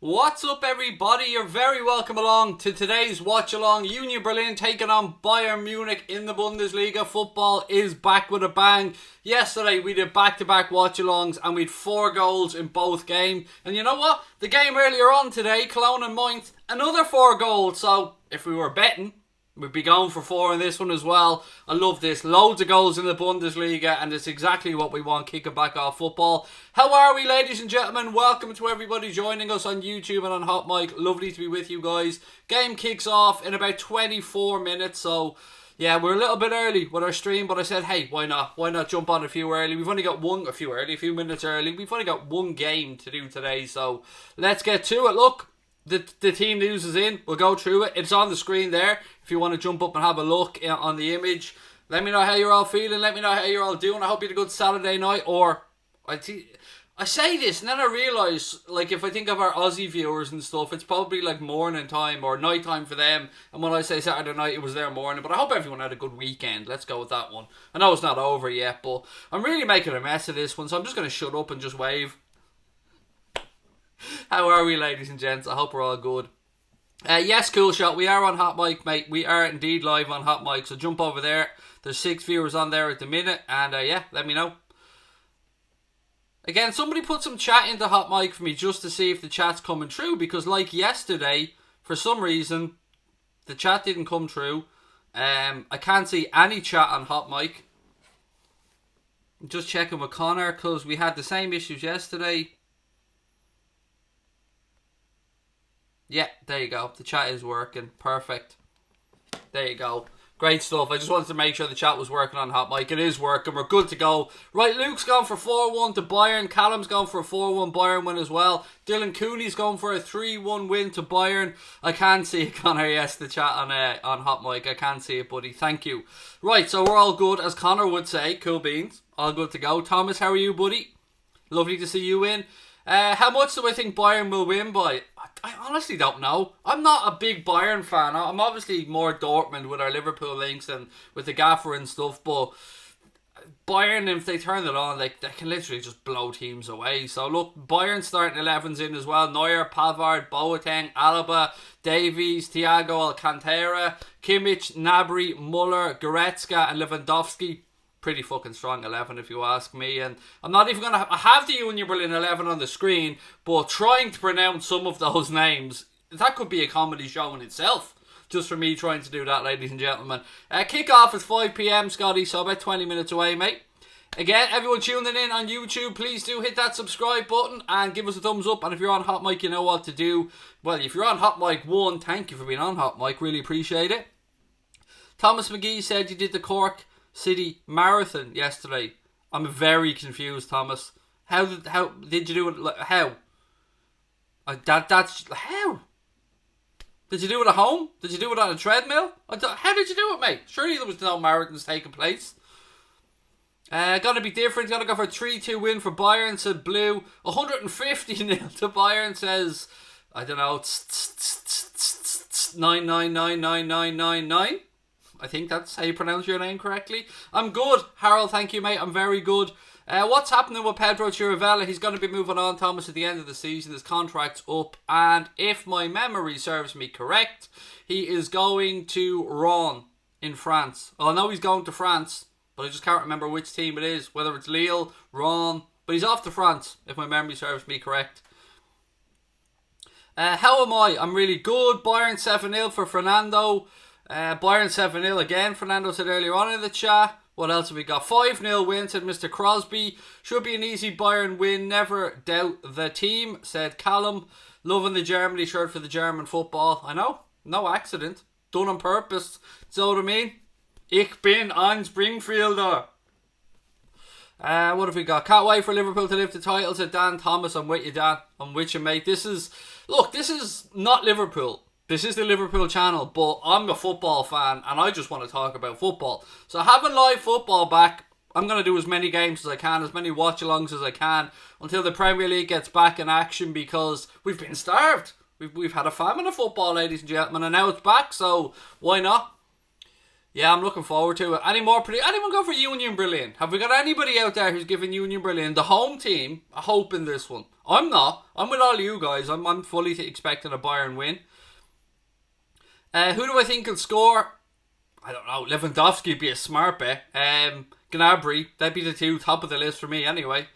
What's up, everybody? You're very welcome along to today's Watchalong. Union Berlin taking on Bayern Munich in the Bundesliga. Football is back with a bang. Yesterday we did back-to-back Watchalongs and we had 4 goals in both games. And you know what? The game earlier on today, Cologne and Mainz, another 4 goals. So if we were betting, we'd be going for 4 in this one as well. I love this. Loads of goals in the Bundesliga, and it's exactly what we want, kicking back off football. How are we, ladies and gentlemen? Welcome to everybody joining us on YouTube and on Hot Mic. Lovely to be with you guys. Game kicks off in about 24 minutes, so yeah, we're a little bit early with our stream, but I said, hey, why not? Why not jump on a few early? We've only got a few minutes early. We've only got one game to do today, so let's get to it. Look, the team news is in. We'll go through it. It's on the screen there. If you want to jump up and have a look on the image, let me know how you're all feeling. Let me know how you're all doing. I hope you had a good Saturday night. Or I say this and then I realise, like, if I think of our Aussie viewers and stuff, it's probably like morning time or night time for them. And when I say Saturday night, it was their morning. But I hope everyone had a good weekend. Let's go with that one. I know it's not over yet, but I'm really making a mess of this one, so I'm just going to shut up and just wave. How are we, ladies and gents? I hope we're all good. Yes, cool shot. We are on Hot Mic, mate. We are indeed live on Hot Mic, so jump over there. There's 6 viewers on there at the minute, and yeah, let me know. Again, somebody put some chat into Hot Mic for me just to see if the chat's coming through, because like yesterday, for some reason, the chat didn't come through. I can't see any chat on Hot Mic. I'm just checking with Connor, because we had the same issues yesterday. Yeah, there you go. The chat is working. Perfect. There you go. Great stuff. I just wanted to make sure the chat was working on Hot Mic. It is working. We're good to go. Right, Luke's gone for 4-1 to Bayern. Callum's gone for a 4-1 Bayern win as well. Dylan Cooney's gone for a 3-1 win to Bayern. I can see it, Connor. Yes, the chat on Hot Mic. I can see it, buddy. Thank you. Right, so we're all good, as Connor would say. Cool beans. All good to go. Thomas, how are you, buddy? Lovely to see you in. How much do I think Bayern will win by? I honestly don't know. I'm not a big Bayern fan. I'm obviously more Dortmund with our Liverpool links and with the gaffer and stuff, but Bayern, if they turn it on, they can literally just blow teams away. So look, Bayern starting 11's in as well. Neuer, Pavard, Boateng, Alaba, Davies, Thiago Alcantara, Kimmich, Gnabry, Muller, Goretzka and Lewandowski. Pretty fucking strong 11 if you ask me, and I'm not even going to have the Union Berlin 11 on the screen, but trying to pronounce some of those names, that could be a comedy show in itself, just for me trying to do that, ladies and gentlemen. Kick-off is 5 PM, Scotty, so about 20 minutes away, mate. Again, everyone tuning in on YouTube, please do hit that subscribe button and give us a thumbs up, and if you're on Hot Mic, you know what to do. Well, if you're on Hot Mic 1, thank you for being on Hot Mic, really appreciate it. Thomas McGee said you did the Cork City Marathon yesterday. I'm very confused, Thomas. How did you do it? How? That's how? Did you do it at home? Did you do it on a treadmill? How did you do it, mate? Surely there was no marathons taking place. Gonna be different. Gonna go for a 3-2 win for Bayern, said Blue. 150-0 to Bayern, says, I don't know, 9999999. I think that's how you pronounce your name correctly. I'm good, Harold, thank you, mate. I'm very good. What's happening with Pedro Chirivella? He's going to be moving on, Thomas, at the end of the season. His contract's up, and if my memory serves me correct, he is going to Rouen in France. Well, I know he's going to France, but I just can't remember which team it is, whether it's Lille, Rouen, but he's off to France, if my memory serves me correct. How am I? I'm really good. Bayern 7-0 for Fernando. Bayern 7-0 again, Fernando said earlier on in the chat. What else have we got? 5-0 win, said Mr. Crosby. Should be an easy Bayern win, never doubt the team, said Callum. Loving the Germany shirt for the German football. I know, no accident. Done on purpose. So what I mean? Ich bin ein Springfielder. What have we got? Can't wait for Liverpool to lift the title, said Dan Thomas. I'm with you, Dan. I'm with you, mate. This is not Liverpool. This is the Liverpool channel, but I'm a football fan and I just want to talk about football. So having live football back, I'm going to do as many games as I can, as many watch-alongs as I can, until the Premier League gets back in action, because we've been starved. We've had a famine of football, ladies and gentlemen, and now it's back, so why not? Yeah, I'm looking forward to it. Anyone go for Union Berlin? Have we got anybody out there who's giving Union Berlin, the home team, a hope in this one? I'm not. I'm with all you guys. I'm fully expecting a Bayern win. Who do I think will score? I don't know. Lewandowski would be a smart bet. Gnabry, that'd be the two top of the list for me anyway.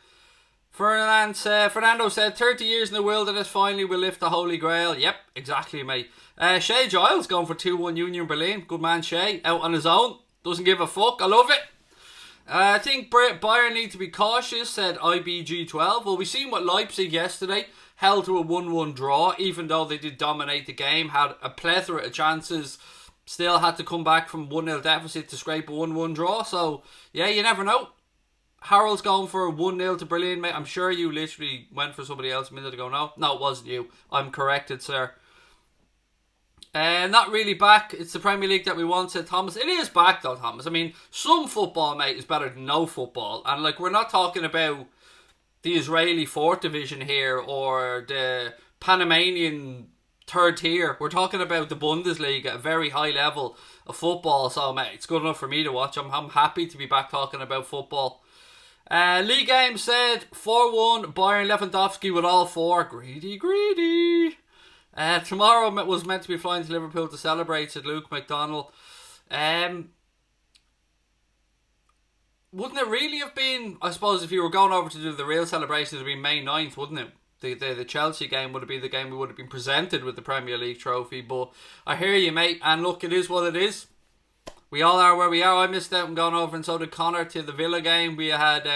Fernando said 30 years in the wilderness finally will lift the Holy Grail. Yep, exactly, mate. Shay Giles going for 2-1 Union Berlin. Good man, Shay. Out on his own. Doesn't give a fuck. I love it. I think Bayern need to be cautious, said IBG12. Well, we seen what Leipzig yesterday held to a 1-1 draw, even though they did dominate the game, had a plethora of chances, still had to come back from 1-0 deficit to scrape a 1-1 draw. So, yeah, you never know. Harold's going for a 1-0 to Berlin, mate. I'm sure you literally went for somebody else a minute ago. No, it wasn't you. I'm corrected, sir. Not really back. It's the Premier League that we want, said Thomas. It is back though, Thomas. I mean, some football, mate, is better than no football. And like, we're not talking about the Israeli 4th division here or the Panamanian 3rd tier. We're talking about the Bundesliga, a very high level of football. So, mate, it's good enough for me to watch. I'm happy to be back talking about football. League game said 4-1 Bayern, Lewandowski with all 4. Greedy. Tomorrow was meant to be flying to Liverpool to celebrate, said Luke McDonald. Wouldn't it really have been, I suppose, if you were going over to do the real celebration, it would have been May 9th, wouldn't it? The Chelsea game would have been the game we would have been presented with the Premier League trophy. But I hear you, mate, and look, it is what it is. We all are where we are. I missed out and gone over, and so did Connor, to the Villa game. We had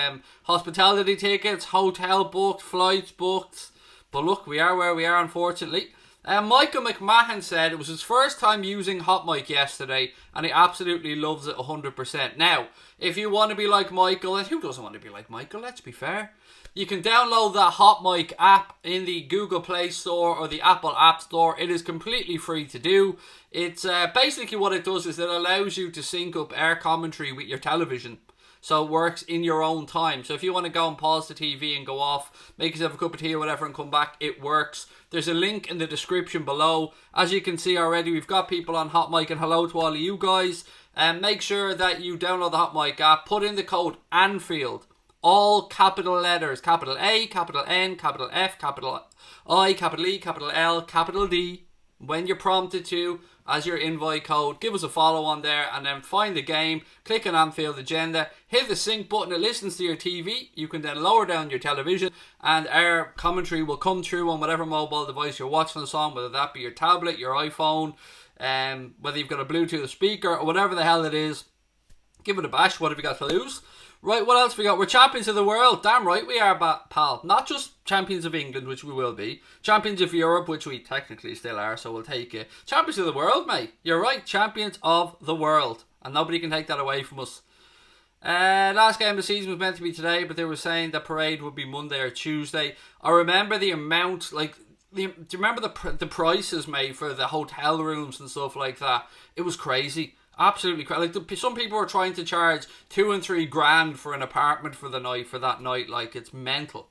hospitality tickets, hotel booked, flights booked. But look, we are where we are, unfortunately. Michael McMahon said it was his first time using HotMic yesterday, and he absolutely loves it 100%. Now, if you want to be like Michael, and who doesn't want to be like Michael, let's be fair, you can download that HotMic app in the Google Play Store or the Apple App Store. It is completely free to do. It's basically what it does is it allows you to sync up air commentary with your television. So it works in your own time. So if you want to go and pause the TV and go off, make yourself a cup of tea or whatever and come back, it works. There's a link in the description below. As you can see already, we've got people on HotMic, and hello to all of you guys. Make sure that you download the HotMic app. Put in the code Anfield. All capital letters. Capital A, capital N, capital F, capital I, capital E, capital L, capital D. When you're prompted to, as your invite code, give us a follow on there, and then find the game, click on Anfield Agenda, hit the sync button, it listens to your TV. You can then lower down your television and our commentary will come through on whatever mobile device you're watching this on, whether that be your tablet, your iPhone, whether you've got a Bluetooth speaker or whatever the hell it is. Give it a bash. What have you got to lose? Right, what else we got? We're champions of the world. Damn right we are, pal. Not just champions of England, which we will be. Champions of Europe, which we technically still are, so we'll take it. Champions of the world, mate. You're right, champions of the world. And nobody can take that away from us. Last game of the season was meant to be today, but they were saying the parade would be Monday or Tuesday. I remember the amount, do you remember the prices, mate, for the hotel rooms and stuff like that? It was crazy. Absolutely crazy. Like, some people were trying to charge 2 and 3 grand for an apartment for that night. Like, it's mental.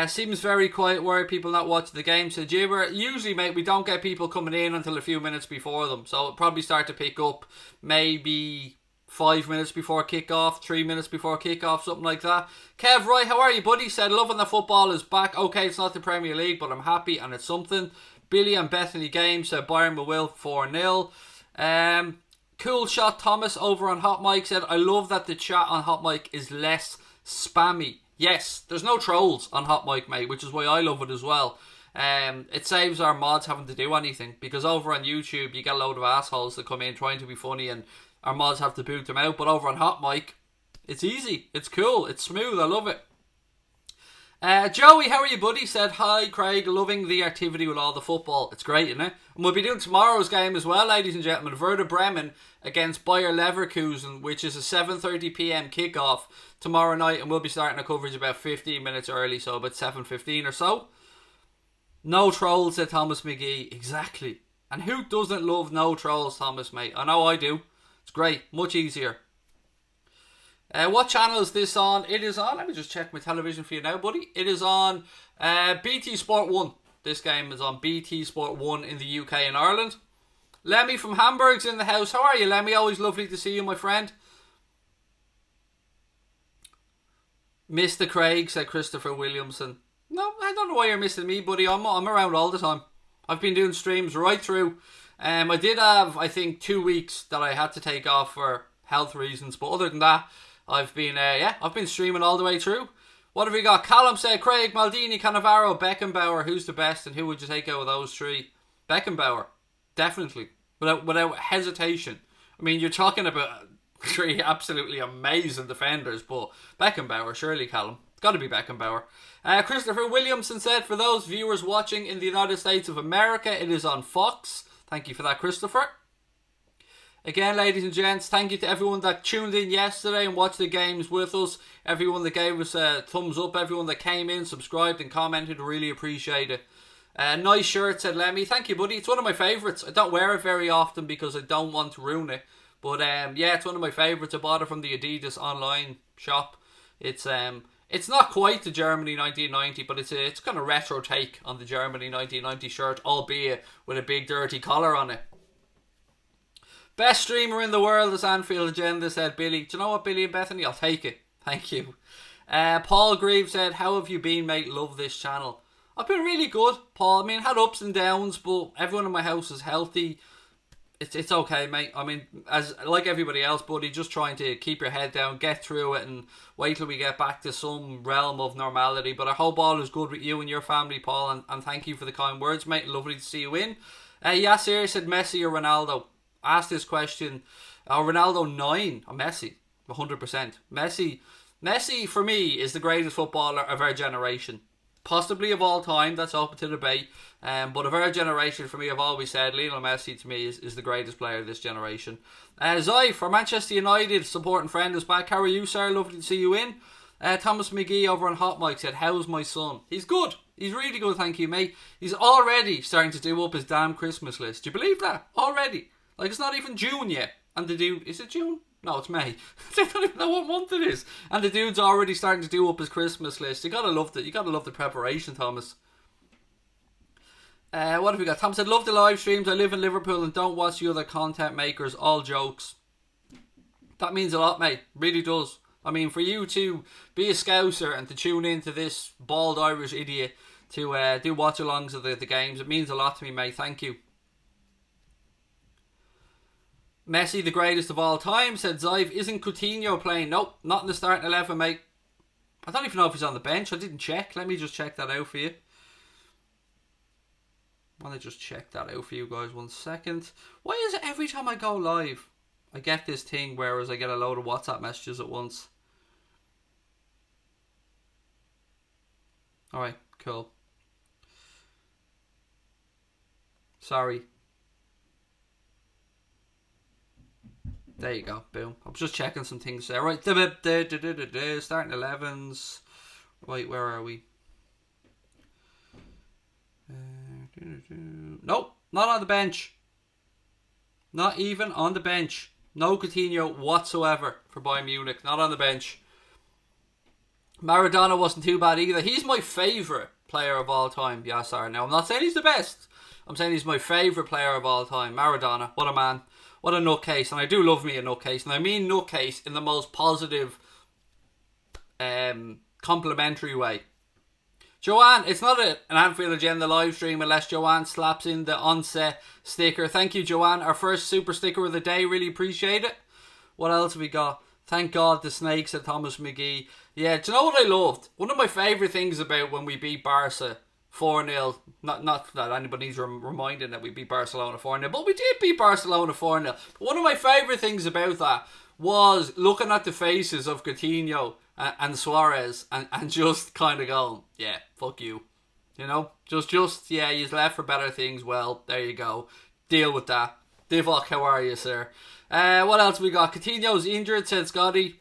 Seems very quiet where people not watching the game. So Jibber, usually, mate, we don't get people coming in until a few minutes before them. So it'll probably start to pick up maybe 5 minutes before kickoff, 3 minutes before kickoff, something like that. Kev, right, how are you, buddy? Said, loving the football is back. Okay, it's not the Premier League, but I'm happy and it's something. Billy and Bethany Games said Bayern will 4-0. Cool Shot Thomas over on HotMic said, I love that the chat on HotMic is less spammy. Yes, there's no trolls on HotMic, mate, which is why I love it as well. It saves our mods having to do anything, because over on YouTube you get a load of assholes that come in trying to be funny and our mods have to boot them out. But over on HotMic, it's easy, it's cool, it's smooth, I love it. Joey, how are you, buddy? Said, hi Craig, loving the activity with all the football. It's great, isn't it? And we'll be doing tomorrow's game as well, ladies and gentlemen. Werder Bremen against Bayer Leverkusen, which is a 7:30pm kickoff tomorrow night, and we'll be starting our coverage about 15 minutes early, so about 7:15 or so. No trolls, said Thomas McGee. Exactly. And who doesn't love no trolls, Thomas, mate? I know I do. It's great, much easier. What channel is this on? It is on, let me just check my television for you now, buddy. It is on BT Sport 1. This game is on BT Sport 1 in the UK and Ireland. Lemmy from Hamburg's in the house. How are you, Lemmy? Always lovely to see you, my friend. Mr. Craig, said Christopher Williamson. No, I don't know why you're missing me, buddy. I'm around all the time. I've been doing streams right through. I did have, I think, 2 weeks that I had to take off for health reasons, but other than that, I've been streaming all the way through. What have we got? Callum said Craig, Maldini, Cannavaro, Beckenbauer. Who's the best, and who would you take out of those three? Beckenbauer, definitely, without hesitation. I mean, you're talking about three absolutely amazing defenders, but Beckenbauer, surely, Callum. It's got to be Beckenbauer. Christopher Williamson said, for those viewers watching in the United States of America, it is on Fox. Thank you for that, Christopher. Again, ladies and gents, thank you to everyone that tuned in yesterday and watched the games with us. Everyone that gave us a thumbs up, everyone that came in, subscribed and commented, really appreciate it. Nice shirt, said Lemmy. Thank you, buddy. It's one of my favourites. I don't wear it very often because I don't want to ruin it. But yeah, it's one of my favourites. I bought it from the Adidas online shop. It's not quite the Germany 1990, but it's kind of retro take on the Germany 1990 shirt, albeit with a big dirty collar on it. Best streamer in the world is Anfield Agenda, said Billy. Do you know what, Billy and Bethany? I'll take it. Thank you. Paul Grieve said, how have you been, mate? Love this channel. I've been really good, Paul. I mean, had ups and downs, but everyone in my house is healthy. It's okay, mate. I mean, as like everybody else, buddy, just trying to keep your head down, get through it, and wait till we get back to some realm of normality. But I hope all is good with you and your family, Paul, and thank you for the kind words, mate. Lovely to see you in. Yasir said Messi or Ronaldo. Asked this question. Ronaldo 9 or Messi? 100%. Messi for me is the greatest footballer of our generation. Possibly of all time, that's open to debate. But of our generation, for me, I've always said Lionel Messi to me is the greatest player of this generation. Zai for Manchester United, supporting friend, is back. How are you, sir? Lovely to see you in. Thomas McGee over on Hot Mic said, how's my son? He's good. He's really good, thank you, mate. He's already starting to do up his damn Christmas list. Do you believe that? Already. Like, it's not even June yet. And the dude, is it June? No, it's May. I don't even know what month it is. And the dude's already starting to do up his Christmas list. You gotta love the preparation, Thomas. What have we got? Tom said, love the live streams. I live in Liverpool and don't watch the other content makers. All jokes. That means a lot, mate. Really does. I mean, for you to be a Scouser and to tune into this bald Irish idiot to do watch-alongs of the games, it means a lot to me, mate. Thank you. Messi, the greatest of all time, said Zive. Isn't Coutinho playing? Nope, not in the starting 11, mate. I don't even know if he's on the bench. I didn't check. Let me just check that out for you. I want to just check that out for you guys 1 second. Why is it every time I go live, I get this thing whereas I get a load of WhatsApp messages at once? Alright, cool. Sorry. There you go, boom. I was just checking some things there. Right, starting 11s. Right, where are we? Nope, not on the bench. Not even on the bench. No Coutinho whatsoever for Bayern Munich. Not on the bench. Maradona wasn't too bad either. He's my favourite player of all time. Yeah, sorry. Now, I'm not saying he's the best. I'm saying he's my favourite player of all time. Maradona, what a man. What a nutcase, and I do love me a nutcase, and I mean nutcase in the most positive, complimentary way. Joanne, it's not an Anfield Agenda live stream unless Joanne slaps in the onset sticker. Thank you, Joanne. Our first super sticker of the day. Really appreciate it. What else have we got? Thank God the snakes at Thomas McGee. Yeah, do you know what I loved? One of my favourite things about when we beat Barca 4-0, not that anybody needs reminding that we beat Barcelona 4-0, but we did beat Barcelona 4-0. But one of my favourite things about that was looking at the faces of Coutinho and Suarez and just kind of going, yeah, fuck you. You know, just yeah, he's left for better things. Well, there you go. Deal with that. Divock, how are you, sir? What else we got? Coutinho's injured, said Scotty.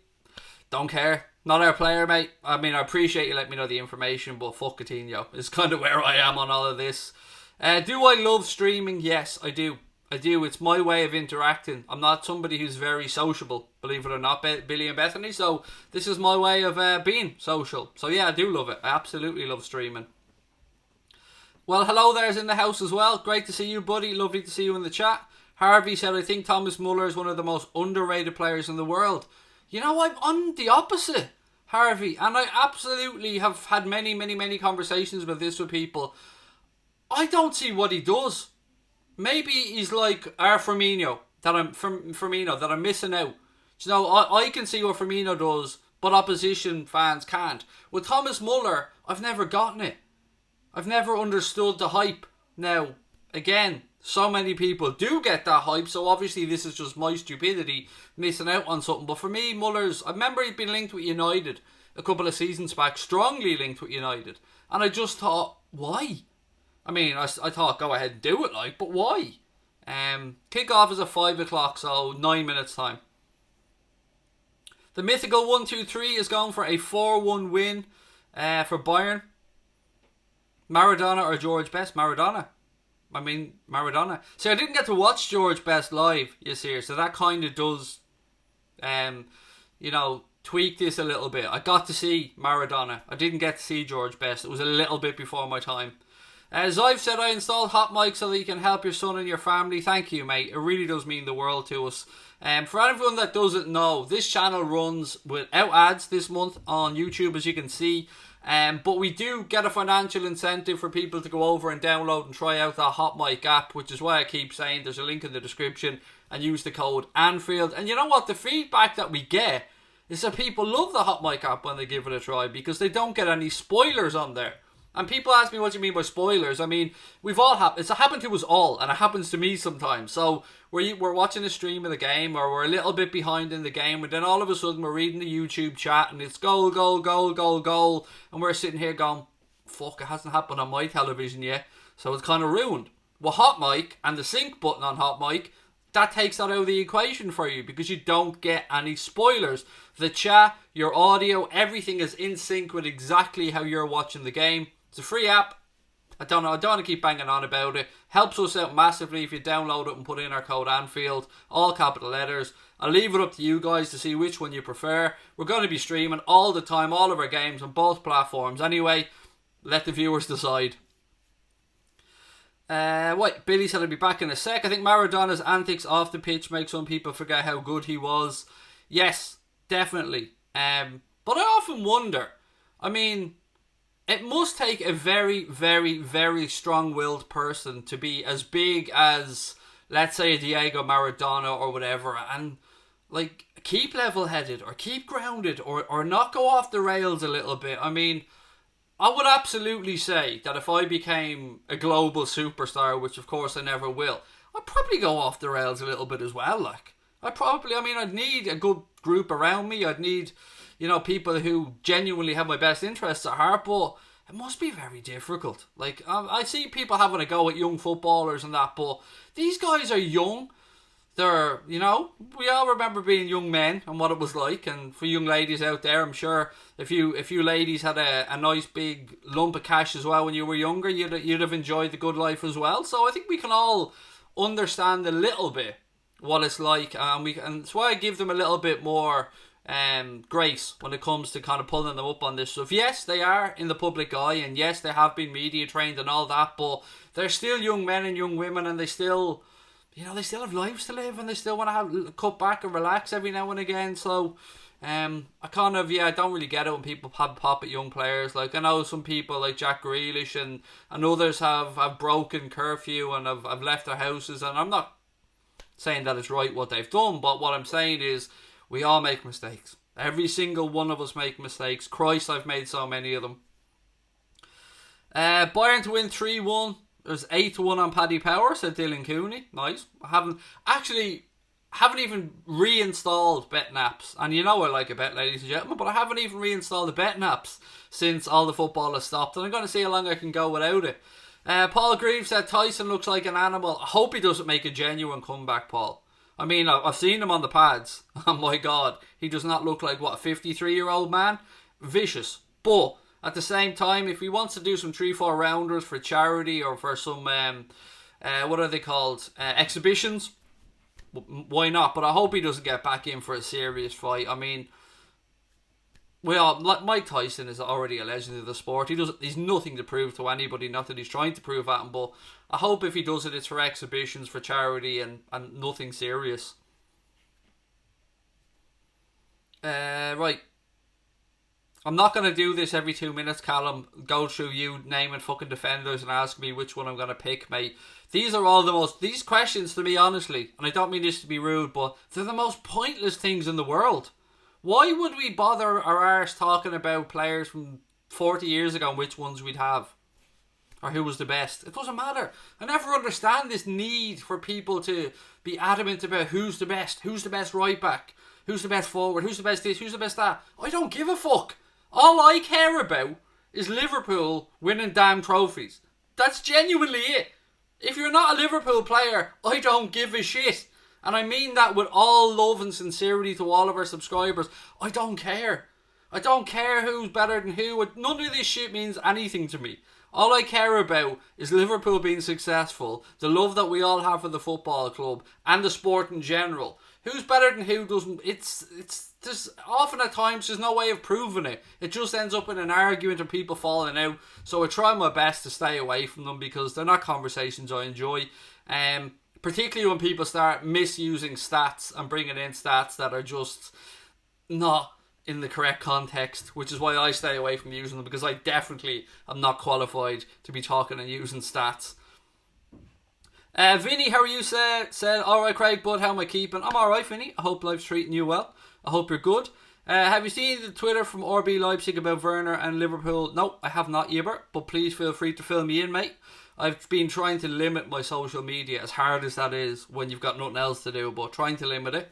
Don't care. Not our player, mate. I mean, I appreciate you letting me know the information, but fuck Coutinho. It's kind of where I am on all of this. Do I love streaming? Yes, I do. I do. It's my way of interacting. I'm not somebody who's very sociable, believe it or not, Billy and Bethany. So this is my way of being social. So yeah, I do love it. I absolutely love streaming. Well, hello there's in the house as well. Great to see you, buddy. Lovely to see you in the chat. Harvey said, I think Thomas Muller is one of the most underrated players in the world. You know, I'm on the opposite. Harvey, and I absolutely have had many conversations about this with people. I don't see what he does. Maybe he's like our Firmino that I'm missing out. You know, I can see what Firmino does, but opposition fans can't. With Thomas Muller, I've never gotten it. I've never understood the hype. Now, again, so many people do get that hype, so obviously this is just my stupidity missing out on something. But for me, I remember he'd been linked with United a couple of seasons back, strongly linked with United. And I just thought, why? I mean, I thought, go ahead and do it, like, but why? Kick-off is at 5 o'clock, so 9 minutes time. The mythical 1-2-3 is going for a 4-1 win for Bayern. Maradona or George Best? Maradona. See, I didn't get to watch George Best live, you see, so that kind of does, tweak this a little bit. I got to see Maradona. I didn't get to see George Best. It was a little bit before my time. As I've said, I installed Hot Mic so that you can help your son and your family. Thank you, mate. It really does mean the world to us. For everyone that doesn't know, this channel runs without ads this month on YouTube, as you can see. But we do get a financial incentive for people to go over and download and try out that Hot Mic app, which is why I keep saying there's a link in the description, and use the code Anfield. And you know what? The feedback that we get is that people love the Hot Mic app when they give it a try because they don't get any spoilers on there. And people ask me what you mean by spoilers. I mean, we've all it's happened to us all, and it happens to me sometimes. So we're watching a stream of the game, or we're a little bit behind in the game, and then all of a sudden we're reading the YouTube chat, and it's goal, and we're sitting here going, fuck, it hasn't happened on my television yet, so it's kind of ruined. Well, Hot Mic and the sync button on Hot Mic, that takes that out of the equation for you because you don't get any spoilers. The chat, your audio, everything is in sync with exactly how you're watching the game. It's a free app. I don't want to keep banging on about it. Helps us out massively if you download it and put in our code Anfield, all capital letters. I'll leave it up to you guys to see which one you prefer. We're going to be streaming all the time, all of our games on both platforms. Anyway, let the viewers decide. Billy said I'd be back in a sec. I think Maradona's antics off the pitch make some people forget how good he was. Yes, definitely. But I often wonder, I mean, it must take a very strong-willed person to be as big as, let's say, Diego Maradona or whatever, and like keep level-headed or keep grounded or not go off the rails a little bit. I mean, I would absolutely say that if I became a global superstar, which of course I never will, I'd probably go off the rails a little bit as well. Like, I'd need a good group around me. I'd need, people who genuinely have my best interests at heart, but it must be very difficult. Like, I see people having a go at young footballers and that, but these guys are young. They're, we all remember being young men and what it was like. And for young ladies out there, I'm sure if you ladies had a nice big lump of cash as well when you were younger, you'd have enjoyed the good life as well. So I think we can all understand a little bit what it's like, and that's why I give them a little bit more grace when it comes to kind of pulling them up on this stuff. Yes, they are in the public eye, and yes, they have been media trained and all that, but they're still young men and young women, and they still have lives to live, and they still want to have cut back and relax every now and again. So I don't really get it when people pop at young players. Like, I know some people like Jack Grealish and others have broken curfew and have left their houses, and I'm not saying that it's right what they've done, but what I'm saying is we all make mistakes. Every single one of us make mistakes. Christ, I've made so many of them. Bayern to win 3-1. There's 8-1 on Paddy Power, said Dylan Cooney. Nice. I haven't even reinstalled betting apps. And you know I like a bet, ladies and gentlemen, but I haven't even reinstalled the betting apps since all the football has stopped. And I'm going to see how long I can go without it. Paul Greaves said Tyson looks like an animal. I hope he doesn't make a genuine comeback, Paul. I mean, I've seen him on the pads. Oh my God. He does not look like, a 53-year-old man? Vicious. But at the same time, if he wants to do some 3-4 rounders for charity or for some, what are they called? Exhibitions, why not? But I hope he doesn't get back in for a serious fight. I mean, Mike Tyson is already a legend of the sport. He's nothing to prove to anybody, not that he's trying to prove at him, but I hope if he does it, it's for exhibitions, for charity, and nothing serious. Right. I'm not going to do this every 2 minutes, Callum. Go through you naming fucking defenders and ask me which one I'm going to pick, mate. These are all these questions, to me, honestly, and I don't mean this to be rude, but they're the most pointless things in the world. Why would we bother our arse talking about players from 40 years ago and which ones we'd have? Or who was the best? It doesn't matter. I never understand this need for people to be adamant about who's the best right back, who's the best forward, who's the best this, who's the best that. I don't give a fuck. All I care about is Liverpool winning damn trophies. That's genuinely it. If you're not a Liverpool player, I don't give a shit. And I mean that with all love and sincerity to all of our subscribers. I don't care. I don't care who's better than who. None of this shit means anything to me. All I care about is Liverpool being successful, the love that we all have for the football club, and the sport in general. Who's better than who doesn't... It's there's often at times there's no way of proving it. It just ends up in an argument and people falling out. So I try my best to stay away from them because they're not conversations I enjoy. Particularly when people start misusing stats and bringing in stats that are just not in the correct context, which is why I stay away from using them, because I definitely am not qualified to be talking and using stats. Vinny, how are you? Said, alright Craig, bud, how am I keeping? I'm alright, Vinny. I hope life's treating you well. I hope you're good. Have you seen the Twitter from RB Leipzig about Werner and Liverpool? No, I have not, Eber, but please feel free to fill me in, mate. I've been trying to limit my social media, as hard as that is when you've got nothing else to do, but trying to limit it.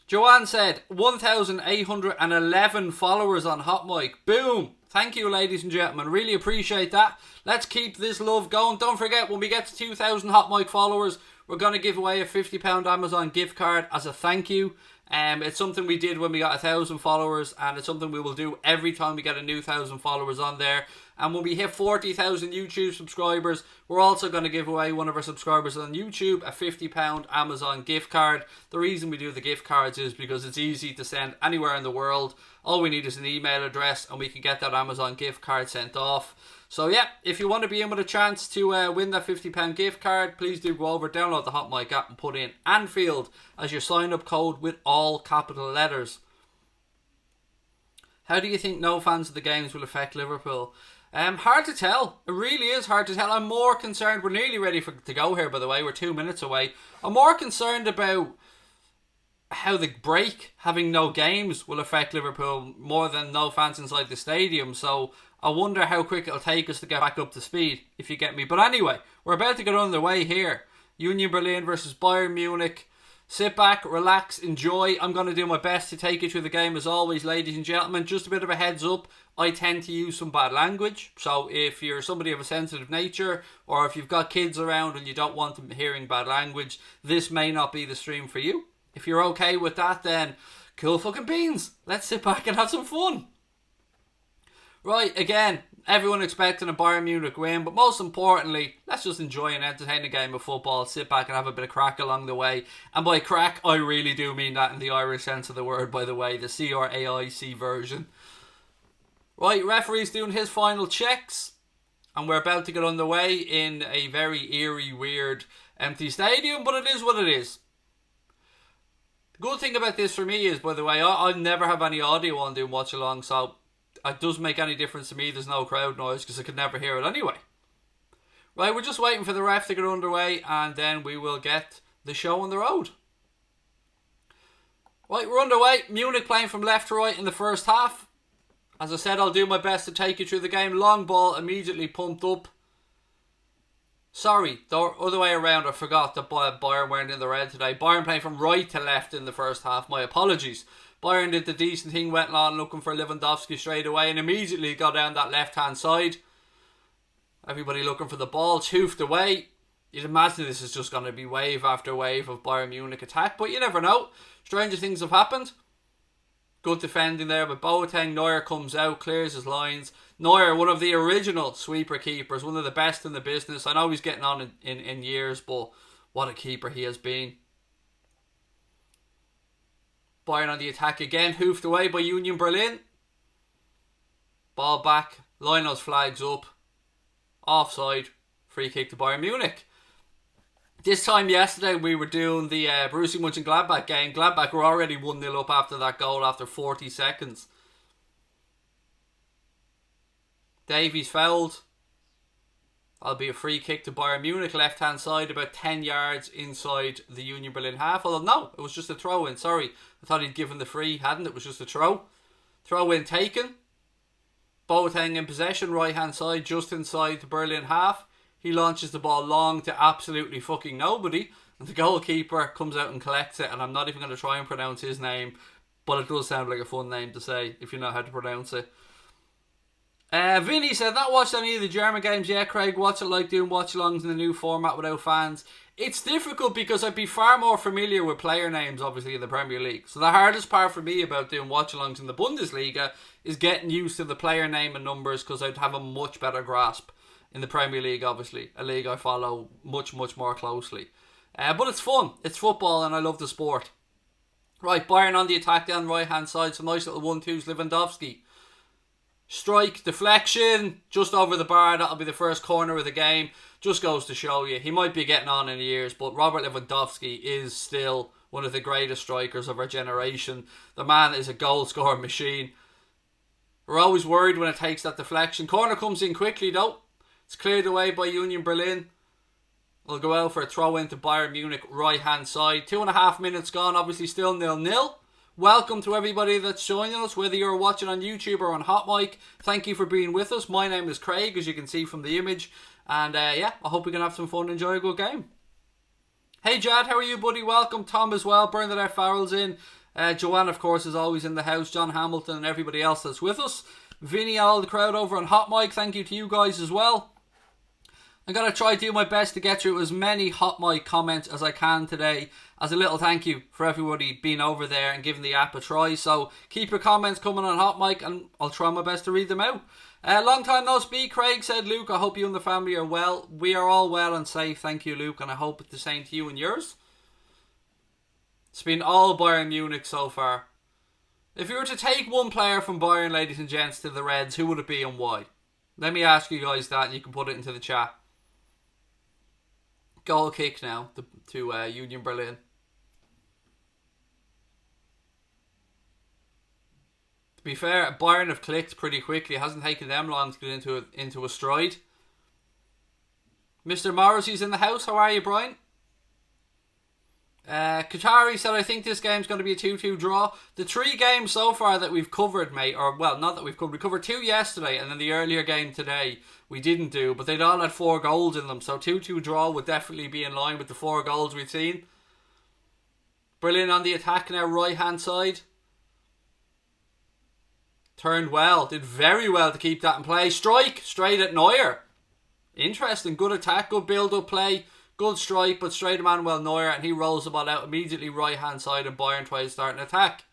Joanne said 1,811 followers on Hot Mic. Boom! Thank you, ladies and gentlemen. Really appreciate that. Let's keep this love going. Don't forget, when we get to 2,000 Hot Mic followers, we're going to give away a £50 Amazon gift card as a thank you. It's something we did when we got 1,000 followers, and it's something we will do every time we get a new 1,000 followers on there. And when we hit 40,000 YouTube subscribers, we're also going to give away one of our subscribers on YouTube a £50 Amazon gift card. The reason we do the gift cards is because it's easy to send anywhere in the world. All we need is an email address and we can get that Amazon gift card sent off. So yeah, if you want to be in with a chance to win that £50 gift card, please do go over, download the Hot Mic app and put in Anfield as your sign-up code with all capital letters. How do you think no fans of the games will affect Liverpool? Hard to tell. It really is hard to tell. I'm more concerned. We're nearly ready to go here, by the way. We're 2 minutes away. I'm more concerned about how the break, having no games, will affect Liverpool more than no fans inside the stadium. So I wonder how quick it'll take us to get back up to speed, if you get me. But anyway, we're about to get underway here. Union Berlin versus Bayern Munich. Sit back, relax, enjoy. I'm going to do my best to take you through the game as always, ladies and gentlemen. Just a bit of a heads up, I tend to use some bad language. So if you're somebody of a sensitive nature, or if you've got kids around and you don't want them hearing bad language, this may not be the stream for you. If you're okay with that, then cool fucking beans. Let's sit back and have some fun. Right, again, everyone expecting a Bayern Munich win, but most importantly, let's just enjoy and entertain a game of football, sit back and have a bit of crack along the way. And by crack, I really do mean that in the Irish sense of the word, by the way, the C-R-A-I-C version. Right, referee's doing his final checks, and we're about to get underway in a very eerie, weird, empty stadium, but it is what it is. The good thing about this for me is, by the way, I never have any audio on doing Watchalong, so it doesn't make any difference to me. There's no crowd noise because I could never hear it anyway. Right, we're just waiting for the ref to get underway and then we will get the show on the road. Right, we're underway. Munich playing from left to right in the first half. As I said, I'll do my best to take you through the game. Long ball immediately pumped up. Sorry, the other way around. I forgot that Bayern weren't in the red today. Bayern playing from right to left in the first half. My apologies. Bayern did the decent thing, went on looking for Lewandowski straight away and immediately got down that left-hand side. Everybody looking for the ball, choofed away. You'd imagine this is just going to be wave after wave of Bayern Munich attack, but you never know. Stranger things have happened. Good defending there, but Boateng, Neuer comes out, clears his lines. Neuer, one of the original sweeper keepers, one of the best in the business. I know he's getting on in years, but what a keeper he has been. Bayern on the attack again, hoofed away by Union Berlin. Ball back, Lionel's flags up. Offside, free kick to Bayern Munich. This time yesterday we were doing the Borussia Mönchengladbach game. Gladbach were already 1-0 up after that goal after 40 seconds. Davies fouled. That'll be a free kick to Bayern Munich, left hand side, about 10 yards inside the Union Berlin half. Although no, it was just a throw in. Sorry, I thought he'd given the free. He hadn't. It was just a throw. Throw in taken. Boateng in possession, right hand side, just inside the Berlin half. He launches the ball long to absolutely fucking nobody, and the goalkeeper comes out and collects it. And I'm not even going to try and pronounce his name, but it does sound like a fun name to say if you know how to pronounce it. Vinny said, not watched any of the German games yet, Craig. What's it like doing watch-alongs in the new format without fans? It's difficult because I'd be far more familiar with player names, obviously, in the Premier League. So the hardest part for me about doing watch-alongs in the Bundesliga is getting used to the player name and numbers, because I'd have a much better grasp in the Premier League, obviously. A league I follow much, much more closely. But it's fun. It's football and I love the sport. Right, Bayern on the attack down the right-hand side. Some nice little 1-2s. Lewandowski. Strike, deflection, just over the bar. That'll be the first corner of the game. Just goes to show you. He might be getting on in years, but Robert Lewandowski is still one of the greatest strikers of our generation. The man is a goal-scoring machine. We're always worried when it takes that deflection. Corner comes in quickly though. It's cleared away by Union Berlin. We'll go out for a throw into Bayern Munich right hand side. 2.5 minutes gone, obviously still 0-0. Welcome to everybody that's joining us, whether you're watching on YouTube or on Hot Mic. Thank you for being with us. My name is Craig, as you can see from the image. And yeah, I hope we can have some fun and enjoy a good game. Hey Jad, how are you, buddy? Welcome. Tom as well. Bernadette Farrell's in. Joanne, of course, is always in the house. John Hamilton and everybody else that's with us. Vinny, all the crowd over on Hot Mic. Thank you to you guys as well. I'm going to try to do my best to get through as many Hot Mic comments as I can today, as a little thank you for everybody being over there and giving the app a try. So keep your comments coming on Hot Mic and I'll try my best to read them out. Long time no speak, Craig, said Luke. I hope you and the family are well. We are all well and safe, thank you, Luke, and I hope it's the same to you and yours. It's been all Bayern Munich so far. If you were to take one player from Bayern, ladies and gents, to the Reds, who would it be and why? Let me ask you guys that and you can put it into the chat. Goal kick now to Union Berlin. To be fair, Bayern have clicked pretty quickly. It hasn't taken them long to get into a stride. Mr. Morrissey's in the house. How are you, Brian? Qatari said, I think this game's going to be a 2-2 draw. The 3 games so far that we've covered, mate, or well, not that we've covered. We covered 2 yesterday and then the earlier game today we didn't do, but they'd all had 4 goals in them. So 2-2 draw would definitely be in line with the 4 goals we've seen. Berlin on the attack now, right hand side. Turned well, did very well to keep that in play. Strike, straight at Neuer. Interesting, good attack, good build-up play. Good strike, but straight to Manuel Neuer, and he rolls the ball out immediately right hand side, and Bayern tries to start an attack.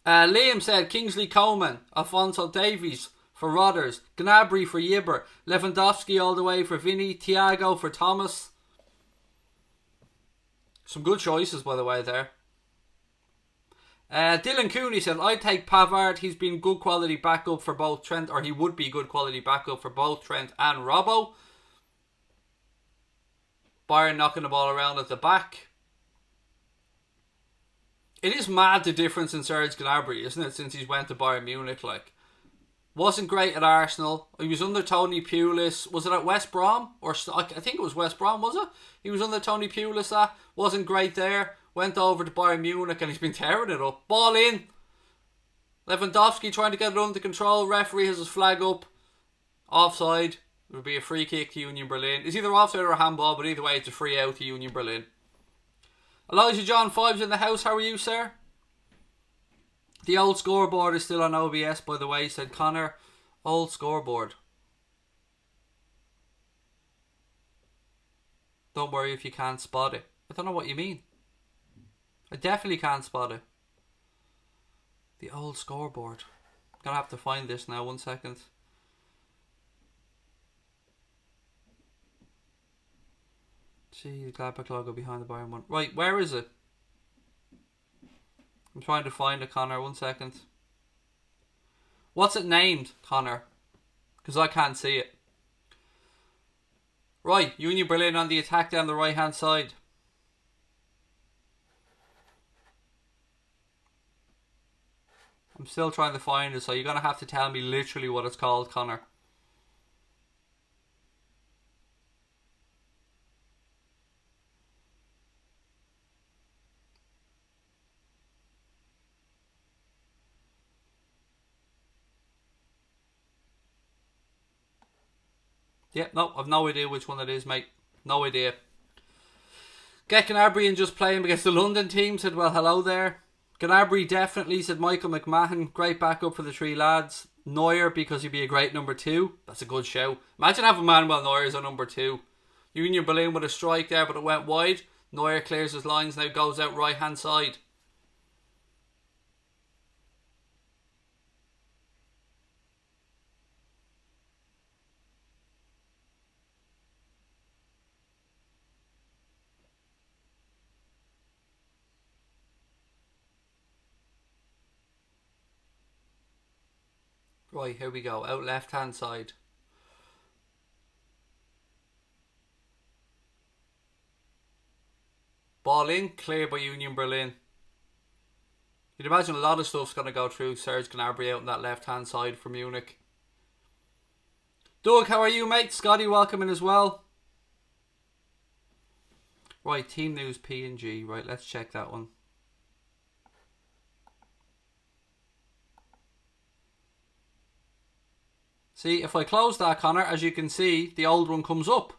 Liam said Kingsley Coman, Alphonso Davies for Rodders, Gnabry for Yibber, Lewandowski all the way for Vinny, Thiago for Thomas. Some good choices, by the way, there. Dylan Cooney said, I'd take Pavard. He's been good quality backup for both Trent, or he would be good quality backup for both Trent and Robbo. Bayern knocking the ball around at the back. It is mad the difference in Serge Gnabry, isn't it, since he's went to Bayern Munich. Like, wasn't great at Arsenal. He was under Tony Pulis. Was it at West Brom? Or I think it was West Brom, was it? He was under Tony Pulis. Wasn't great there. Went over to Bayern Munich and he's been tearing it up. Ball in. Lewandowski trying to get it under control. Referee has his flag up. Offside. It would be a free kick to Union Berlin. It's either offside or a handball, but either way it's a free out to Union Berlin. Elijah John 5's in the house. How are you, sir? The old scoreboard is still on OBS, by the way, said Connor. Old scoreboard. Don't worry if you can't spot it. I don't know what you mean. I definitely can't spot it. The old scoreboard. I'm going to have to find this now. 1 second. See the Gladbach logo behind the Bayern one. Right, where is it? I'm trying to find it, Connor. 1 second. What's it named, Connor? Because I can't see it. Right, Union Berlin on the attack down the right hand side. I'm still trying to find it, so you're going to have to tell me literally what it's called, Connor. Yeah, no, I've no idea which one it is, mate. No idea. Get Gnabry and just play him against the London team, said, well, hello there. Gnabry definitely, said Michael McMahon. Great backup for the three lads. Neuer, because he'd be a great number 2. That's a good show. Imagine having Manuel Neuer as a number 2. Union Berlin with a strike there, but it went wide. Neuer clears his lines, now goes out right hand side. Right, here we go. Out left hand side. Ball in, clear by Union Berlin. You'd imagine a lot of stuff's going to go through Serge Gnabry out on that left hand side for Munich. Doug, how are you, mate? Scotty, welcome in as well. Right, team news P&G. Right, let's check that one. See, if I close that, Connor, as you can see, the old one comes up.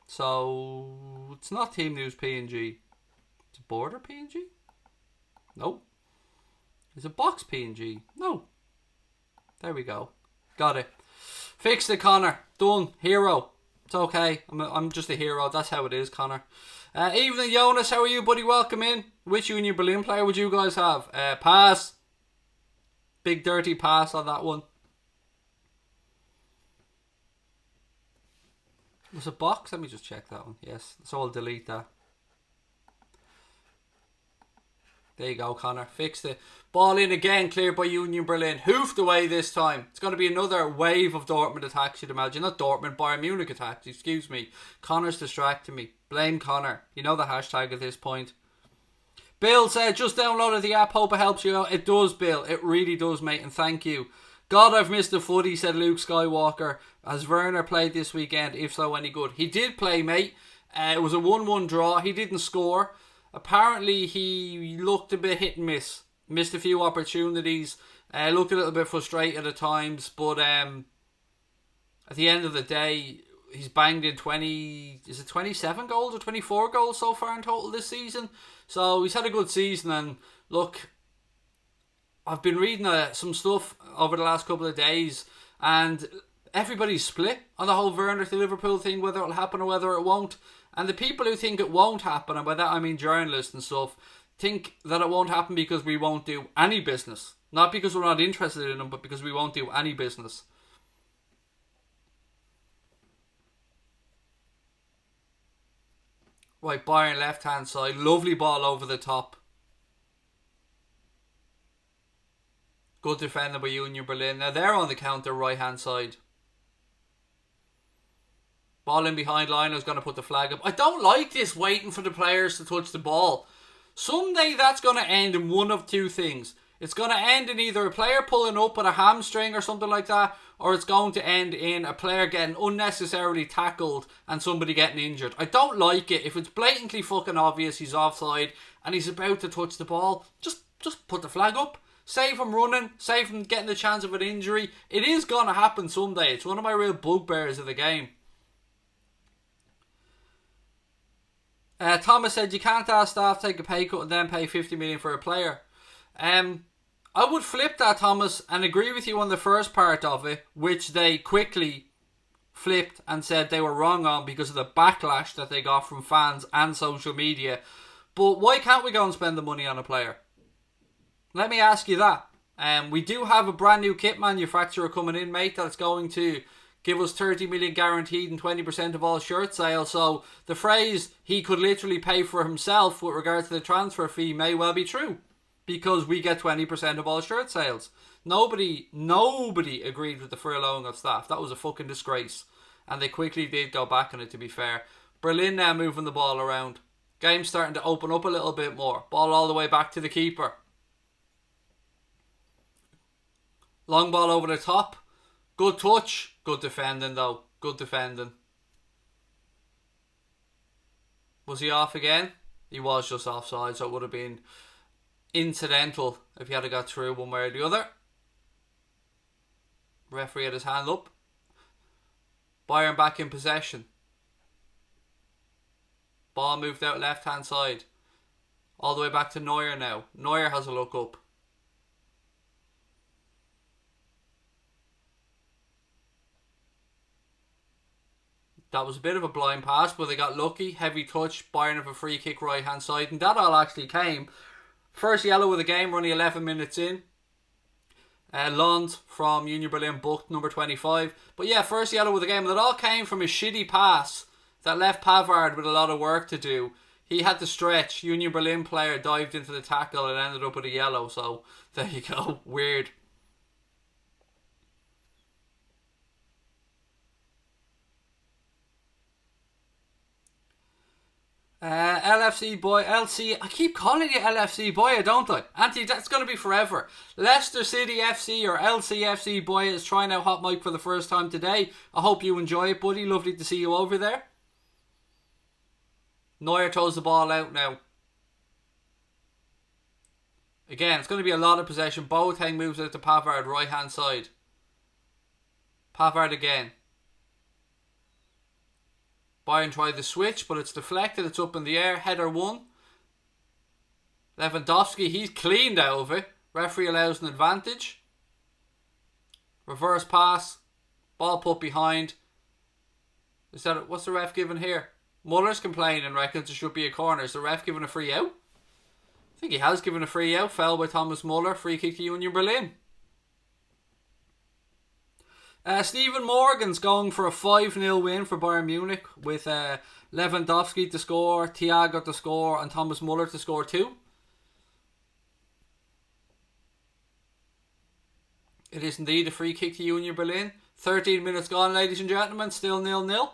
So, it's not team news P&G. It's a border P&G? No. Is it box P&G? No. There we go. Got it. Fixed it, Connor. Done. Hero. It's okay. I'm just a hero. That's how it is, Connor. Evening, Jonas. How are you, buddy? Welcome in. Which Union Berlin player would you guys have? Pass. Big dirty pass on that one. Was it box? Let me just check that one. Yes. So I'll delete that. There you go, Connor. Fixed it. Ball in again, cleared by Union Berlin. Hoofed away this time. It's going to be another wave of Dortmund attacks, you'd imagine. Not Dortmund, Bayern Munich attacks. Excuse me. Connor's distracting me. Blame Connor. You know the hashtag at this point. Bill said, just downloaded the app. Hope it helps you out. It does, Bill. It really does, mate. And thank you. God, I've missed the footy, said Luke Skywalker. Has Werner played this weekend? If so, any good? He did play, mate. It was a 1-1 draw. He didn't score. Apparently, he looked a bit hit and miss. Missed a few opportunities. Looked a little bit frustrated at times. But at the end of the day, he's banged in 27 goals or 24 goals so far in total this season. So he's had a good season. And look, I've been reading some stuff over the last couple of days. And everybody's split on the whole Werner to Liverpool thing, whether it'll happen or whether it won't. And the people who think it won't happen, and by that I mean journalists and stuff, think that it won't happen because we won't do any business. Not because we're not interested in them, but because we won't do any business. Right, Bayern left hand side. Lovely ball over the top. Good defending by Union Berlin. Now they're on the counter right hand side. Ball in behind line. I was going to put the flag up. I don't like this waiting for the players to touch the ball. Someday that's going to end in one of two things. It's going to end in either a player pulling up with a hamstring or something like that, or it's going to end in a player getting unnecessarily tackled and somebody getting injured. I don't like it. If it's blatantly fucking obvious he's offside and he's about to touch the ball, just put the flag up. Save him running, save him getting the chance of an injury. It is going to happen someday. It's one of my real bugbears of the game. Thomas said you can't ask staff to take a pay cut and then pay 50 million for a player. I would flip that, Thomas, and agree with you on the first part of it, which they quickly flipped and said they were wrong on because of the backlash that they got from fans and social media. But why can't we go and spend the money on a player? Let me ask you that. We do have a brand new kit manufacturer coming in, mate, that's going to give us 30 million guaranteed and 20% of all shirt sales. So the phrase he could literally pay for himself with regards to the transfer fee may well be true, because we get 20% of all shirt sales. Nobody agreed with the furloughing of staff. That was a fucking disgrace. And they quickly did go back on it, to be fair. Berlin now moving the ball around. Game's starting to open up a little bit more. Ball all the way back to the keeper. Long ball over the top. Good touch. Good defending though. Good defending. Was he off again? He was just offside, so it would have been incidental if he had got through one way or the other. Referee had his hand up. Bayern back in possession. Ball moved out left hand side. All the way back to Neuer now. Neuer has a look up. That was a bit of a blind pass, but they got lucky. Heavy touch. Bayern have a free kick right hand side. And that all actually came. First yellow of the game. We're only 11 minutes in. Lund from Union Berlin booked number 25. But yeah, first yellow of the game. And it all came from a shitty pass that left Pavard with a lot of work to do. He had to stretch. Union Berlin player dived into the tackle and ended up with a yellow. So there you go. Weird. LFC boy, LC, I keep calling it LFC boy, don't I? Auntie, that's going to be forever. Leicester City FC or LCFC boy is trying out Hot Mic for the first time today. I hope you enjoy it, buddy. Lovely to see you over there. Neuer throws the ball out now. Again, it's going to be a lot of possession. Boateng moves out to Pavard, right hand side. Pavard again. Bayern tried the switch, but it's deflected. It's up in the air. Header 1. Lewandowski, he's cleaned out of it. Referee allows an advantage. Reverse pass. Ball put behind. What's the ref giving here? Muller's complaining, reckons it should be a corner. Is the ref giving a free out? I think he has given a free out. Foul by Thomas Muller. Free kick to Union Berlin. Stephen Morgan's going for a 5-0 win for Bayern Munich with Lewandowski to score, Thiago to score and Thomas Muller to score 2. It is indeed a free kick to Union Berlin. 13 minutes gone, ladies and gentlemen. Still 0-0.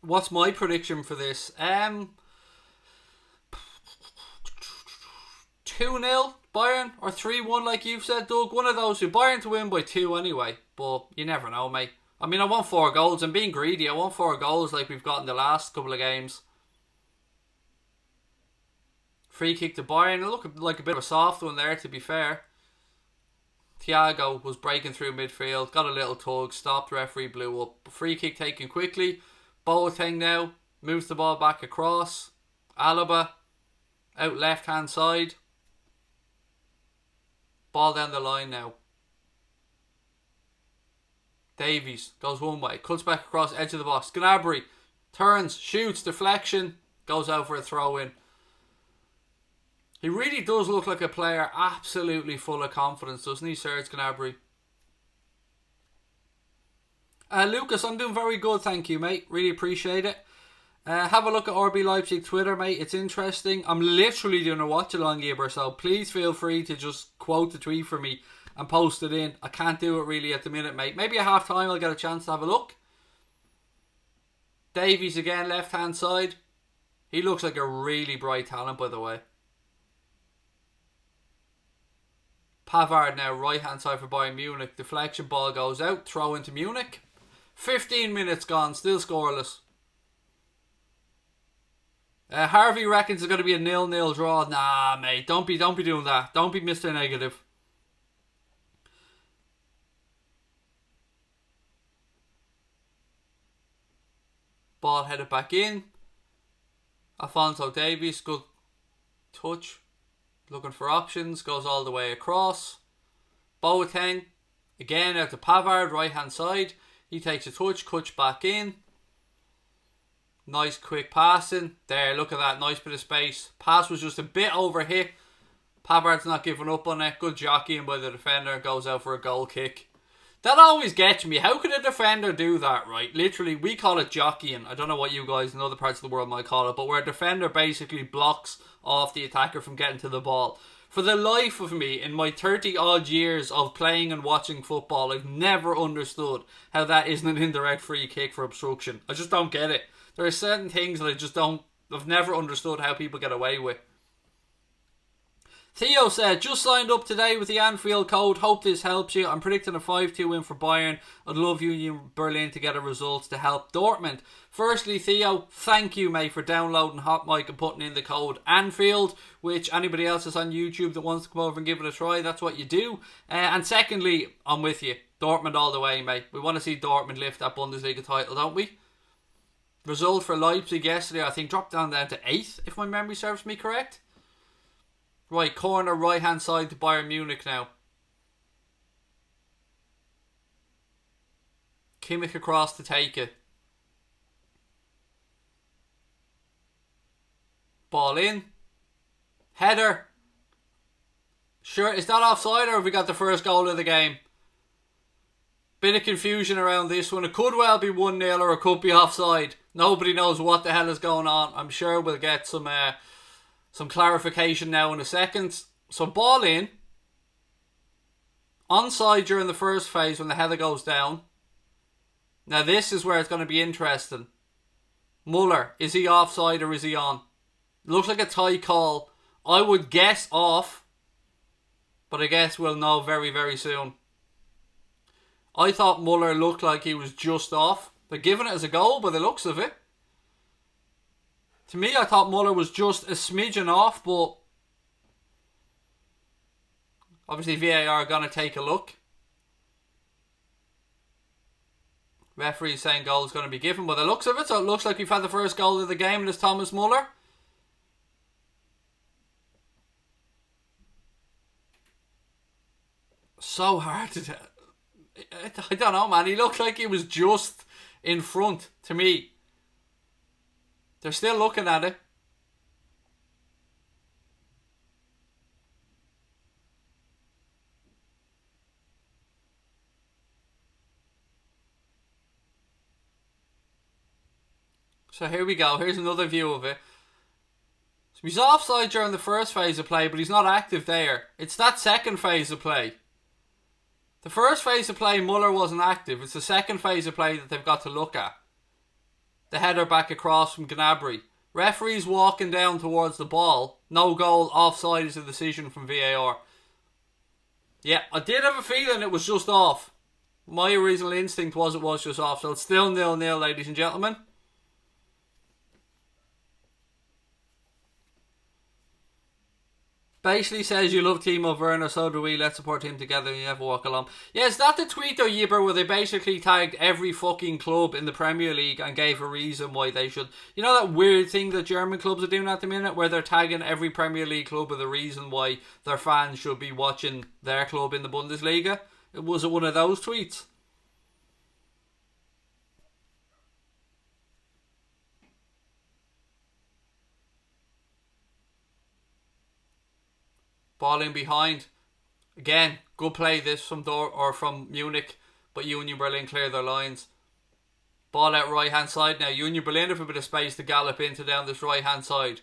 What's my prediction for this? 2-0 Bayern or 3-1 like you've said, Doug. One of those two. Bayern to win by 2 anyway, but you never know, mate. I mean, I want 4 goals. I'm being greedy. I want 4 goals like we've got in the last couple of games. Free kick to Bayern. It looked like a bit of a soft one there, to be fair. Thiago was breaking through midfield, got a little tug, stopped, referee blew up. Free kick taken quickly. Boateng now moves the ball back across. Alaba out left hand side. Ball down the line now. Davies goes one way, cuts back across edge of the box. Gnabry turns, shoots, deflection, goes out for a throw in. He really does look like a player absolutely full of confidence, doesn't he, Serge Gnabry? Lucas, I'm doing very good, thank you, mate. Really appreciate it. Have a look at RB Leipzig Twitter, mate. It's interesting. I'm literally doing a watch-along here, so please feel free to just quote the tweet for me and post it in. I can't do it really at the minute, mate. Maybe at half time I'll get a chance to have a look. Davies again, left-hand side. He looks like a really bright talent, by the way. Pavard now, right-hand side for Bayern Munich. Deflection ball goes out. Throw into Munich. 15 minutes gone, still scoreless. Harvey reckons it's going to be a 0-0 draw. Nah, mate, don't be doing that. Don't be Mr. Negative. Ball headed back in. Alphonso Davies, good touch. Looking for options, goes all the way across. Boateng, again out to Pavard, right hand side. He takes a touch, cuts back in. Nice quick passing. There, look at that. Nice bit of space. Pass was just a bit overhit. Pavard's not giving up on it. Good jockeying by the defender. Goes out for a goal kick. That always gets me. How could a defender do that, right? Literally, we call it jockeying. I don't know what you guys in other parts of the world might call it, but where a defender basically blocks off the attacker from getting to the ball. For the life of me, in my 30 odd years of playing and watching football, I've never understood how that isn't an indirect free kick for obstruction. I just don't get it. There are certain things that I've never understood how people get away with. Theo said, just signed up today with the Anfield code. Hope this helps you. I'm predicting a 5-2 win for Bayern. I'd love Union Berlin to get a result to help Dortmund. Firstly, Theo, thank you, mate, for downloading Hot Mic and putting in the code Anfield, which anybody else is on YouTube that wants to come over and give it a try, that's what you do. And secondly, I'm with you. Dortmund all the way, mate. We want to see Dortmund lift that Bundesliga title, don't we? Result for Leipzig yesterday, I think, dropped down to 8th, if my memory serves me correct. Right, corner, right hand side to Bayern Munich now. Kimmich across to take it. Ball in. Header. Sure, is that offside or have we got the first goal of the game? Bit of confusion around this one. It could well be 1-0 or it could be offside. Nobody knows what the hell is going on. I'm sure we'll get some clarification now in a second. So ball in. Onside during the first phase when the header goes down. Now this is where it's going to be interesting. Muller, is he offside or is he on? Looks like a tie call. I would guess off. But I guess we'll know very, very soon. I thought Muller looked like he was just off. They're giving it as a goal by the looks of it. To me, I thought Muller was just a smidgen off, but obviously VAR are going to take a look. Referee saying goal is going to be given by the looks of it, so it looks like we've had the first goal of the game and it's Thomas Muller. So hard to tell. I don't know, man. He looked like he was just in front to me. They're still looking at it. So here we go. Here's another view of it. So he's offside during the first phase of play, but he's not active there. It's that second phase of play. The first phase of play, Muller wasn't active. It's the second phase of play that they've got to look at. The header back across from Gnabry. Referee's walking down towards the ball. No goal, offside is a decision from VAR. Yeah, I did have a feeling it was just off. My original instinct was it was just off. So it's still 0-0, ladies and gentlemen. Basically says you love Timo Werner, so do we. Let's support him together and you never walk alone. Yeah, is that the tweet though, Yibber, where they basically tagged every fucking club in the Premier League and gave a reason why they should... You know that weird thing that German clubs are doing at the minute, where they're tagging every Premier League club with a reason why their fans should be watching their club in the Bundesliga? Was it one of those tweets? Ball in behind. Again, good play this from Munich, but Union Berlin clear their lines. Ball out right hand side now. Union Berlin have a bit of space to gallop into down this right hand side.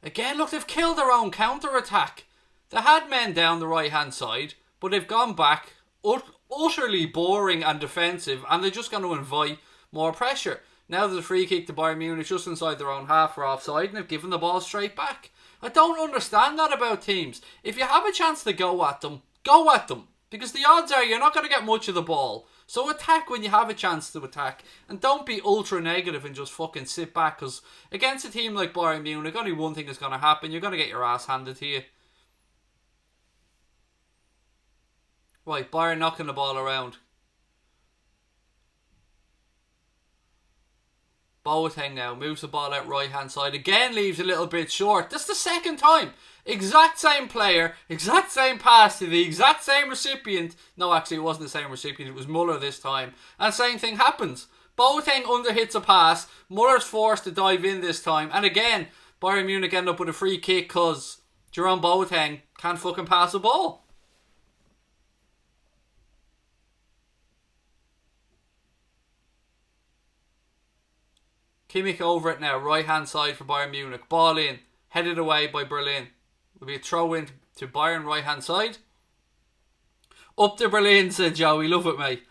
Again, look, they've killed their own counter attack. They had men down the right hand side, but they've gone back utterly boring and defensive, and they're just going to invite more pressure. Now there's a free kick to Bayern Munich just inside their own half for offside, and they've given the ball straight back. I don't understand that about teams. If you have a chance to go at them, go at them. Because the odds are you're not going to get much of the ball. So attack when you have a chance to attack. And don't be ultra negative and just fucking sit back. Because against a team like Bayern Munich, only one thing is going to happen. You're going to get your ass handed to you. Right, Bayern knocking the ball around. Boateng now moves the ball out right hand side. Again leaves a little bit short. That's the second time. Exact same player, exact same pass to the exact same recipient. No, actually it wasn't the same recipient. It was Muller this time. And same thing happens. Boateng underhits a pass. Muller's forced to dive in this time. And again, Bayern Munich end up with a free kick because Jerome Boateng can't fucking pass a ball. Kimmich over it now, right hand side for Bayern Munich. Ball in, headed away by Berlin. Will be a throw in to Bayern right hand side. Up to Berlin, said Joey. Love it, mate.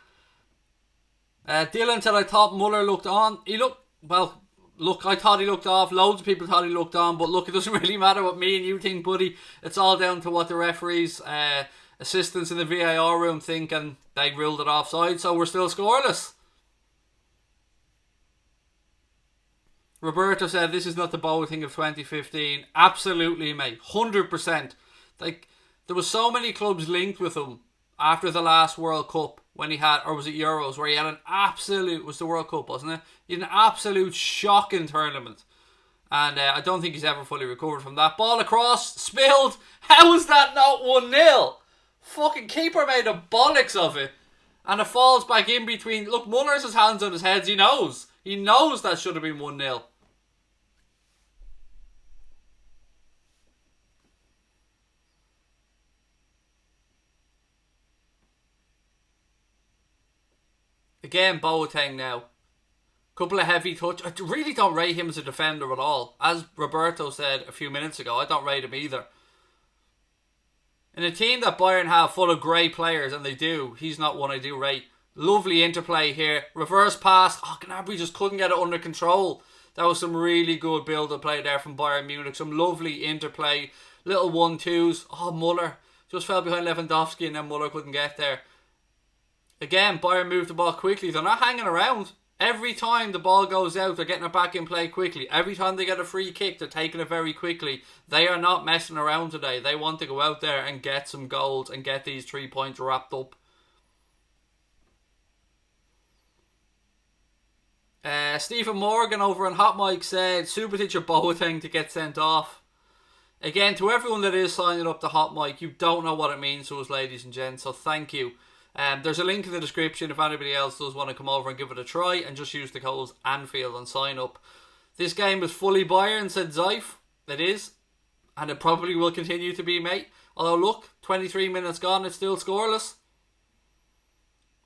Dylan said, I thought Muller looked on. I thought he looked off. Loads of people thought he looked on. But look, it doesn't really matter what me and you think, buddy. It's all down to what the referees, assistants in the VAR room think, and they ruled it offside, so we're still scoreless. Roberto said, this is not the Boateng of 2015. Absolutely, mate. 100%. Like, there was so many clubs linked with him after the last World Cup when he had, or was it Euros, where he had an absolute, was the World Cup, wasn't it? He had an absolute shocking tournament. And I don't think he's ever fully recovered from that. Ball across, spilled. How is that not 1-0? Fucking keeper made a bollocks of it. And it falls back in between. Look, Muller has his hands on his head. He knows. He knows that should have been 1-0. Again, Boateng now. Couple of heavy touch. I really don't rate him as a defender at all. As Roberto said a few minutes ago, I don't rate him either. In a team that Bayern have full of great players, and they do, he's not one I do rate. Lovely interplay here. Reverse pass. Oh, Gnabry just couldn't get it under control. That was some really good build-up play there from Bayern Munich. Some lovely interplay. Little 1-2s. Oh, Muller just fell behind Lewandowski and then Muller couldn't get there. Again, Bayern moved the ball quickly. They're not hanging around. Every time the ball goes out, they're getting it back in play quickly. Every time they get a free kick, they're taking it very quickly. They are not messing around today. They want to go out there and get some goals and get these 3 points wrapped up. Stephen Morgan over on Hot Mike said Subotic or Boateng to get sent off. Again, to everyone that is signing up to Hot Mike, you don't know what it means to us, ladies and gents, so thank you. There's a link in the description if anybody else does want to come over and give it a try, and just use the code Anfield and sign up. This game is fully Bayern, said Zeif. It is, and it probably will continue to be, mate. Although look, 23 minutes gone, it's still scoreless.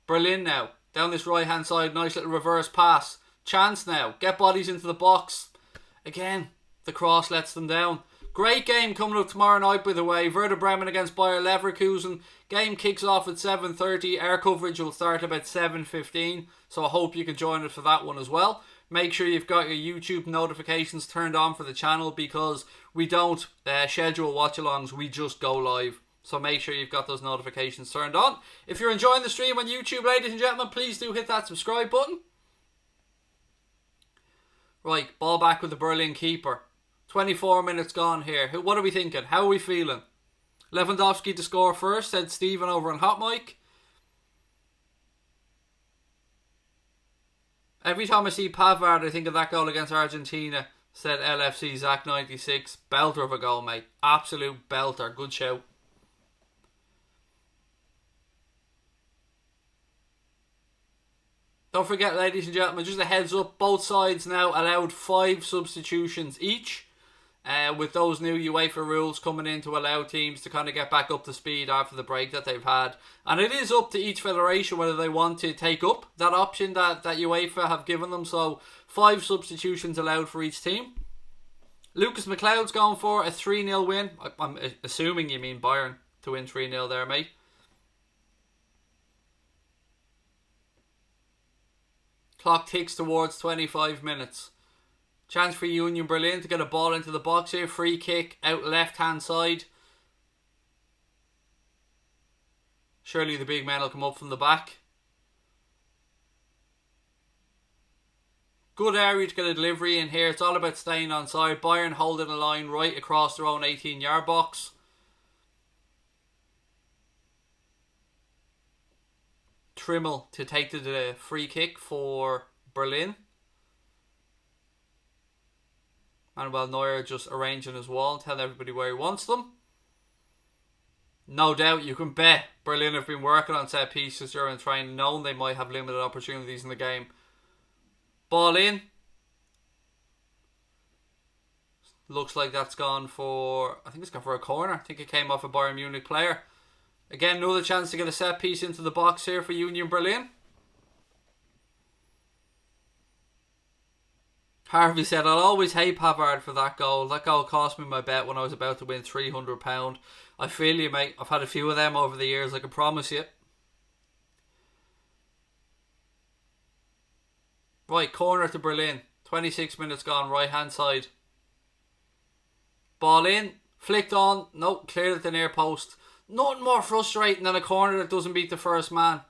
Berlin now, down this right hand side, nice little reverse pass. Chance now, get bodies into the box. Again, the cross lets them down. Great game coming up tomorrow night, by the way. Werder Bremen against Bayer Leverkusen. Game kicks off at 7:30. Air coverage will start about 7:15. So I hope you can join us for that one as well. Make sure you've got your YouTube notifications turned on for the channel, because we don't schedule watch-alongs. We just go live. So make sure you've got those notifications turned on. If you're enjoying the stream on YouTube, ladies and gentlemen, please do hit that subscribe button. Right, ball back with the Berlin keeper. 24 minutes gone here. What are we thinking? How are we feeling? Lewandowski to score first, said Stephen over on Hot Mic. Every time I see Pavard, I think of that goal against Argentina, said LFC Zach 96. Belter of a goal, mate. Absolute belter. Good show. Don't forget, ladies and gentlemen, just a heads up, both sides now allowed 5 substitutions each. With those new UEFA rules coming in to allow teams to kind of get back up to speed after the break that they've had. And it is up to each federation whether they want to take up that option that UEFA have given them. So 5 substitutions allowed for each team. Lucas McLeod's going for a 3-0 win. I'm assuming you mean Bayern to win 3-0 there, mate. Clock ticks towards 25 minutes. Chance for Union Berlin to get a ball into the box here. Free kick out left hand side. Surely the big man will come up from the back. Good area to get a delivery in here. It's all about staying on side. Bayern holding a line right across their own 18-yard box. Trimmel to take the free kick for Berlin. Manuel Neuer just arranging his wall and telling everybody where he wants them. No doubt, you can bet Berlin have been working on set pieces during training, knowing they might have limited opportunities in the game. Ball in. Looks like that's gone for, I think it's gone for a corner. I think it came off a Bayern Munich player. Again, another chance to get a set piece into the box here for Union Berlin. Harvey said, I'll always hate Pavard for that goal. That goal cost me my bet when I was about to win £300. I feel you, mate. I've had a few of them over the years, I can promise you. Right, corner to Berlin. 26 minutes gone, right hand side. Ball in, flicked on, nope, cleared at the near post. Nothing more frustrating than a corner that doesn't beat the first man.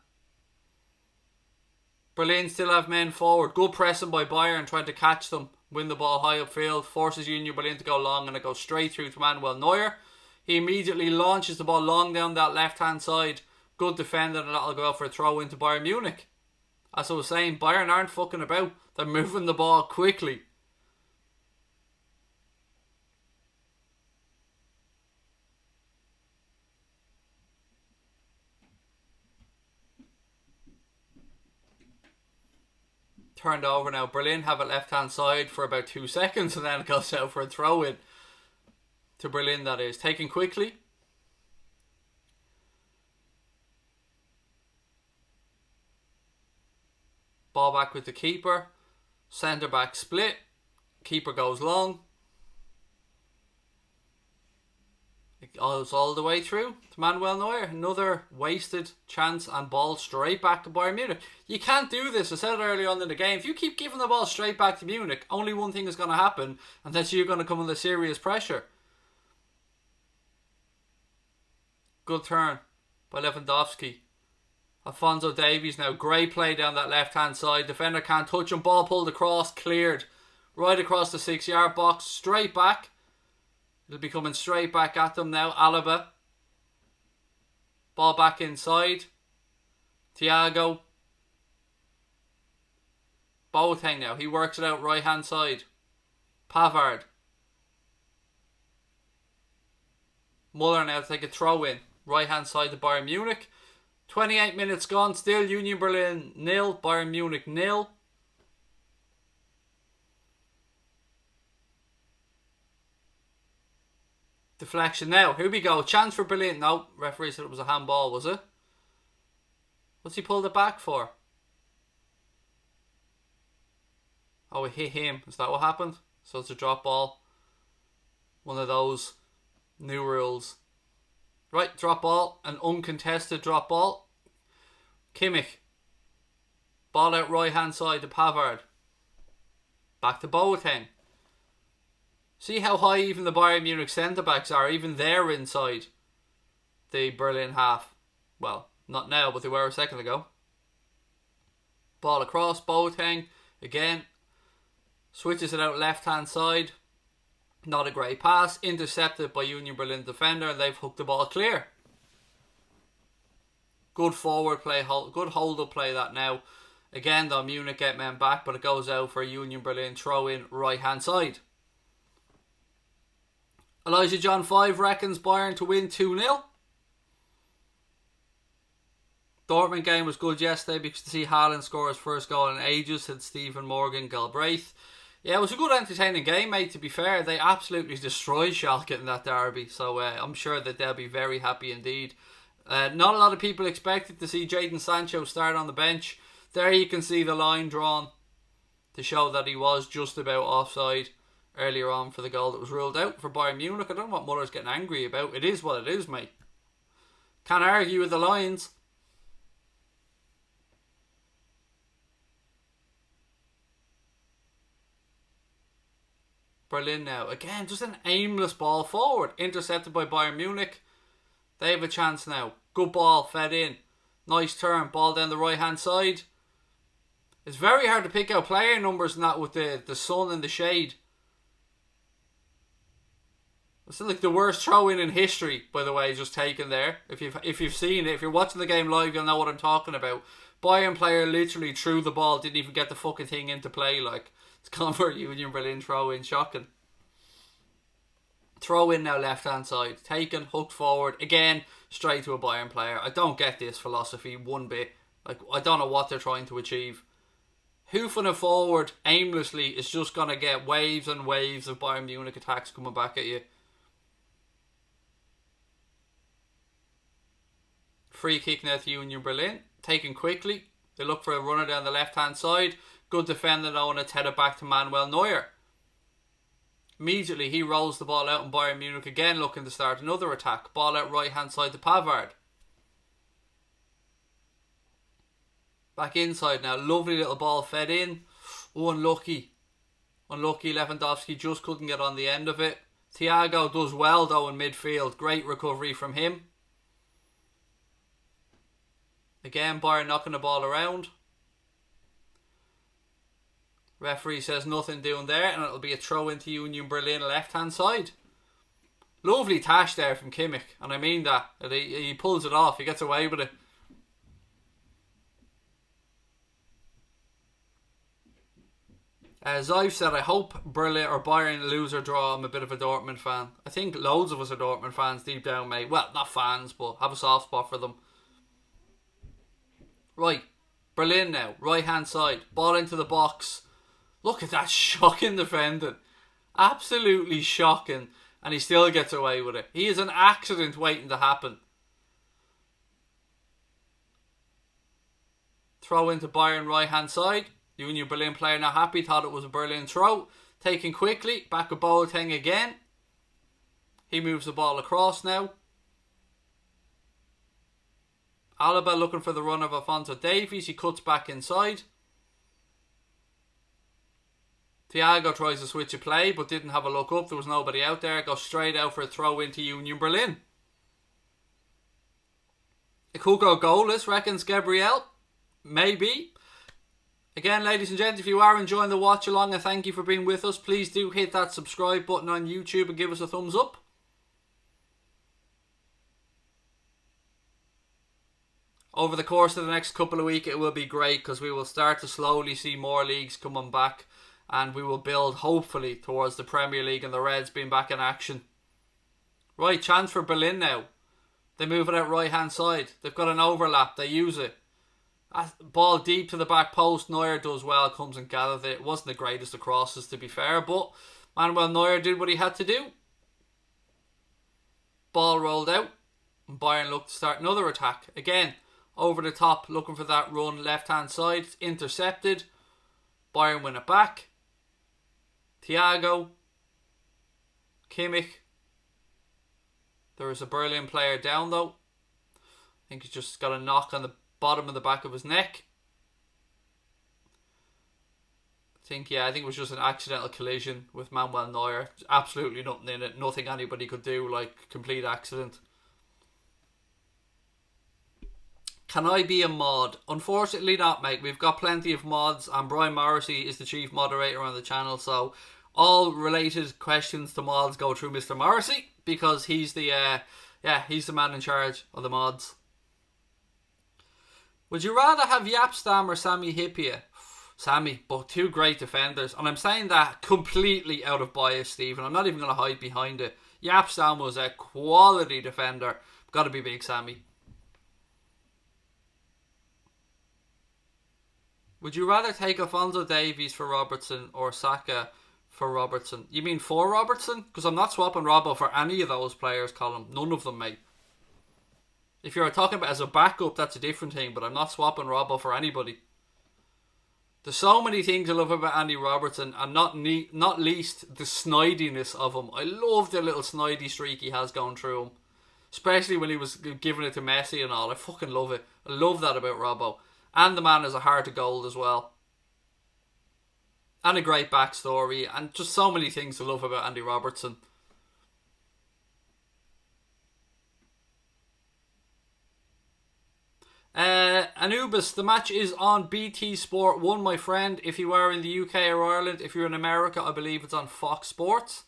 Berlin still have men forward. Good pressing by Bayern, trying to catch them. Win the ball high upfield. Forces Union Berlin to go long, and it goes straight through to Manuel Neuer. He immediately launches the ball long down that left hand side. Good defending, and that'll go out for a throw into Bayern Munich. As I was saying, Bayern aren't fucking about. They're moving the ball quickly. Turned over now. Berlin have it left hand side for about 2 seconds, and then it goes out for a throw in to Berlin, that is. Taken quickly. Ball back with the keeper. Centre back split. Keeper goes long. It goes all the way through to Manuel Neuer. Another wasted chance and ball straight back to Bayern Munich. You can't do this. I said it earlier on in the game. If you keep giving the ball straight back to Munich, only one thing is going to happen, and that's you're going to come under serious pressure. Good turn by Lewandowski. Alphonso Davies now. Great play down that left hand side. Defender can't touch him. Ball pulled across. Cleared. Right across the 6-yard box. Straight back. It'll be coming straight back at them now. Alaba. Ball back inside. Thiago. Boateng now. He works it out right hand side. Pavard. Muller now to take a throw in. Right hand side to Bayern Munich. 28 minutes gone. Still Union Berlin 0. Bayern Munich 0. Deflection now. Here we go. Chance for Berlin. No, referee said it was a handball, was it? What's he pulled it back for? Oh, it hit him. Is that what happened? So it's a drop ball. One of those new rules. Right, drop ball. An uncontested drop ball. Kimmich. Ball out right hand side to Pavard. Back to Boateng. See how high even the Bayern Munich centre-backs are. Even they're inside the Berlin half. Well, not now, but they were a second ago. Ball across. Boateng. Again. Switches it out left-hand side. Not a great pass. Intercepted by Union Berlin defender. And they've hooked the ball clear. Good forward play. Good hold-up play that now. Again, though, Munich get men back, but it goes out for a Union Berlin throw-in right-hand side. Elijah John 5 reckons Bayern to win 2-0. Dortmund game was good yesterday because to see Haaland score his first goal in ages, said Stephen Morgan Galbraith. Yeah, it was a good entertaining game, mate, to be fair. They absolutely destroyed Schalke in that derby, so I'm sure that they'll be very happy indeed. Not a lot of people expected to see Jadon Sancho start on the bench. There you can see the line drawn to show that he was just about offside earlier on for the goal that was ruled out for Bayern Munich. I don't know what Muller's getting angry about. It is what it is, mate. Can't argue with the lines. Berlin now. Again, just an aimless ball forward. Intercepted by Bayern Munich. They have a chance now. Good ball, fed in. Nice turn. Ball down the right hand side. It's very hard to pick out player numbers and that with the sun and the shade. It's like the worst throw-in in history, by the way, just taken there. If you've seen it, if you're watching the game live, you'll know what I'm talking about. Bayern player literally threw the ball, didn't even get the fucking thing into play. Like, it's gone for Union Berlin throw-in, shocking. Throw-in now left-hand side, taken, hooked forward, again, straight to a Bayern player. I don't get this philosophy one bit. Like, I don't know what they're trying to achieve. Hoofing it forward aimlessly is just going to get waves and waves of Bayern Munich attacks coming back at you. Free kick now to Union Berlin. Taken quickly. They look for a runner down the left hand side. Good defending though, and it's headed back to Manuel Neuer. Immediately he rolls the ball out, and Bayern Munich again looking to start another attack. Ball out right hand side to Pavard. Back inside now. Lovely little ball fed in. Oh, unlucky. Unlucky. Lewandowski just couldn't get on the end of it. Thiago does well though in midfield. Great recovery from him. Again, Bayern knocking the ball around. Referee says nothing doing there, and it'll be a throw into Union Berlin left hand side. Lovely tash there from Kimmich, and I mean that. He pulls it off, he gets away with it. As I've said, I hope Berlin or Bayern lose or draw. I'm a bit of a Dortmund fan. I think loads of us are Dortmund fans deep down, mate. Well, not fans, but have a soft spot for them. Right, Berlin now, right hand side, ball into the box. Look at that shocking defending. Absolutely shocking. And he still gets away with it. He is an accident waiting to happen. Throw into Bayern right hand side. Union Berlin player not happy. Thought it was a Berlin throw. Taken quickly. Back to Boateng again. He moves the ball across now. Alaba looking for the run of Alphonso Davies. He cuts back inside. Thiago tries to switch a play but didn't have a look up. There was nobody out there. Goes straight out for a throw into Union Berlin. It could go goalless, reckons Gabriel. Maybe. Again, ladies and gents, if you are enjoying the watch along, and thank you for being with us, please do hit that subscribe button on YouTube and give us a thumbs up. Over the course of the next couple of weeks, it will be great because we will start to slowly see more leagues coming back. And we will build, hopefully, towards the Premier League and the Reds being back in action. Right, chance for Berlin now. They move it out right-hand side. They've got an overlap. They use it. Ball deep to the back post. Neuer does well, comes and gathers it. It wasn't the greatest of crosses, to be fair, but Manuel Neuer did what he had to do. Ball rolled out. And Bayern looked to start another attack. Again, over the top, looking for that run left-hand side. It's intercepted. Bayern win it back. Thiago, Kimmich. There is a Berlin player down though. I think he's just got a knock on the bottom of the back of his neck. I think it was just an accidental collision with Manuel Neuer. There's absolutely nothing in it. Nothing anybody could do, like complete accident. Can I be a mod? Unfortunately not, mate. We've got plenty of mods, and Brian Morrissey is the chief moderator on the channel, so all related questions to mods go through Mr. Morrissey, because he's the he's the man in charge of the mods. Would you rather have Yapstam or Sami Hyypiä? Sami, but two great defenders, and I'm saying that completely out of bias, Stephen. I'm not even going to hide behind it. Yapstam was a quality defender. Got to be big Sami. Would you rather take Alphonso Davies for Robertson or Saka for Robertson? You mean for Robertson? Because I'm not swapping Robbo for any of those players, Colin. None of them, mate. If you're talking about as a backup, that's a different thing, but I'm not swapping Robbo for anybody. There's so many things I love about Andy Robertson, and not least the snidiness of him. I love the little snidey streak he has going through him. Especially when he was giving it to Messi and all. I fucking love it. I love that about Robbo. And the man has a heart of gold as well. And a great backstory. And just so many things to love about Andy Robertson. Anubis, the match is on BT Sport 1, my friend. If you are in the UK or Ireland, if you're in America, I believe it's on Fox Sports.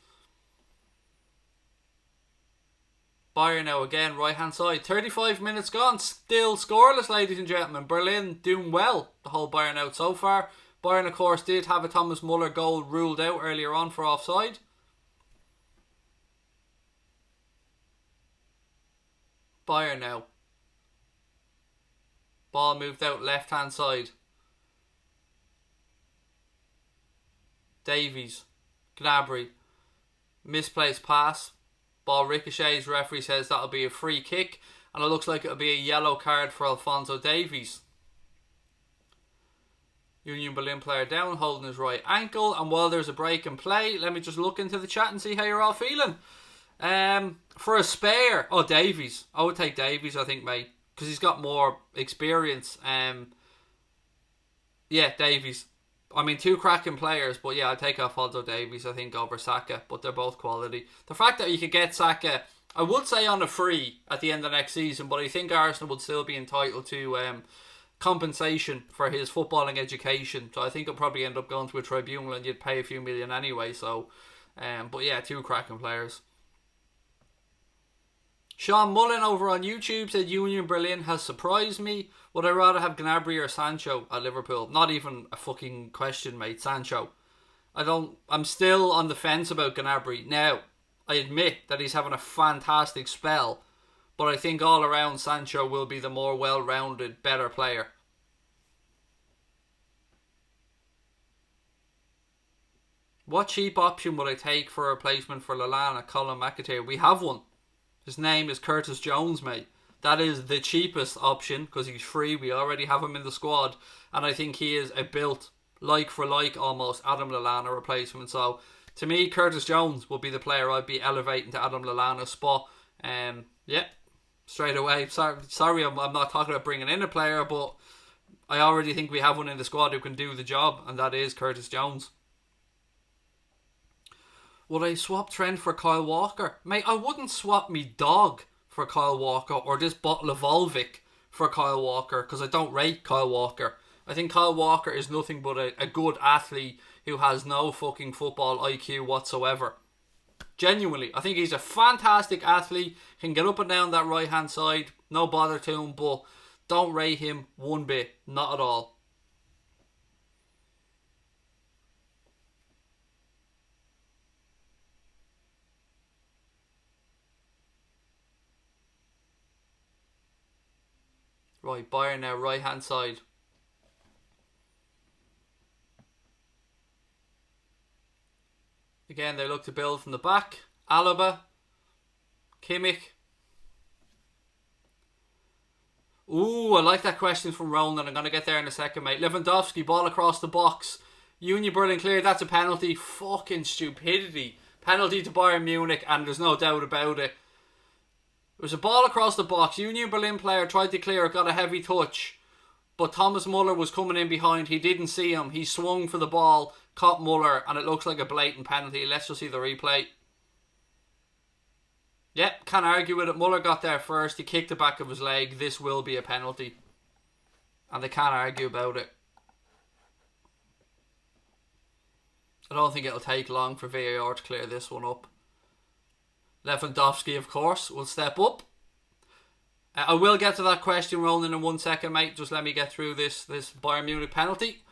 Bayern now again, right hand side. 35 minutes gone, still scoreless, ladies and gentlemen. Berlin doing well, the whole Bayern out so far. Bayern, of course, did have a Thomas Muller goal ruled out earlier on for offside. Bayern now. Ball moved out left hand side. Davies. Gnabry. Misplaced pass. Ball ricochets. Referee says that'll be a free kick. And it looks like it'll be a yellow card for Alphonso Davies. Union Berlin player down, holding his right ankle. And while there's a break in play, let me just look into the chat and see how you're all feeling. For a spare, Davies. I would take Davies, I think, mate, because he's got more experience. Yeah, Davies. I mean, two cracking players, but yeah, I'd take Alphonso Davies, I think, over Saka, but they're both quality. The fact that you could get Saka, I would say on a free at the end of next season, but I think Arsenal would still be entitled to compensation for his footballing education, so I think it'll probably end up going to a tribunal and you'd pay a few million anyway, so, but yeah, two cracking players. Sean Mullen over on YouTube said Union Berlin has surprised me. Would I rather have Gnabry or Sancho at Liverpool? Not even a fucking question, mate. Sancho. I'm still on the fence about Gnabry. Now, I admit that he's having a fantastic spell, but I think all around Sancho will be the more well-rounded, better player. What cheap option would I take for a replacement for Lallana, Colin McAteer? We have one. His name is Curtis Jones, mate. That is the cheapest option because he's free. We already have him in the squad. And I think he is a built, like for like almost, Adam Lallana replacement. So, to me, Curtis Jones would be the player I'd be elevating to Adam Lallana's spot. Yeah, straight away. Sorry, I'm not talking about bringing in a player, but I already think we have one in the squad who can do the job, and that is Curtis Jones. Would I swap Trent for Kyle Walker? Mate, I wouldn't swap me dog for Kyle Walker or this bottle of Volvic for Kyle Walker because I don't rate Kyle Walker. I think Kyle Walker is nothing but a good athlete who has no fucking football IQ whatsoever. Genuinely, I think he's a fantastic athlete, can get up and down that right hand side, no bother to him, but don't rate him one bit, not at all. Right, Bayern now, right hand side. Again, they look to build from the back. Alaba, Kimmich. Ooh, I like that question from Roland. I'm going to get there in a second, mate. Lewandowski, ball across the box. Union Berlin clear. That's a penalty. Fucking stupidity. Penalty to Bayern Munich, and there's no doubt about it. There was a ball across the box. Union Berlin player tried to clear it, got a heavy touch. But Thomas Muller was coming in behind. He didn't see him. He swung for the ball, caught Muller, and it looks like a blatant penalty. Let's just see the replay. Yep, can't argue with it. Muller got there first. He kicked the back of his leg. This will be a penalty. And they can't argue about it. I don't think it'll take long for VAR to clear this one up. Lewandowski, of course, will step up. I will get to that question, Roland, in 1 second, mate. Just let me get through this Bayern Munich penalty.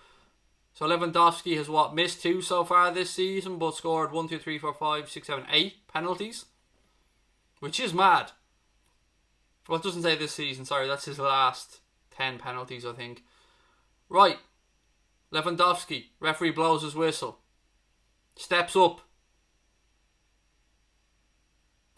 So Lewandowski has missed 2 so far this season, but scored 1, 2, 3, 4, 5, 6, 7, 8 penalties, which is mad. Well, it doesn't say this season. Sorry, that's his last 10 penalties, I think. Right, Lewandowski. Referee blows his whistle. Steps up.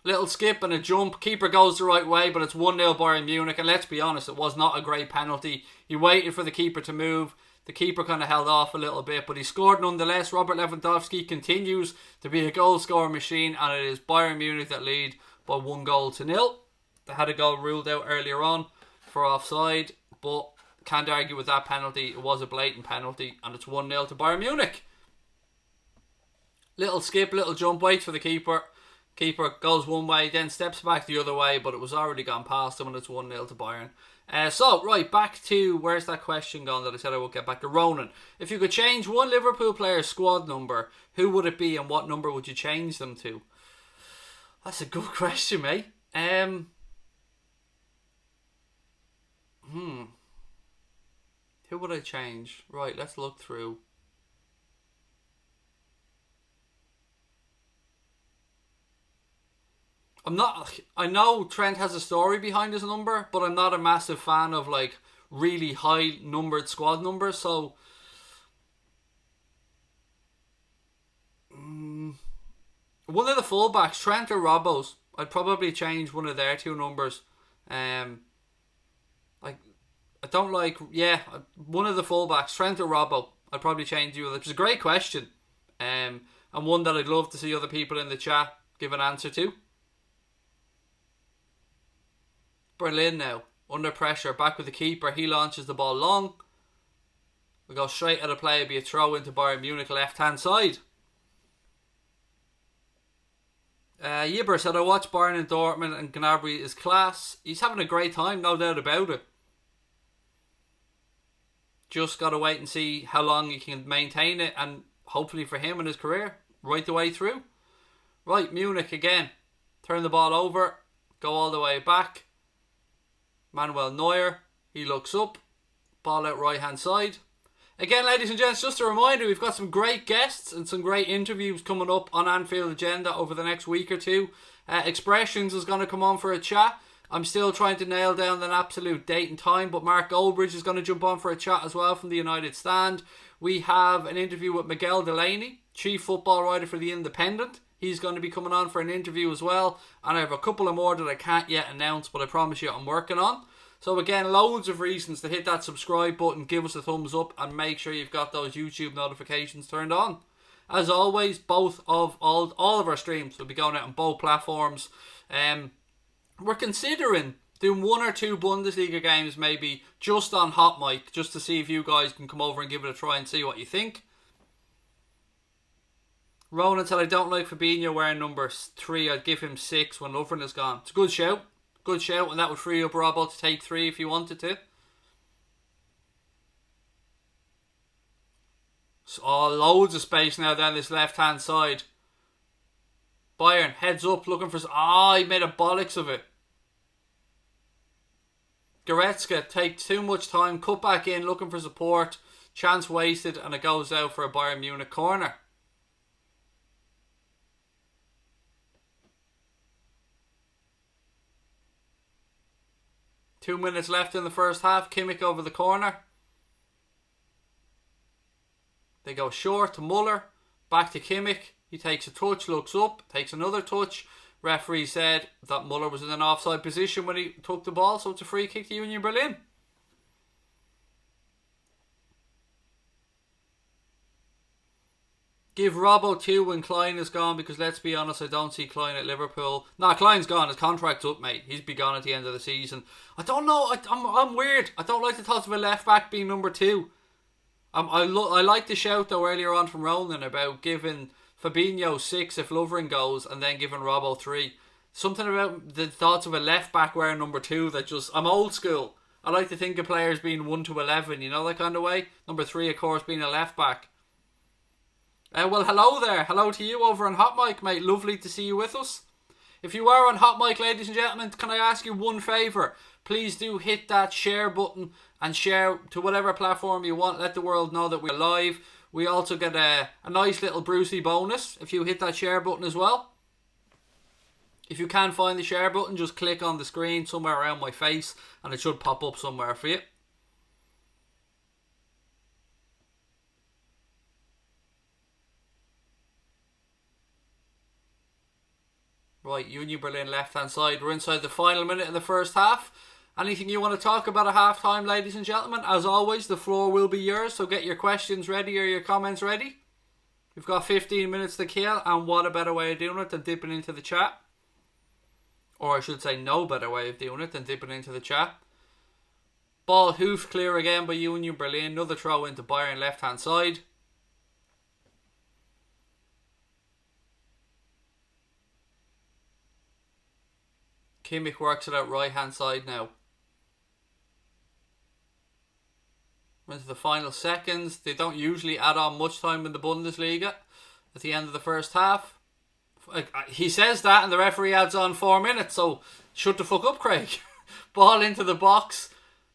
Little skip and a jump. Keeper goes the right way, but it's 1-0 Bayern Munich. And let's be honest, it was not a great penalty. He waited for the keeper to move. The keeper kind of held off a little bit, but he scored nonetheless. Robert Lewandowski continues to be a goal scoring machine, and it is Bayern Munich that lead by 1-0. They had a goal ruled out earlier on for offside, but can't argue with that penalty. It was a blatant penalty, and it's 1-0 to Bayern Munich. Little skip, little jump, waits for the keeper. Keeper goes one way, then steps back the other way, but it was already gone past him, and it's 1-0 to Bayern. Right, back to, where's that question gone that I said I would get back to? Ronan. If you could change one Liverpool player's squad number, who would it be and what number would you change them to? That's a good question, mate. Who would I change? Right, let's look through. I know Trent has a story behind his number, but I'm not a massive fan of like really high numbered squad numbers, so one of the fullbacks, Trent or Robbo's, I'd probably change one of their 2 numbers. Like I don't like, one of the fullbacks, Trent or Robbo. I'd probably change you. Which is a great question. And one that I'd love to see other people in the chat give an answer to. Berlin now, under pressure, back with the keeper. He launches the ball long. We go straight at a play. It'll be a throw into Bayern Munich left hand side. Yibber said, I watched Bayern and Dortmund, and Gnabry is class. He's having a great time, no doubt about it. Just got to wait and see how long he can maintain it, and hopefully for him and his career, right the way through. Right, Munich again. Turn the ball over, go all the way back. Manuel Neuer, he looks up. Ball out right hand side. Again, ladies and gents, just a reminder, we've got some great guests and some great interviews coming up on Anfield Agenda over the next week or two. Expressions is going to come on for a chat. I'm still trying to nail down an absolute date and time, but Mark Goldbridge is going to jump on for a chat as well from the United Stand. We have an interview with Miguel Delaney, chief football writer for The Independent. He's going to be coming on for an interview as well. And I have a couple of more that I can't yet announce, but I promise you I'm working on. So again, loads of reasons to hit that subscribe button, give us a thumbs up, and make sure you've got those YouTube notifications turned on. As always, all of our streams will be going out on both platforms. We're considering doing 1 or 2 Bundesliga games maybe just on Hot Mic, just to see if you guys can come over and give it a try and see what you think. Ronan said, I don't like Fabinho wearing number 3. I'd give him 6 when Lovren is gone. It's a good shout. Good shout, and that would free up Robbo to take 3 if he wanted to. So, loads of space now down this left-hand side. Bayern, heads up, looking for... he made a bollocks of it. Goretzka takes too much time, cut back in, looking for support. Chance wasted, and it goes out for a Bayern Munich corner. Two minutes left in the first half. Kimmich over the corner. They go short to Muller. Back to Kimmich. He takes a touch, looks up, takes another touch. Referee said that Muller was in an offside position when he took the ball, so it's a free kick to Union Berlin. Give Robbo 2 when Klein is gone, because let's be honest, I don't see Klein at Liverpool. Nah, Klein's gone. His contract's up, mate. He's be gone at the end of the season. I don't know. I'm weird. I don't like the thoughts of a left back being number 2. I like the shout though earlier on from Ronan about giving Fabinho 6 if Lovren goes, and then giving Robbo 3. Something about the thoughts of a left back wearing number 2 that just... I'm old school. I like to think of players being 1 to 11, you know, that kind of way. Number 3, of course, being a left back. Well, hello there. Hello to you over on Hot Mic, mate. Lovely to see you with us. If you are on Hot Mic, ladies and gentlemen, can I ask you one favour? Please do hit that share button and share to whatever platform you want. Let the world know that we're live. We also get a nice little Brucey bonus if you hit that share button as well. If you can't find the share button, just click on the screen somewhere around my face and it should pop up somewhere for you. Right, Union Berlin left-hand side. We're inside the final minute of the first half. Anything you want to talk about at half-time, ladies and gentlemen? As always, the floor will be yours, so get your questions ready or your comments ready. We've got 15 minutes to kill, and what a better way of doing it than dipping into the chat. Or I should say no better way of doing it than dipping into the chat. Ball hoofed clear again by Union Berlin. Another throw into Bayern left-hand side. Kimmich works it out right hand side now. We're into the final seconds. They don't usually add on much time in the Bundesliga at the end of the first half. He says that and the referee adds on 4 minutes, so shut the fuck up, Craig. Ball into the box.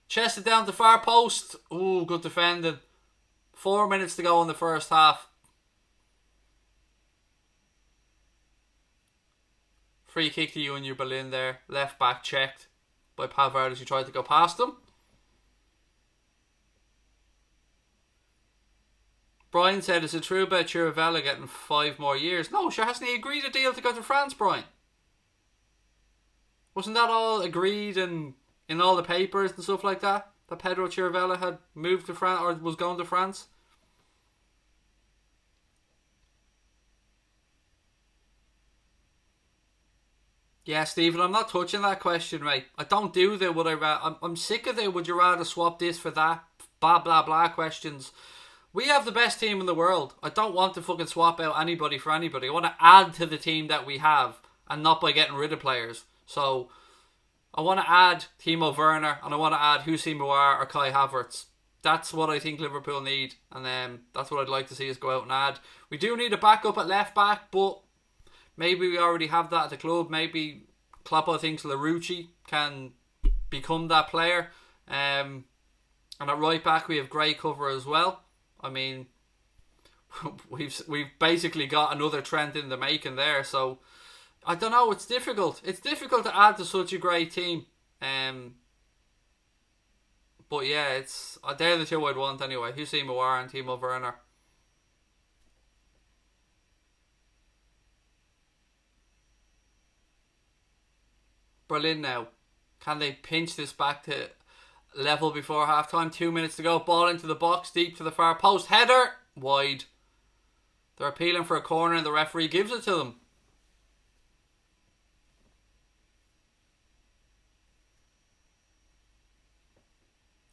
Chested down to far post. Ooh, good defending. 4 minutes to go in the first half. Free kick to Union Berlin there. Left back checked by Havertz as he tried to go past him. Brian said, is it true about Chirivella getting 5 more years? No, sure, hasn't he agreed a deal to go to France, Brian? Wasn't that all agreed in all the papers and stuff like that? that Pedro Chirivella had moved to France or was going to France? Yeah, Stephen, I'm not touching that question, mate. I don't do the would I I'm sick of the would you rather swap this for that blah blah blah questions. We have the best team in the world. I don't want to fucking swap out anybody for anybody. I want to add to the team that we have and not by getting rid of players. So I want to add Timo Werner and I want to add Houssem Aouar or Kai Havertz. That's what I think Liverpool need, and that's what I'd like to see us go out and add. We do need a backup at left back, but maybe we already have that at the club. Maybe Klopp thinks Larouci can become that player. And at right back we have great cover as well. I mean, we've basically got another Trent in the making there. So I don't know. It's difficult. It's difficult to add to such a great team. But yeah, they're the two I'd want anyway. Houssem Aouar and Timo Werner. Berlin now. Can they pinch this back to level before half time? 2 minutes to go. Ball into the box, deep to the far post. Header! Wide. They're appealing for a corner and the referee gives it to them.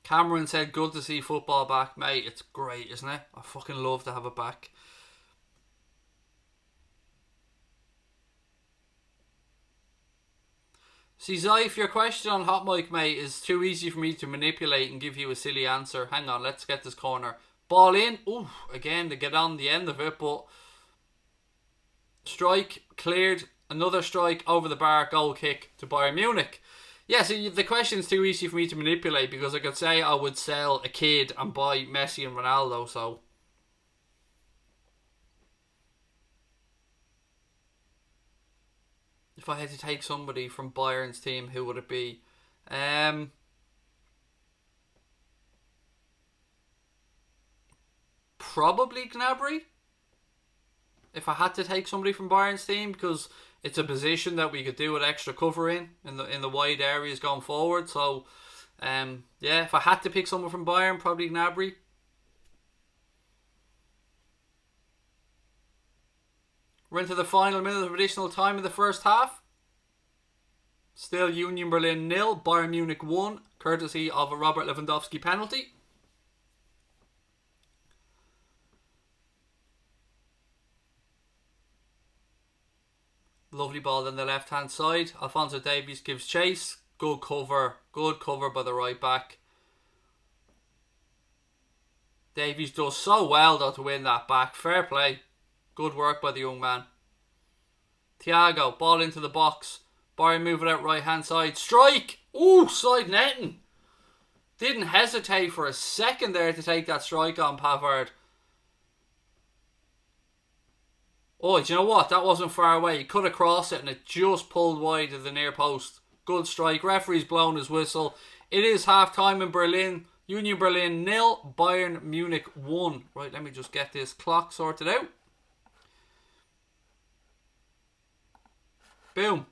Cameron said, good to see football back. Mate, it's great, isn't it? I fucking love to have it back. See, Zaif, your question on Hot Mic, mate, is too easy for me to manipulate and give you a silly answer. Hang on, let's get this corner. Ball in. Ooh, again, to get on the end of it, but strike, cleared. Another strike over the bar, goal kick to Bayern Munich. Yeah, so the question's too easy for me to manipulate because I could say I would sell a kid and buy Messi and Ronaldo, so... If I had to take somebody from Bayern's team, who would it be? Probably Gnabry. If I had to take somebody from Bayern's team, because it's a position that we could do with extra cover in the wide areas going forward. So, yeah, if I had to pick someone from Bayern, probably Gnabry. We're into the final minute of additional time in the first half. Still Union Berlin 0, Bayern Munich 1, courtesy of a Robert Lewandowski penalty. Lovely ball on the left hand side. Alphonso Davies gives chase. Good cover by the right back. Davies does so well though to win that back. Fair play. Good work by the young man. Thiago, ball into the box. Bayern move it out right hand side. Strike! Ooh, side netting. Didn't hesitate for a second there to take that strike on Pavard. Oh, do you know what? That wasn't far away. He could have crossed it and it just pulled wide of the near post. Good strike. Referee's blown his whistle. It is half time in Berlin. Union Berlin 0, Bayern Munich 1. Right, let me just get this clock sorted out. Boom.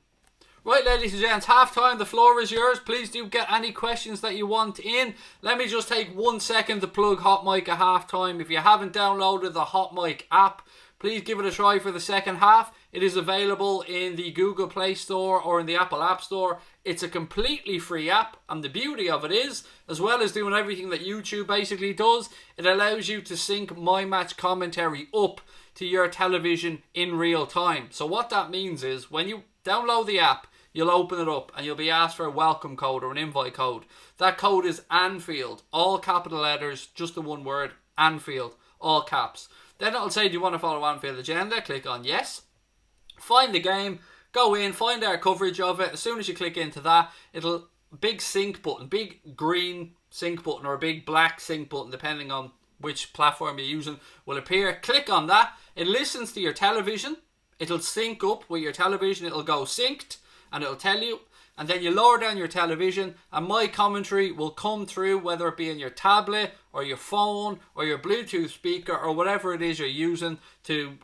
Right, ladies and gents, half time. The floor is yours. Please do get any questions that you want in. Let me just take 1 second to plug Hot Mic at half time. If you haven't downloaded the Hot Mic app, please give it a try for the second half. It is available in the Google Play Store or in the Apple App Store. It's a completely free app, and the beauty of it is, as well as doing everything that YouTube basically does, it allows you to sync my match commentary up to your television in real time. So what that means is, when you download the app, you'll open it up and you'll be asked for a welcome code or an invite code. That code is Anfield, all capital letters, just the one word, Anfield, all caps. Then it'll say, do you want to follow Anfield Agenda? Click on yes. Find the game, go in, find our coverage of it. As soon as you click into that, it'll big sync button, big green sync button or a big black sync button, depending on which platform you're using, will appear. Click on that. It listens to your television. It'll sync up with your television. It'll go synced and it'll tell you. And then you lower down your television and my commentary will come through, whether it be in your tablet or your phone or your Bluetooth speaker or whatever it is you're using to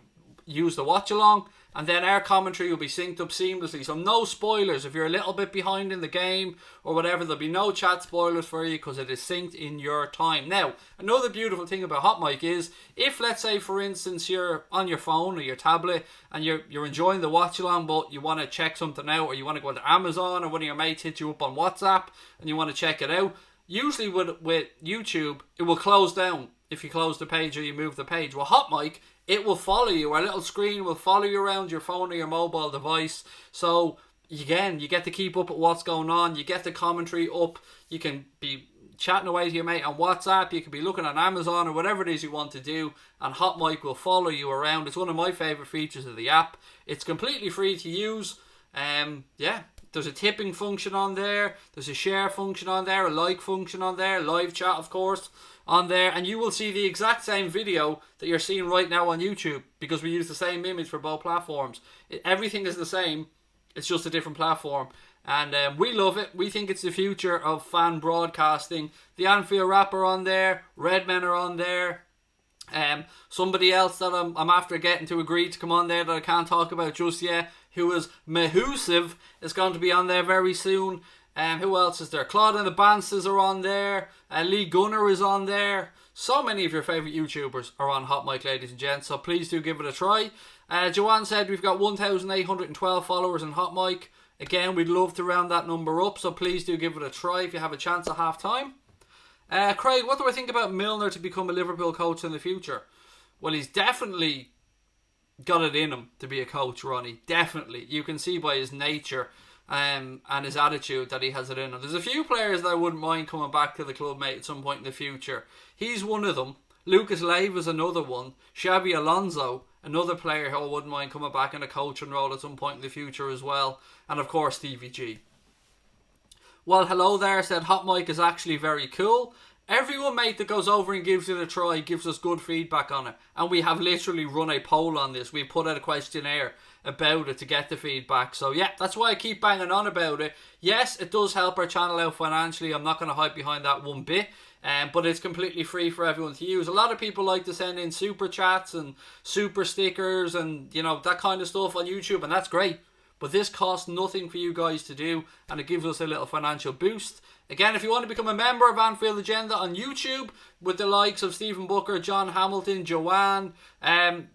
use the watch along. and then our commentary will be synced up seamlessly. So no spoilers. If you're a little bit behind in the game or whatever, there'll be no chat spoilers for you because it is synced in your time. Now, another beautiful thing about Hot Mic is, if let's say for instance you're on your phone or your tablet and you're enjoying the watch along, but you want to check something out, or you want to go to Amazon, or one of your mates hit you up on WhatsApp and you want to check it out, usually with YouTube it will close down if you close the page or you move the page. Well, Hot Mic, it will follow you. Our little screen will follow you around your phone or your mobile device. So again, you get to keep up with what's going on. You get the commentary up. You can be chatting away to your mate on WhatsApp. You can be looking on Amazon or whatever it is you want to do, and Hot Mic will follow you around. It's one of my favourite features of the app. It's completely free to use. There's a tipping function on there. There's a share function on there. A like function on there. Live chat, of course, on there. And you will see the exact same video that you're seeing right now on YouTube, because we use the same image for both platforms. Everything is the same. It's just a different platform. And we love it. We think it's the future of fan broadcasting. The Anfield rap are on there. Redmen are on there. Somebody else that I'm after getting to agree to come on there that I can't talk about just yet, who is Mehusiv, is going to be on there very soon. Who else is there? Claude and the Bances are on there. Lee Gunner is on there. So many of your favourite YouTubers are on Hot Mic, ladies and gents, so please do give it a try. Joanne said we've got 1,812 followers on Hot Mic. Again, we'd love to round that number up, so please do give it a try if you have a chance at half time. Craig, what do I think about Milner to become a Liverpool coach in the future? Well, he's definitely got it in him to be a coach, Ronnie. Definitely. You can see by his nature and his attitude that he has it in him. There's a few players that I wouldn't mind coming back to the club, mate, at some point in the future. He's one of them. Lucas Leiva is another one. Xabi Alonso, another player who I wouldn't mind coming back in a coaching role at some point in the future as well. And of course, Stevie G. Well, hello there, said Hot Mic is actually very cool. Everyone, mate, that goes over and gives it a try gives us good feedback on it. And we have literally run a poll on this. We put out a questionnaire about it to get the feedback. So yeah, that's why I keep banging on about it. Yes, it does help our channel out financially. I'm not going to hide behind that one bit. But it's completely free for everyone to use. A lot of people like to send in super chats and super stickers and, you know, that kind of stuff on YouTube, and that's great. But this costs nothing for you guys to do, and it gives us a little financial boost. Again, if you want to become a member of Anfield Agenda on YouTube, with the likes of Stephen Booker, John Hamilton, Joanne,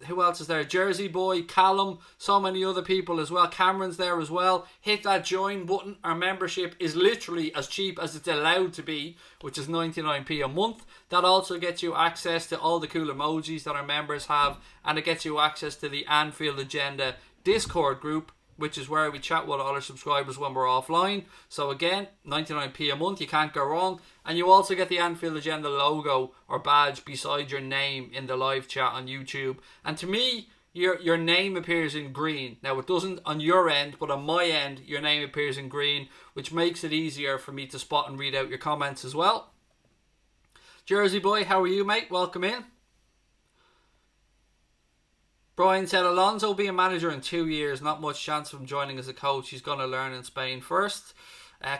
who else is there? Jersey Boy, Callum, so many other people as well. Cameron's there as well. Hit that join button. Our membership is literally as cheap as it's allowed to be, which is 99p a month. That also gets you access to all the cool emojis that our members have, and it gets you access to the Anfield Agenda Discord group, which is where we chat with all our subscribers when we're offline. So again, 99p a month, you can't go wrong. And you also get the Anfield Agenda logo or badge beside your name in the live chat on YouTube. And to me, your name appears in green. Now, it doesn't on your end, but on my end, your name appears in green, which makes it easier for me to spot and read out your comments as well. Jersey Boy, how are you, mate? Welcome in. Brian said Alonso will be a manager in 2 years. Not much chance of him joining as a coach. He's going to learn in Spain first.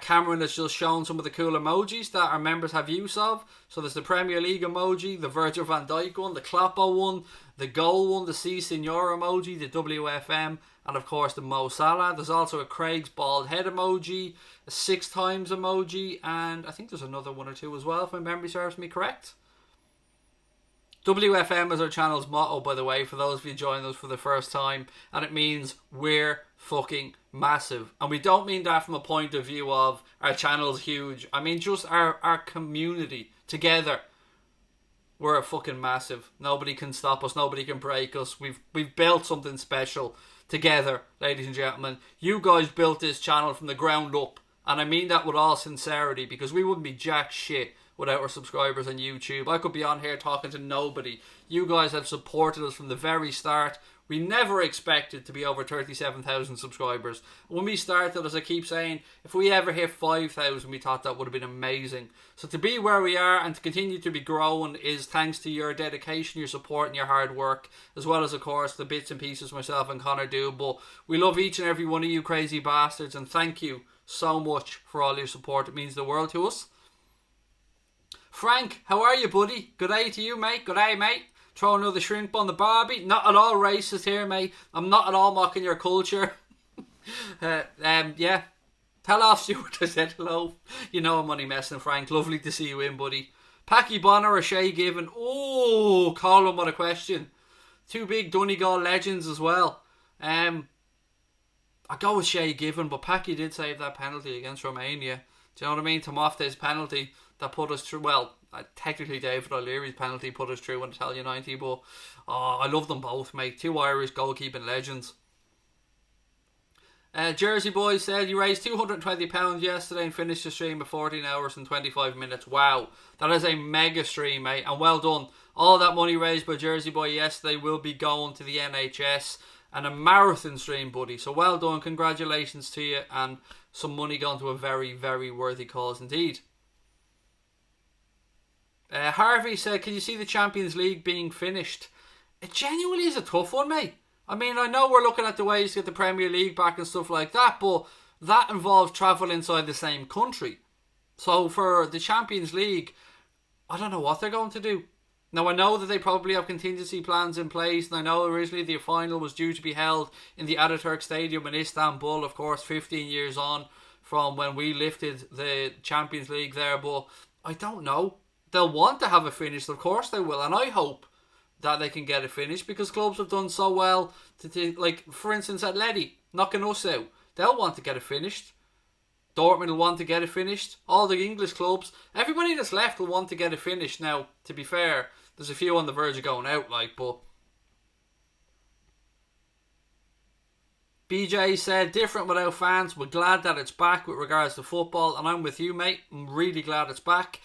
Cameron has just shown some of the cool emojis that our members have use of. So there's the Premier League emoji, the Virgil van Dijk one, the Kloppo one, the goal one, the C Signor emoji, the WFM, and of course the Mo Salah. There's also a Craig's bald head emoji, a 6 times emoji, and I think there's another one or two as well, if my memory serves me correct. WFM is our channel's motto, by the way, for those of you joining us for the first time, and it means we're fucking massive. And we don't mean that from a point of view of our channel's huge. I mean just our community together. We're fucking massive. Nobody can stop us. Nobody can break us. We've built something special together, ladies and gentlemen. You guys built this channel from the ground up, and I mean that with all sincerity, because we wouldn't be jack shit without our subscribers on YouTube. I could be on here talking to nobody. You guys have supported us from the very start. We never expected to be over 37,000 subscribers. When we started, as I keep saying, if we ever hit 5,000, we thought that would have been amazing. So to be where we are and to continue to be growing is thanks to your dedication, your support and your hard work, as well as, of course, the bits and pieces myself and Connor do. But we love each and every one of you crazy bastards, and thank you so much for all your support. It means the world to us. Frank, how are you, buddy? Good day to you, mate. Good day, mate. throw another shrimp on the barbie. Not at all racist here, mate. I'm not at all mocking your culture. Yeah. Tell off Stuart I said hello. You know I'm only messing, Frank. Lovely to see you in, buddy. Packy Bonner or Shay Given? Oh, Colin, what a question. Two big Donegal legends as well. I go with Shay Given, but Packy did save that penalty against Romania. Do you know what I mean? Tomofte's penalty that put us through. Well, technically David O'Leary's penalty put us through in Italia 90, but I love them both, mate. Two Irish goalkeeping legends. Jersey Boy said you raised £220 yesterday and finished the stream at 14 hours and 25 minutes. Wow, that is a mega stream, mate, and well done. All that money raised by Jersey Boy yesterday will be going to the NHS and a marathon stream, buddy. So well done, congratulations to you, and some money going to a very, very worthy cause indeed. Harvey said, can you see the Champions League being finished? It genuinely is a tough one, mate. I mean, I know we're looking at the ways to get the Premier League back and stuff like that, but that involves travel inside the same country. So for the Champions League, I don't know what they're going to do. Now, I know that they probably have contingency plans in place, and I know originally the final was due to be held in the Ataturk Stadium in Istanbul, of course, 15 years on from when we lifted the Champions League there, but I don't know. They'll want to have it finished, of course they will, and I hope that they can get it finished because clubs have done so well like for instance Atleti knocking us out. They'll want to get it finished. Dortmund will want to get it finished. All the English clubs, everybody that's left will want to get it finished. Now, to be fair, there's a few on the verge of going out, but BJ said different without fans. We're glad that it's back with regards to football, and I'm with you, mate. I'm really glad it's back.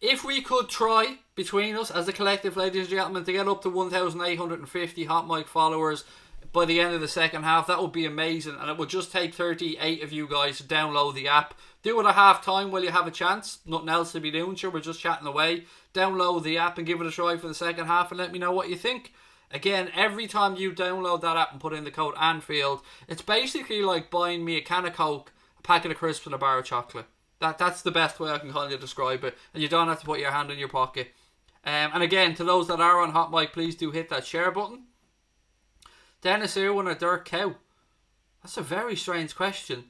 If we could try between us as a collective, ladies and gentlemen, to get up to 1,850 Hot Mic followers by the end of the second half, that would be amazing. And it would just take 38 of you guys to download the app. Do it at half time while you have a chance. Nothing else to be doing, sure, we're just chatting away. Download the app and give it a try for the second half and let me know what you think. Again, every time you download that app and put in the code Anfield, it's basically like buying me a can of Coke, a packet of crisps and a bar of chocolate. That's the best way I can kind of describe it. And you don't have to put your hand in your pocket. And again, to those that are on Hot Mic, please do hit that share button. Dennis Irwin or Dirk Cow? That's a very strange question.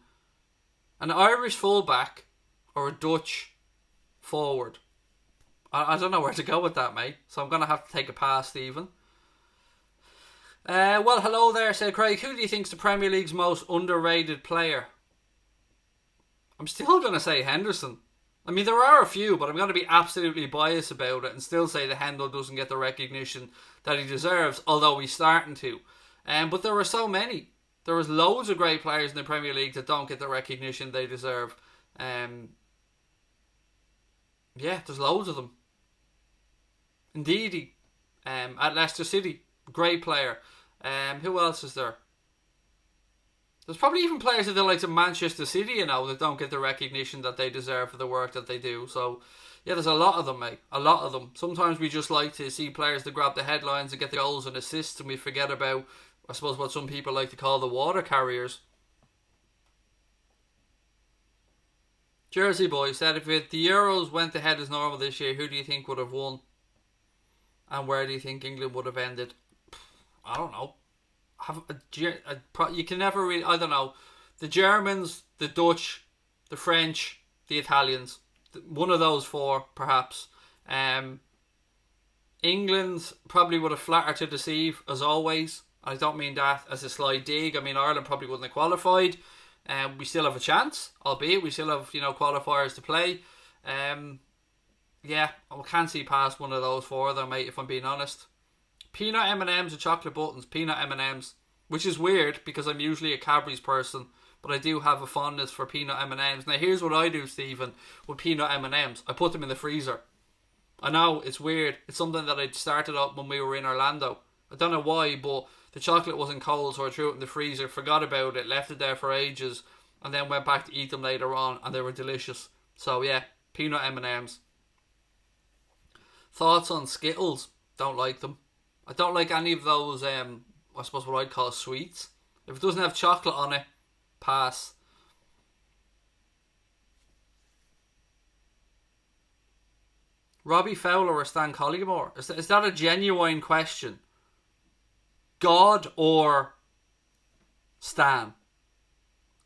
An Irish fullback or a Dutch forward? I don't know where to go with that, mate. So I'm going to have to take a pass, Stephen. Well, hello there, said Craig. Who do you think's the Premier League's most underrated player? I'm still going to say Henderson. I mean, there are a few, but I'm going to be absolutely biased about it and still say that Hendo doesn't get the recognition that he deserves, although he's starting to. But there are so many. There was loads of great players in the Premier League that don't get the recognition they deserve. Yeah, there's loads of them. Indeed, at Leicester City, great player. Who else is there? There's probably even players at the likes of Manchester City, that don't get the recognition that they deserve for the work that they do. So, yeah, there's a lot of them, mate. A lot of them. Sometimes we just like to see players that grab the headlines and get the goals and assists, and we forget about, I suppose, what some people like to call the water carriers. Jersey Boy said, if the Euros went ahead as normal this year, who do you think would have won? And where do you think England would have ended? I don't know. You can never really, I don't know. The Germans, the Dutch, the French, the Italians. One of those four, perhaps. England probably would have flattered to deceive, as always. I don't mean that as a slight dig. I mean, Ireland probably wouldn't have qualified. We still have a chance, albeit we still have, qualifiers to play. Yeah, I can't see past one of those four though, mate, if I'm being honest. Peanut M&M's or chocolate buttons? Peanut M&M's. Which is weird, because I'm usually a Cadbury's person, but I do have a fondness for peanut M&M's. Now, here's what I do, Stephen, with peanut M&M's. I put them in the freezer. I know, it's weird. It's something that I started up when we were in Orlando. I don't know why, but the chocolate wasn't cold, so I threw it in the freezer, forgot about it, left it there for ages, and then went back to eat them later on, and they were delicious. So, yeah, peanut M&M's. Thoughts on Skittles? Don't like them. I don't like any of those, I suppose what I'd call sweets. If it doesn't have chocolate on it, pass. Robbie Fowler or Stan Collymore? Is that a genuine question? God or Stan?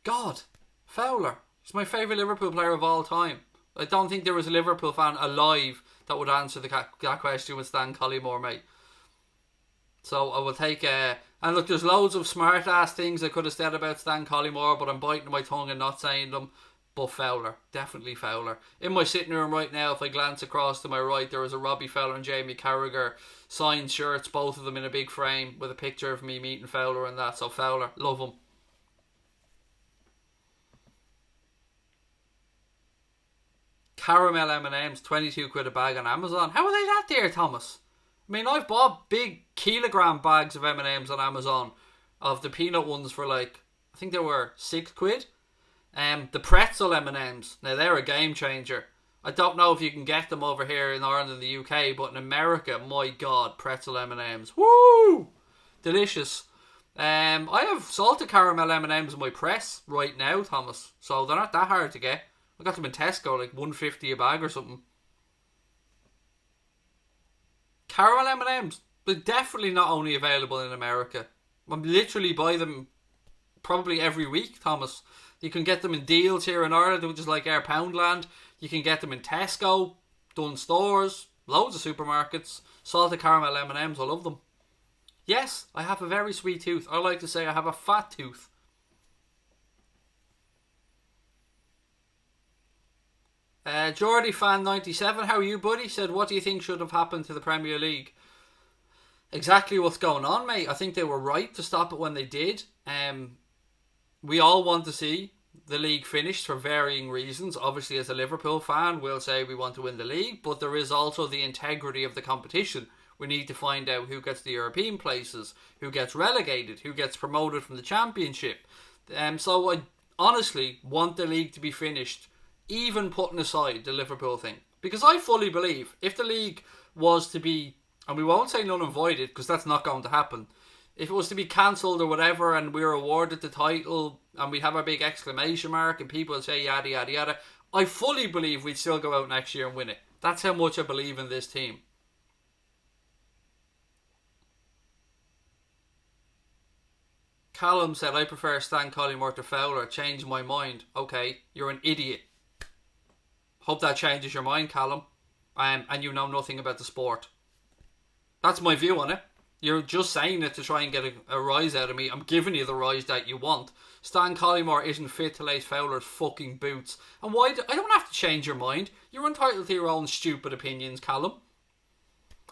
God. Fowler. He's my favourite Liverpool player of all time. I don't think there was a Liverpool fan alive that would answer that question with Stan Collymore, mate. So I will take and look, there's loads of smart ass things I could have said about Stan Collymore, but I'm biting my tongue and not saying them. But Fowler, definitely Fowler. In my sitting room right now, if I glance across to my right, there is a Robbie Fowler and Jamie Carragher signed shirts, both of them in a big frame with a picture of me meeting Fowler and that. So Fowler, love him. Caramel M&M's, 22 quid a bag on Amazon. How are they that dear, Thomas? I mean, I've bought big kilogram bags of M&M's on Amazon, of the peanut ones for like, I think they were 6 quid. The pretzel M&M's, now they're a game changer. I don't know if you can get them over here in Ireland and the UK, but in America, my God, pretzel M&M's, woo, delicious. I have salted caramel M&M's in my press right now, Thomas, so they're not that hard to get. I got them in Tesco, like $1.50 a bag or something. Caramel M&M's, they're definitely not only available in America. I literally buy them probably every week, Thomas. You can get them in deals here in Ireland, which is like our Poundland. You can get them in Tesco, Dunn Stores, loads of supermarkets. Salted caramel M&M's, I love them. Yes, I have a very sweet tooth. I like to say I have a fat tooth. Geordie fan 97, how are you, buddy? Said, what do you think should have happened to the Premier League? Exactly what's going on, mate. I think they were right to stop it when they did. We all want to see the league finished for varying reasons. Obviously, as a Liverpool fan, we'll say we want to win the league, but there is also the integrity of the competition. We need to find out who gets the European places, who gets relegated, who gets promoted from the Championship. So I honestly want the league to be finished, even putting aside the Liverpool thing. Because I fully believe if the league was to be, and we won't say null and voided because that's not going to happen, if it was to be cancelled or whatever and we were awarded the title and we'd have a big exclamation mark and people would say yada yada yada, I fully believe we'd still go out next year and win it. That's how much I believe in this team. Callum said, I prefer Stan Collymore to Fowler. Change my mind. Okay, you're an idiot. Hope that changes your mind, Callum. And you know nothing about the sport. That's my view on it. You're just saying it to try and get a rise out of me. I'm giving you the rise that you want. Stan Collymore isn't fit to lace Fowler's fucking boots. And why? I don't have to change your mind. You're entitled to your own stupid opinions, Callum.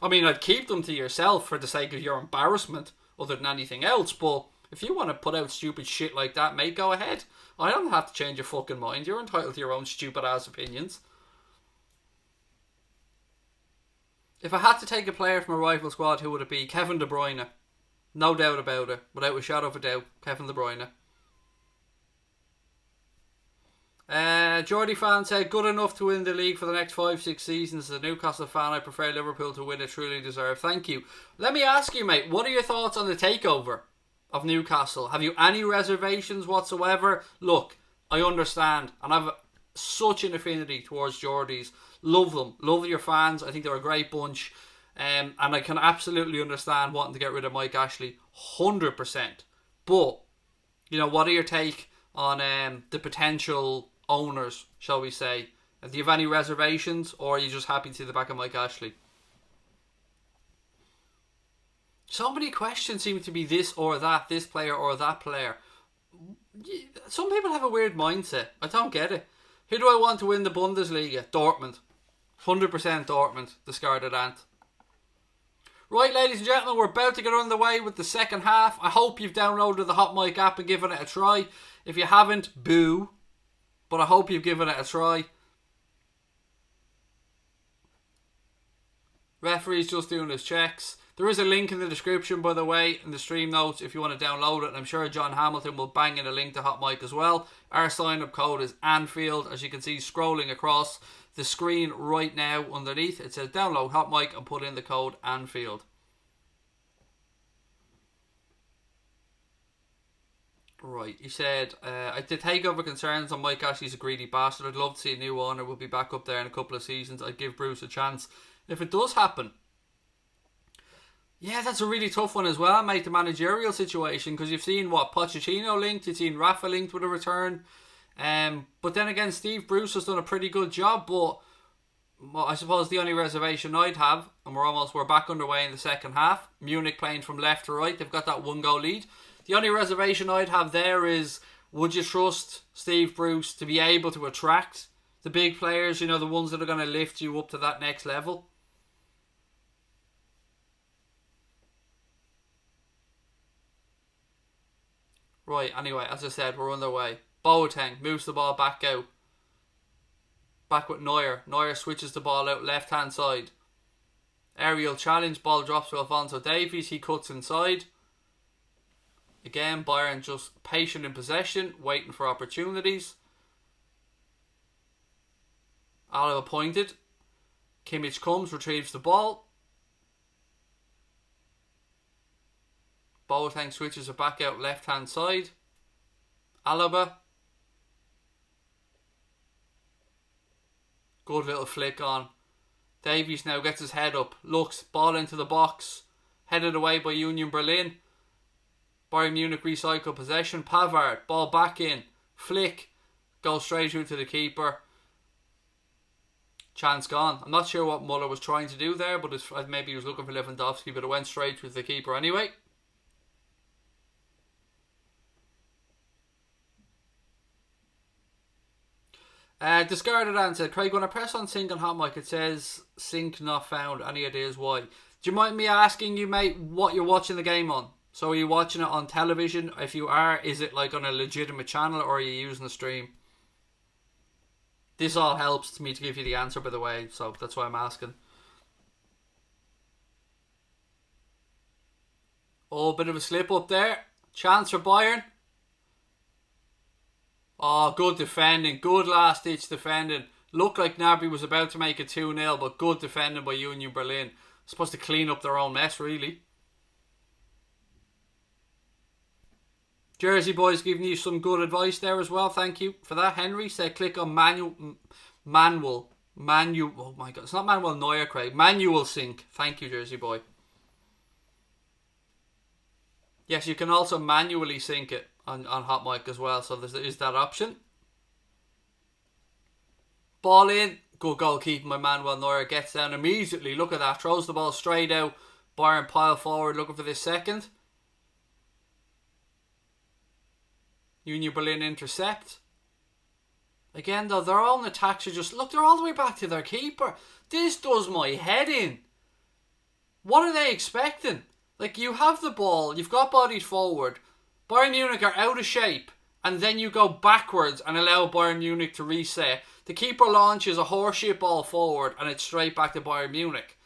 I mean, I'd keep them to yourself for the sake of your embarrassment, other than anything else. But if you want to put out stupid shit like that, mate, go ahead. I don't have to change your fucking mind. You're entitled to your own stupid ass opinions. If I had to take a player from a rival squad, who would it be? Kevin De Bruyne. No doubt about it. Without a shadow of a doubt. Kevin De Bruyne. Geordie fan said, good enough to win the league for the next 5-6 seasons. As a Newcastle fan, I prefer Liverpool to win it. Truly deserve. Thank you. Let me ask you, mate, what are your thoughts on the takeover of Newcastle? Have you any reservations whatsoever? Look, I understand, and I have such an affinity towards Geordies. Love them. Love your fans. I think they're a great bunch. And I can absolutely understand wanting to get rid of Mike Ashley. 100%. But, you know, what are your take on the potential owners, shall we say? Do you have any reservations, or are you just happy to see the back of Mike Ashley? So many questions seem to be this or that, this player or that player. Some people have a weird mindset. I don't get it. Who do I want to win the Bundesliga? Dortmund. 100% Dortmund. Discarded Ant. Right, ladies and gentlemen, we're about to get underway with the second half. I hope you've downloaded the Hot Mic app and given it a try. If you haven't, boo. But I hope you've given it a try. Referee's just doing his checks. There is a link in the description, by the way, in the stream notes if you want to download it. And I'm sure John Hamilton will bang in a link to Hot Mic as well. Our sign-up code is Anfield, as you can see scrolling across the screen right now underneath. It says download Hot Mic and put in the code Anfield. Right, he said, the takeover concerns on Mike Ashley's a greedy bastard. I'd love to see a new owner. Will be back up there in a couple of seasons. I'd give Bruce a chance. If it does happen, yeah, that's a really tough one as well, mate, the managerial situation, because you've seen, Pochettino linked, you've seen Rafa linked with a return. But then again, Steve Bruce has done a pretty good job, but I suppose the only reservation I'd have, and we're back underway in the second half, Munich playing from left to right, they've got that 1-goal lead. The only reservation I'd have there is, would you trust Steve Bruce to be able to attract the big players, the ones that are going to lift you up to that next level? Right, anyway, as I said, we're underway. Boateng moves the ball back out. Back with Neuer. Neuer switches the ball out left hand side. Aerial challenge, ball drops to Alphonso Davies, he cuts inside. Again, Bayern just patient in possession, waiting for opportunities. Alaba pointed. Kimmich comes, retrieves the ball. Boateng switches it back out left hand side. Alaba. Good little flick on. Davies now gets his head up. Looks, ball into the box. Headed away by Union Berlin. Bayern Munich recycle possession. Pavard, ball back in. Flick. Goes straight through to the keeper. Chance gone. I'm not sure what Muller was trying to do there, but maybe he was looking for Lewandowski, but it went straight through to the keeper anyway. Discarded and said, Craig, when I press on sync on hot mic, it says sync not found. Any ideas why? Do you mind me asking you, mate, what you're watching the game on? So are you watching it on television? If you are, is it like on a legitimate channel, or are you using the stream? This all helps me to give you the answer, by the way, so that's why I'm asking. Oh, bit of a slip up there. Chance for Bayern. Oh, good defending. Good last-ditch defending. Looked like Gnabry was about to make it 2-0, but good defending by Union Berlin. Supposed to clean up their own mess, really. Jersey boys giving you some good advice there as well. Thank you for that. Henry said click on manual. Oh my God. It's not Manuel Neuer, Craig. Manual sync. Thank you, Jersey boy. Yes, you can also manually sync it on hot mic as well, so there is that option. Ball in, good goalkeeping by Manuel Neuer, gets down immediately, look at that, throws the ball straight out. Bayern pile forward looking for this second. Union Berlin intercept. Again though, their own attacks are just, look, they're all the way back to their keeper. This does my head in. What are they expecting? Like, you have the ball, you've got bodied forward, Bayern Munich are out of shape, and then you go backwards and allow Bayern Munich to reset. The keeper launches a horseshit ball forward and it's straight back to Bayern Munich.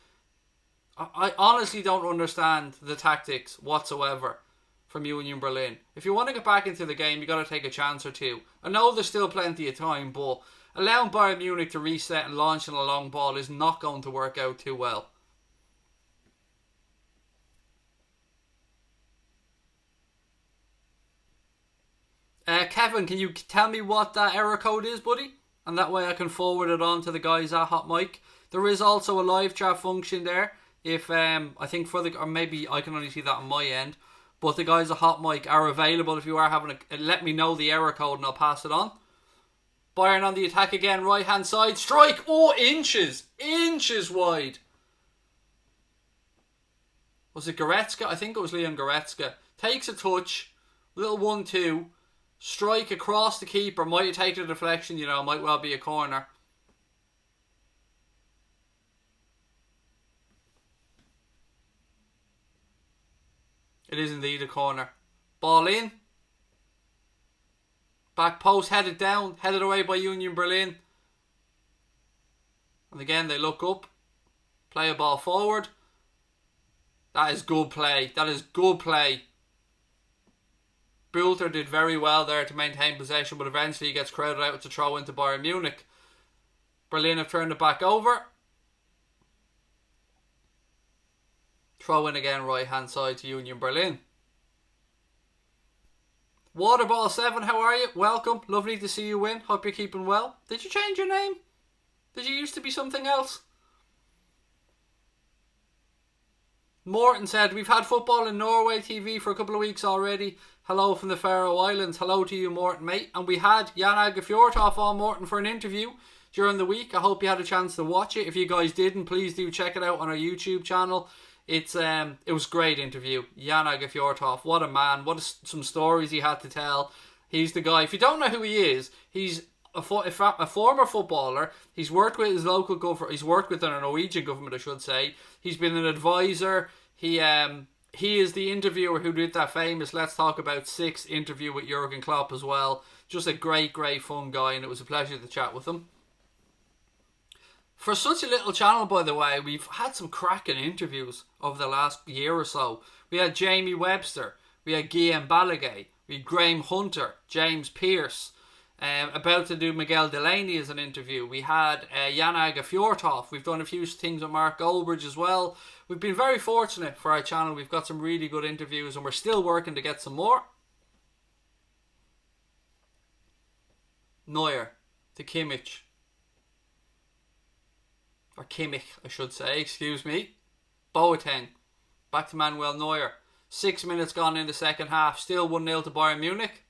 I honestly don't understand the tactics whatsoever from Union Berlin. If you want to get back into the game, you got to take a chance or two. I know there's still plenty of time, but allowing Bayern Munich to reset and launching a long ball is not going to work out too well. Kevin, can you tell me what that error code is, buddy? And that way I can forward it on to the guys at Hot Mic. There is also a live chat function there. If I think or maybe I can only see that on my end. But the guys at Hot Mic are available if you are having let me know the error code and I'll pass it on. Bayern on the attack again, right hand side, strike. Oh, inches wide. Was it Goretzka? I think it was Leon Goretzka. Takes a touch, little 1-2. Strike across the keeper. Might have taken a deflection, might well be a corner. It is indeed a corner. Ball in. Back post, headed down, headed away by Union Berlin. And again, they look up. Play a ball forward. That is good play. Bulter did very well there to maintain possession, but eventually he gets crowded out to throw into Bayern Munich. Berlin have turned it back over. Throw in again, right hand side to Union Berlin. Waterball7, how are you? Welcome. Lovely to see you win. Hope you're keeping well. Did you change your name? Did you used to be something else? Morton said, we've had football in Norway TV for a couple of weeks already. Hello from the Faroe Islands. Hello to you, Morton, mate. And we had Jan Åge Fjørtoft on, Morton, for an interview during the week. I hope you had a chance to watch it. If you guys didn't, please do check it out on our YouTube channel. It was a great interview. Jan Åge Fjørtoft, what a man. Some stories he had to tell. He's the guy. If you don't know who he is, he's a former footballer. He's worked with his local government. He's worked with the Norwegian government, I should say. He's been an advisor. He is the interviewer who did that famous Let's Talk About 6 interview with Jurgen Klopp as well. Just a great, great fun guy, and it was a pleasure to chat with him. For such a little channel, by the way, we've had some cracking interviews over the last year or so. We had Jamie Webster, we had Guillaume Balaguer, we had Graham Hunter, James Pearce, about to do Miguel Delaney as an interview. We had Jan Åge Fjørtoft. We've done a few things with Mark Goldbridge as well. We've been very fortunate for our channel. We've got some really good interviews and we're still working to get some more. Neuer to Kimmich. Or Kimmich, I should say, excuse me. Boateng, back to Manuel Neuer. 6 minutes gone in the second half, still 1-0 to Bayern Munich.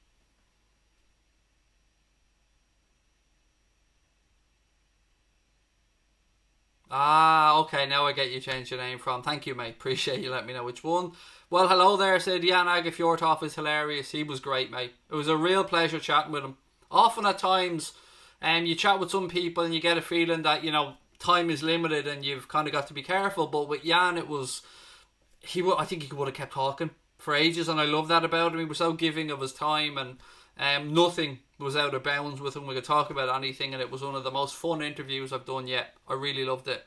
Okay, now I get you changed your name from. Thank you, mate. Appreciate you letting me know which one. Well, hello there, said Jan Åge Fjørtoft is hilarious. He was great, mate. It was a real pleasure chatting with him. Often at times, you chat with some people and you get a feeling that, time is limited and you've kind of got to be careful. But with Jan, I think he would have kept talking for ages, and I love that about him. He was so giving of his time, and nothing was out of bounds with him. We could talk about anything, and it was one of the most fun interviews I've done yet. I really loved it.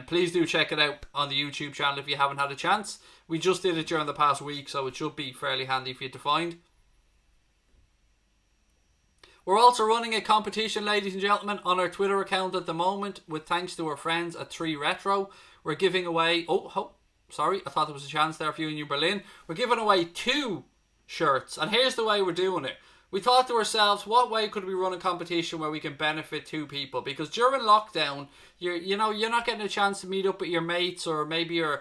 Please do check it out on the YouTube channel if you haven't had a chance. We just did it during the past week, so it should be fairly handy for you to find. We're also running a competition, ladies and gentlemen, on our Twitter account at the moment, with thanks to our friends at 3Retro. We're giving away... sorry, I thought there was a chance there for you in New Berlin. We're giving away 2 shirts, and here's the way we're doing it. We thought to ourselves, what way could we run a competition where we can benefit 2 people? Because during lockdown, you're not getting a chance to meet up with your mates, or maybe you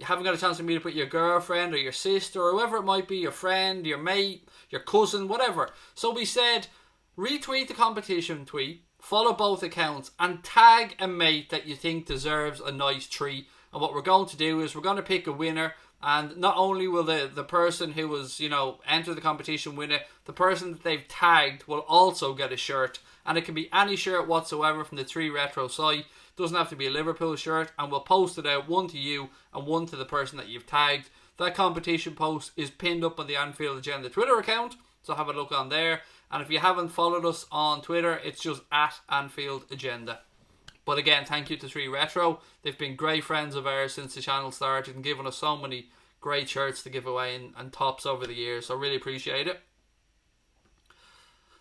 haven't got a chance to meet up with your girlfriend or your sister or whoever it might be, your friend, your mate, your cousin, whatever. So we said, retweet the competition tweet, follow both accounts, and tag a mate that you think deserves a nice treat. And what we're going to do is we're going to pick a winner, and not only will the person who was, enter the competition win it, the person that they've tagged will also get a shirt. And it can be any shirt whatsoever from the 3Retro site. Doesn't have to be a Liverpool shirt, and we'll post it out, one to you and one to the person that you've tagged. That competition post is pinned up on the Anfield Agenda Twitter account, so have a look on there. And if you haven't followed us on Twitter, it's just at Anfield Agenda. But again, thank you to 3Retro. They've been great friends of ours since the channel started and given us so many great shirts to give away and tops over the years. So I really appreciate it.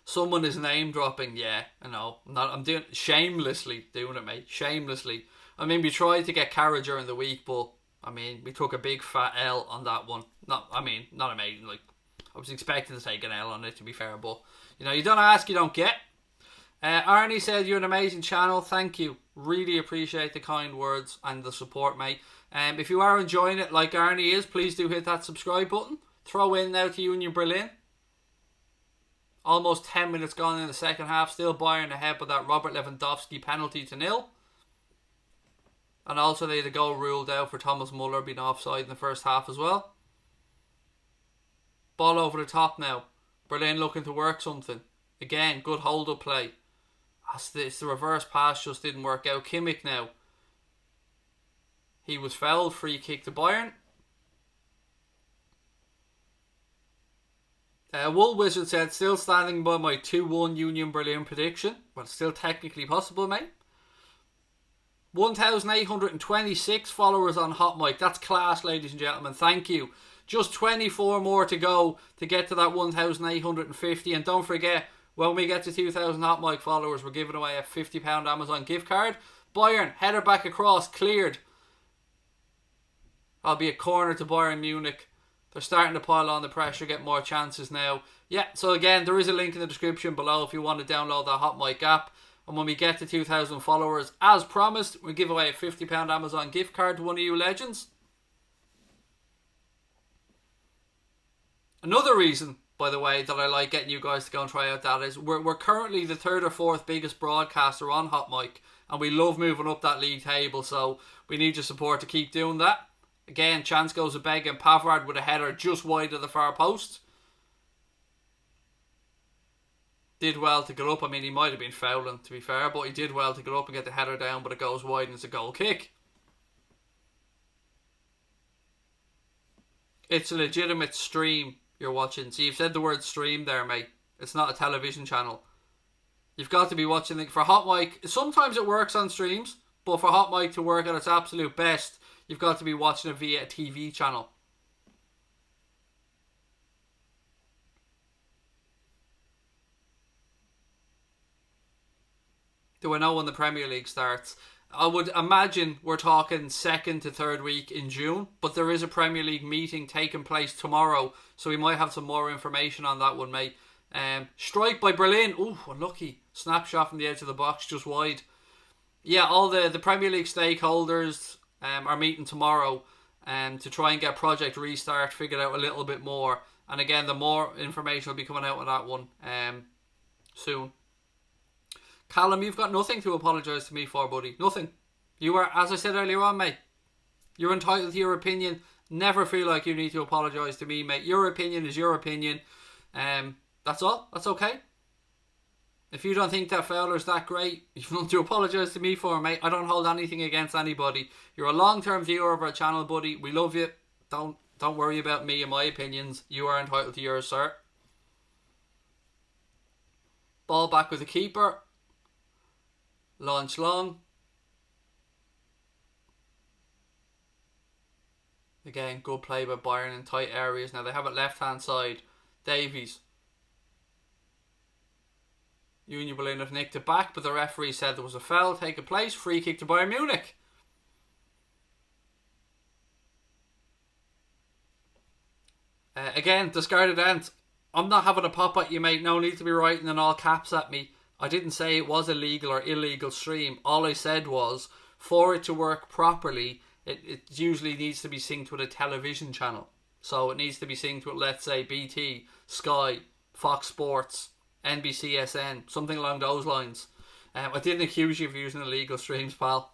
Someone is name dropping. Yeah, I know. I'm doing shamelessly doing it, mate. Shamelessly. We tried to get Cara during the week, but we took a big fat L on that one. Not amazing. I was expecting to take an L on it, to be fair, but you don't ask, you don't get. Arnie said, you're an amazing channel. Thank you. Really appreciate the kind words and the support, mate. If you are enjoying it like Arnie is, please do hit that subscribe button. Throw in now to Union Berlin. Almost 10 minutes gone in the second half. Still Bayern ahead with that Robert Lewandowski penalty to 0. And also they had a goal ruled out for Thomas Muller being offside in the first half as well. Ball over the top now. Berlin looking to work something. Again, good hold-up play. It's the reverse pass just didn't work out. Kimmich now. He was fouled. Free kick to Bayern. Wool Wizard said, still standing by my 2-1 Union Berlin prediction. Well, still technically possible, mate. 1,826 followers on Hot Mic. That's class, ladies and gentlemen. Thank you. Just 24 more to go to get to that 1,850. And don't forget, when we get to 2,000 Hot Mic followers, we're giving away a £50 Amazon gift card. Bayern, header back across, cleared. I'll be a corner to Bayern Munich. They're starting to pile on the pressure, get more chances now. Yeah, so again, there is a link in the description below if you want to download that Hot Mic app. And when we get to 2,000 followers, as promised, we give away a £50 Amazon gift card to one of you legends. Another reason, by the way, that I like getting you guys to go and try out that is we're currently the third or fourth biggest broadcaster on Hot Mic, and we love moving up that league table, so we need your support to keep doing that. Again, chance goes a begging. Pavard with a header just wide of the far post. Did well to get up. I mean, he might have been fouling, to be fair, but he did well to get up and get the header down, but it goes wide and it's a goal kick. It's a legitimate stream you're watching. So you've said the word stream there, mate. It's not a television channel. You've got to be watching it. For Hot Mic, sometimes it works on streams, but for Hot Mic to work at its absolute best, you've got to be watching it via a TV channel. Do I know when the Premier League starts? I would imagine we're talking second to third week in June, but there is a Premier League meeting taking place tomorrow, so we might have some more information on that one, mate. Strike by Berlin. Ooh, unlucky. Snapshot from the edge of the box, just wide. Yeah, all the Premier League stakeholders are meeting tomorrow to try and get Project Restart figured out a little bit more. And again, the more information will be coming out on that one soon. Callum, you've got nothing to apologise to me for, buddy. Nothing. You are, as I said earlier on, mate, you're entitled to your opinion. Never feel like you need to apologise to me, mate. Your opinion is your opinion. That's all. That's okay. If you don't think that Fowler's that great, you've nothing to apologise to me for, mate. I don't hold anything against anybody. You're a long-term viewer of our channel, buddy. We love you. Don't worry about me and my opinions. You are entitled to yours, sir. Ball back with the keeper. Launch long. Again, good play by Bayern in tight areas. Now they have it left hand side. Davies. Union Berlin have nicked it back, but the referee said there was a foul taking place. Free kick to Bayern Munich. Again, discarded end. I'm not having a pop at you, mate. No need to be writing in all caps at me. I didn't say it was a legal or illegal stream. All I said was, for it to work properly, it usually needs to be synced with a television channel. So it needs to be synced with, let's say, BT, Sky, Fox Sports, NBCSN, something along those lines. I didn't accuse you of using illegal streams, pal.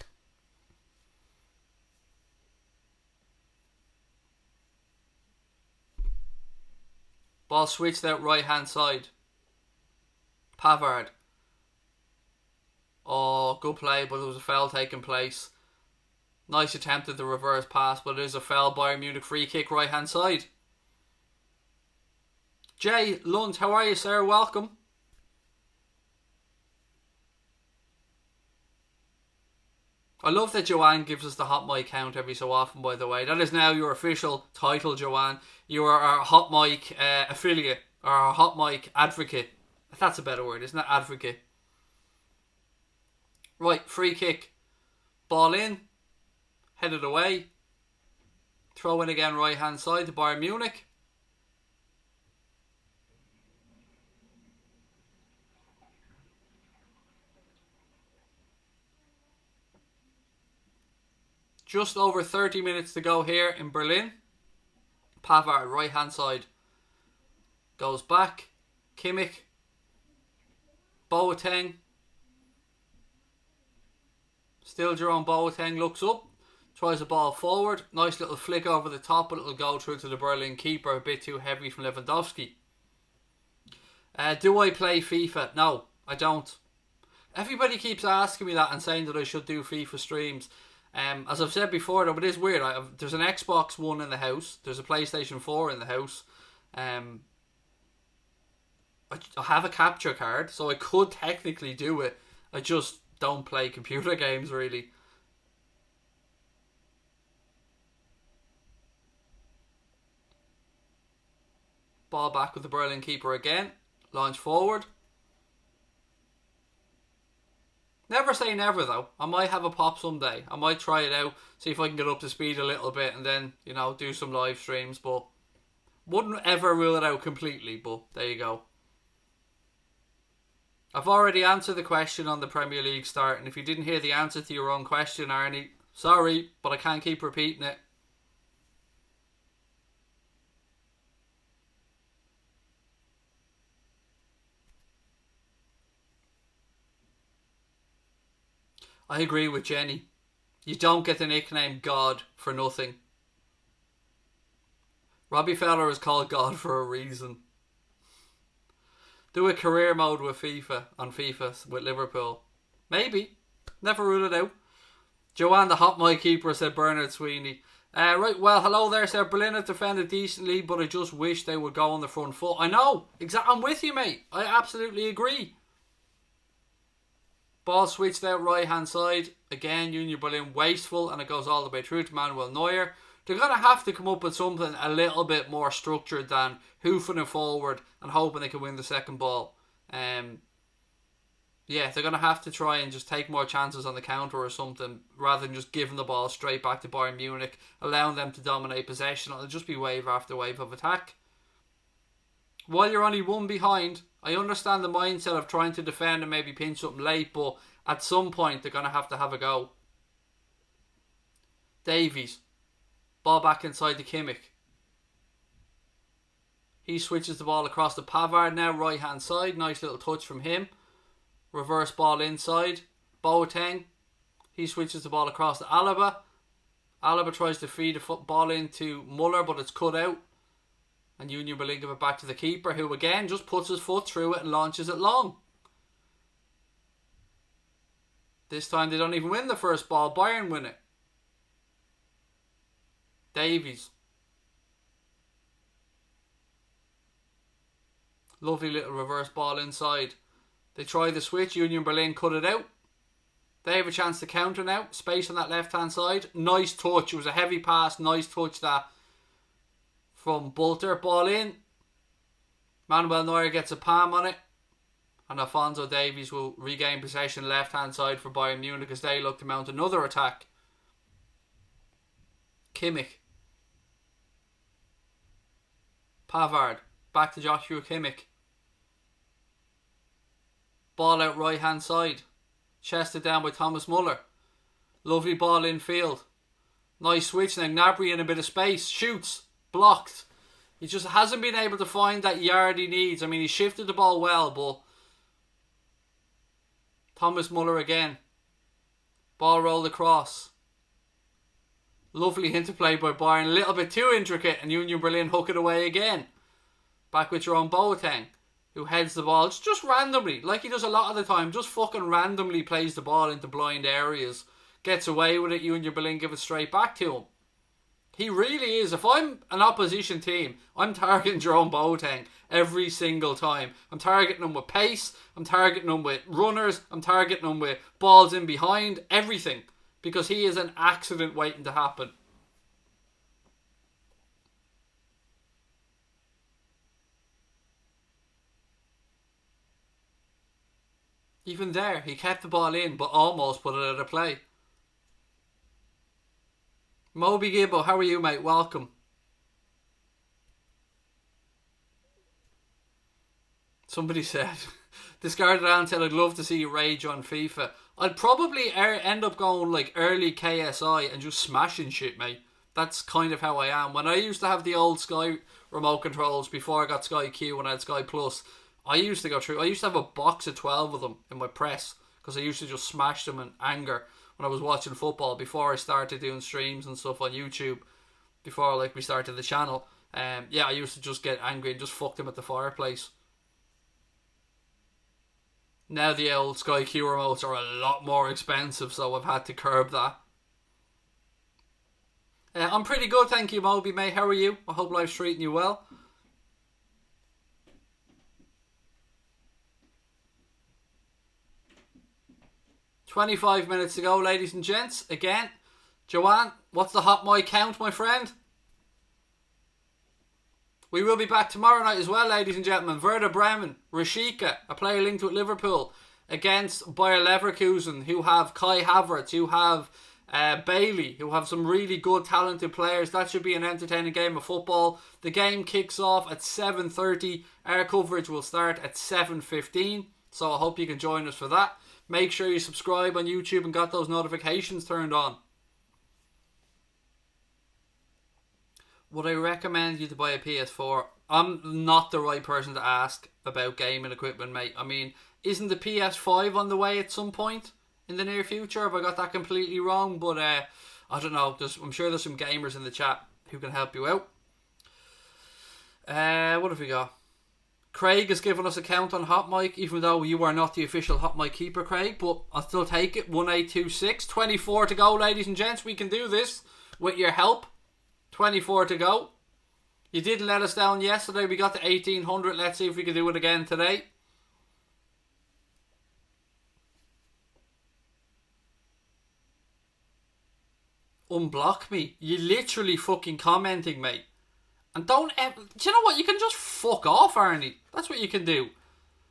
Ball switched out right hand side. Pavard. Oh, good play, but there was a foul taking place. Nice attempt at the reverse pass, but it is a foul. Bayern Munich free kick right hand side. Jay Lund, how are you, sir? Welcome. I love that Joanne gives us the Hot Mic count every so often, by the way. That is now your official title, Joanne. You are our Hot Mic affiliate, or our Hot Mic advocate. That's a better word, isn't it? Advocate. Right, free kick. Ball in. Headed away. Throw in again right hand side to Bayern Munich. Just over 30 minutes to go here in Berlin. Pavard, right hand side. Goes back. Kimmich. Boateng. Still Jerome Boateng looks up. Tries the ball forward. Nice little flick over the top, but it'll go through to the Berlin keeper. A bit too heavy from Lewandowski. Do I play FIFA? No, I don't. Everybody keeps asking me that and saying that I should do FIFA streams. As I've said before, though, it is weird. There's an Xbox One in the house. There's a PlayStation 4 in the house. I have a capture card, so I could technically do it. I just don't play computer games, really. Ball back with the Berlin keeper again. Launch forward. Never say never, though. I might have a pop someday. I might try it out, see if I can get up to speed a little bit, and then, do some live streams. But Wouldn't ever rule it out completely, but there you go. I've already answered the question on the Premier League start, and if you didn't hear the answer to your own question, Arnie, sorry, but I can't keep repeating it. I agree with Jenny. You don't get the nickname God for nothing. Robbie Fowler is called God for a reason. Do a career mode with FIFA, on FIFA with Liverpool. Maybe. Never rule it out. Joanne, the hot mic keeper, said Bernard Sweeney. Right, well, hello there, said Berlin have defended decently, but I just wish they would go on the front foot. I know. I'm with you, mate. I absolutely agree. Ball switched out right hand side. Again, Union Berlin wasteful, and it goes all the way through to Manuel Neuer. They're going to have to come up with something a little bit more structured than hoofing it forward and hoping they can win the second ball. Yeah, they're going to have to try and just take more chances on the counter or something, rather than just giving the ball straight back to Bayern Munich, allowing them to dominate possession. It'll just be wave after wave of attack. While you're only one behind, I understand the mindset of trying to defend and maybe pinch something late, but at some point they're going to have a go. Davies. Ball back inside to Kimmich. He switches the ball across to Pavard now, right hand side. Nice little touch from him. Reverse ball inside. Boateng. He switches the ball across to Alaba. Alaba tries to feed the ball into Muller, but it's cut out. And Union Berlin give it back to the keeper, who again just puts his foot through it and launches it long. This time they don't even win the first ball. Bayern win it. Davies. Lovely little reverse ball inside. They try the switch. Union Berlin cut it out. They have a chance to counter now. Space on that left hand side. Nice touch. It was a heavy pass. Nice touch that from Bolter. Ball in. Manuel Neuer gets a palm on it. And Alphonso Davies will regain possession left hand side for Bayern Munich as they look to mount another attack. Kimmich. Pavard. Back to Joshua Kimmich. Ball out right hand side. Chested down by Thomas Muller. Lovely ball in field. Nice switch now. Gnabry in a bit of space. Shoots. Blocked. He just hasn't been able to find that yard he needs. I mean, he shifted the ball well, but Thomas Muller again. Ball rolled across. Lovely interplay by Bayern. A little bit too intricate, and Union Berlin hook it away again. Back with Jerome Boateng, who heads the ball just randomly, like he does a lot of the time. Just fucking randomly plays the ball into blind areas. Gets away with it. Union Berlin give it straight back to him. He really is. If I'm an opposition team, I'm targeting Jerome Boateng every single time. I'm targeting him with pace. I'm targeting him with runners. I'm targeting him with balls in behind. Everything. Because he is an accident waiting to happen. Even there, he kept the ball in, but almost put it out of play. Moby Gibbo, how are you, mate? Welcome. Somebody said, discarded Antel, I'd love to see you rage on FIFA. I'd probably end up going like early KSI and just smashing shit, mate. That's kind of how I am. When I used to have the old Sky remote controls before I got Sky Q and I had Sky Plus, I used to go through, I used to have a box of 12 of them in my press because I used to just smash them in anger when I was watching football before I started doing streams and stuff on YouTube, before like we started the channel. Yeah, I used to just get angry and just fuck them at the fireplace. Now the old Sky Q remotes are a lot more expensive, so I've had to curb that. I'm pretty good, thank you, Moby, mate. How are you? I hope life's treating you well. "25 minutes to go, ladies and gents." Again, Joanne, what's the hot mic count, my friend? We will be back tomorrow night as well, ladies and gentlemen. Werder Bremen, Rashika, a player linked with Liverpool, against Bayer Leverkusen, who have Kai Havertz, who have Bailey, who have some really good talented players. That should be an entertaining game of football. The game kicks off at 7:30. Our coverage will start at 7:15. So I hope you can join us for that. Make sure you subscribe on YouTube and got those notifications turned on. Would I recommend you to buy a PS4? I'm not the right person to ask about gaming equipment, mate. I mean, isn't the PS5 on the way at some point in the near future? Have I got that completely wrong? But I don't know. I'm sure there's some gamers in the chat who can help you out. What have we got? Craig has given us a count on Hot Mic, even though you are not the official Hot Mic keeper, Craig, but I'll still take it. 1826. 24 to go, ladies and gents. We can do this with your help. 24 to go. You didn't let us down yesterday. We got to 1800. Let's see if we can do it again today. Unblock me. You literally fucking commenting, mate. And don't ever... Do you know what? You can just fuck off, Arnie. That's what you can do.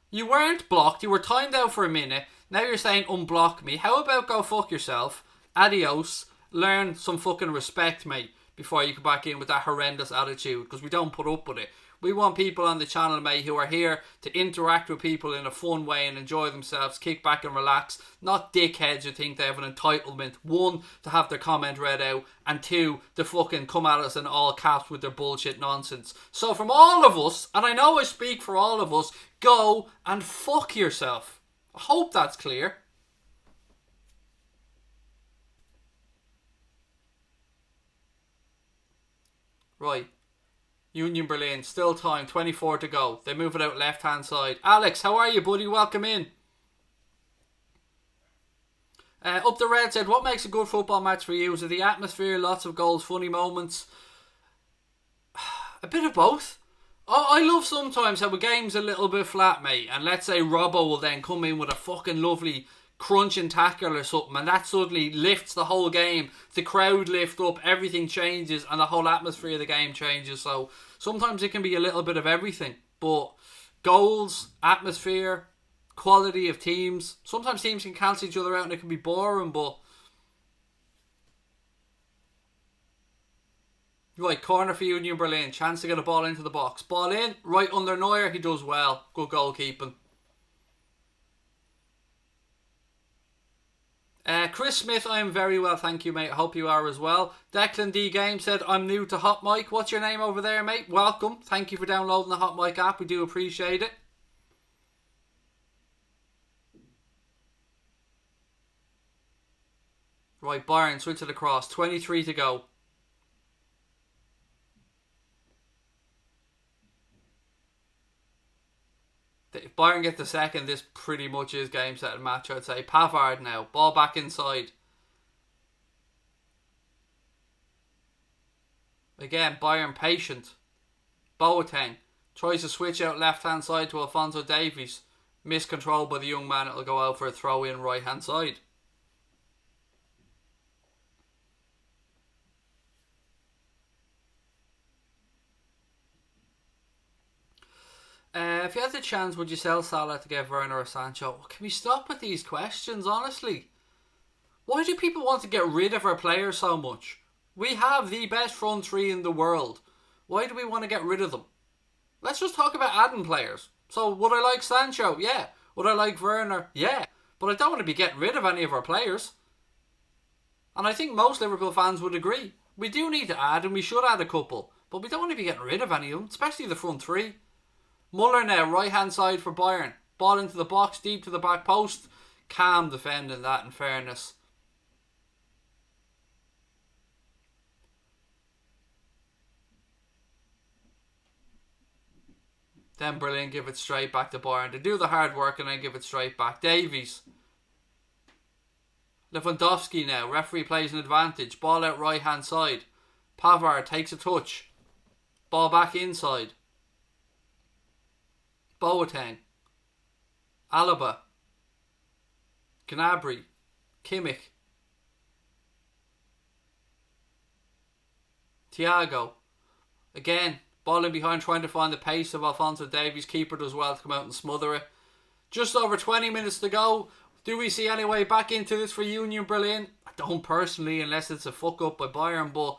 You weren't blocked. You were timed out for a minute. Now you're saying unblock me. How about go fuck yourself? Adios. Learn some fucking respect, mate, before you come back in with that horrendous attitude, because we don't put up with it. We want people on the channel, mate, who are here to interact with people in a fun way and enjoy themselves, kick back and relax, not dickheads who think they have an entitlement, one, to have their comment read out, and two, to fucking come at us in all caps with their bullshit nonsense. So from all of us, and I know I speak for all of us, go and fuck yourself. I hope that's clear. Right. Union Berlin, still time, 24 to go. They move it out left hand side. Alex, how are you, buddy? Welcome in. Up the Red said, what makes a good football match for you? Is it the atmosphere, lots of goals, funny moments? A bit of both. I love sometimes how a game's a little bit flat, mate, and let's say Robbo will then come in with a fucking lovely crunching tackle or something, and that suddenly lifts the whole game. The crowd lift up, everything changes, and the whole atmosphere of the game changes. So sometimes it can be a little bit of everything, but goals, atmosphere, quality of teams, sometimes teams can cancel each other out and it can be boring. But right, corner for Union Berlin, chance to get a ball into the box, ball in, right under Neuer, he does well, good goalkeeping. Chris Smith, I am very well, thank you, mate. I hope you are as well. Declan D Game said, I'm new to Hot Mic. What's your name over there, mate? Welcome. Thank you for downloading the Hot Mic app. We do appreciate it. Right, Bayern, switch it across. 23 to go. If Bayern get the second, this pretty much is game, set and match, I'd say. Pavard now. Ball back inside. Again, Bayern patient. Boateng tries to switch out left-hand side to Alphonso Davies. Miscontrolled by the young man. It'll go out for a throw-in right-hand side. If you had the chance, would you sell Salah to get Werner or Sancho? Can we stop with these questions, honestly? Why do people want to get rid of our players so much? We have the best front three in the world. Why do we want to get rid of them? Let's just talk about adding players. So, would I like Sancho? Yeah. Would I like Werner? Yeah. But I don't want to be getting rid of any of our players. And I think most Liverpool fans would agree. We do need to add, and we should add a couple. But we don't want to be getting rid of any of them, especially the front three. Muller now, right hand side for Bayern. Ball into the box, deep to the back post. Calm defending that, in fairness. Then Berlin give it straight back to Bayern. They do the hard work and then give it straight back. Davies. Lewandowski now. Referee plays an advantage. Ball out right hand side. Pavard takes a touch. Ball back inside. Boateng, Alaba, Gnabry, Kimmich, Thiago. Again, ball in behind, trying to find the pace of Alphonso Davies. Keeper does well to come out and smother it. Just over 20 minutes to go. Do we see any way back into this for Union Berlin? I don't personally, unless it's a fuck up by Bayern. But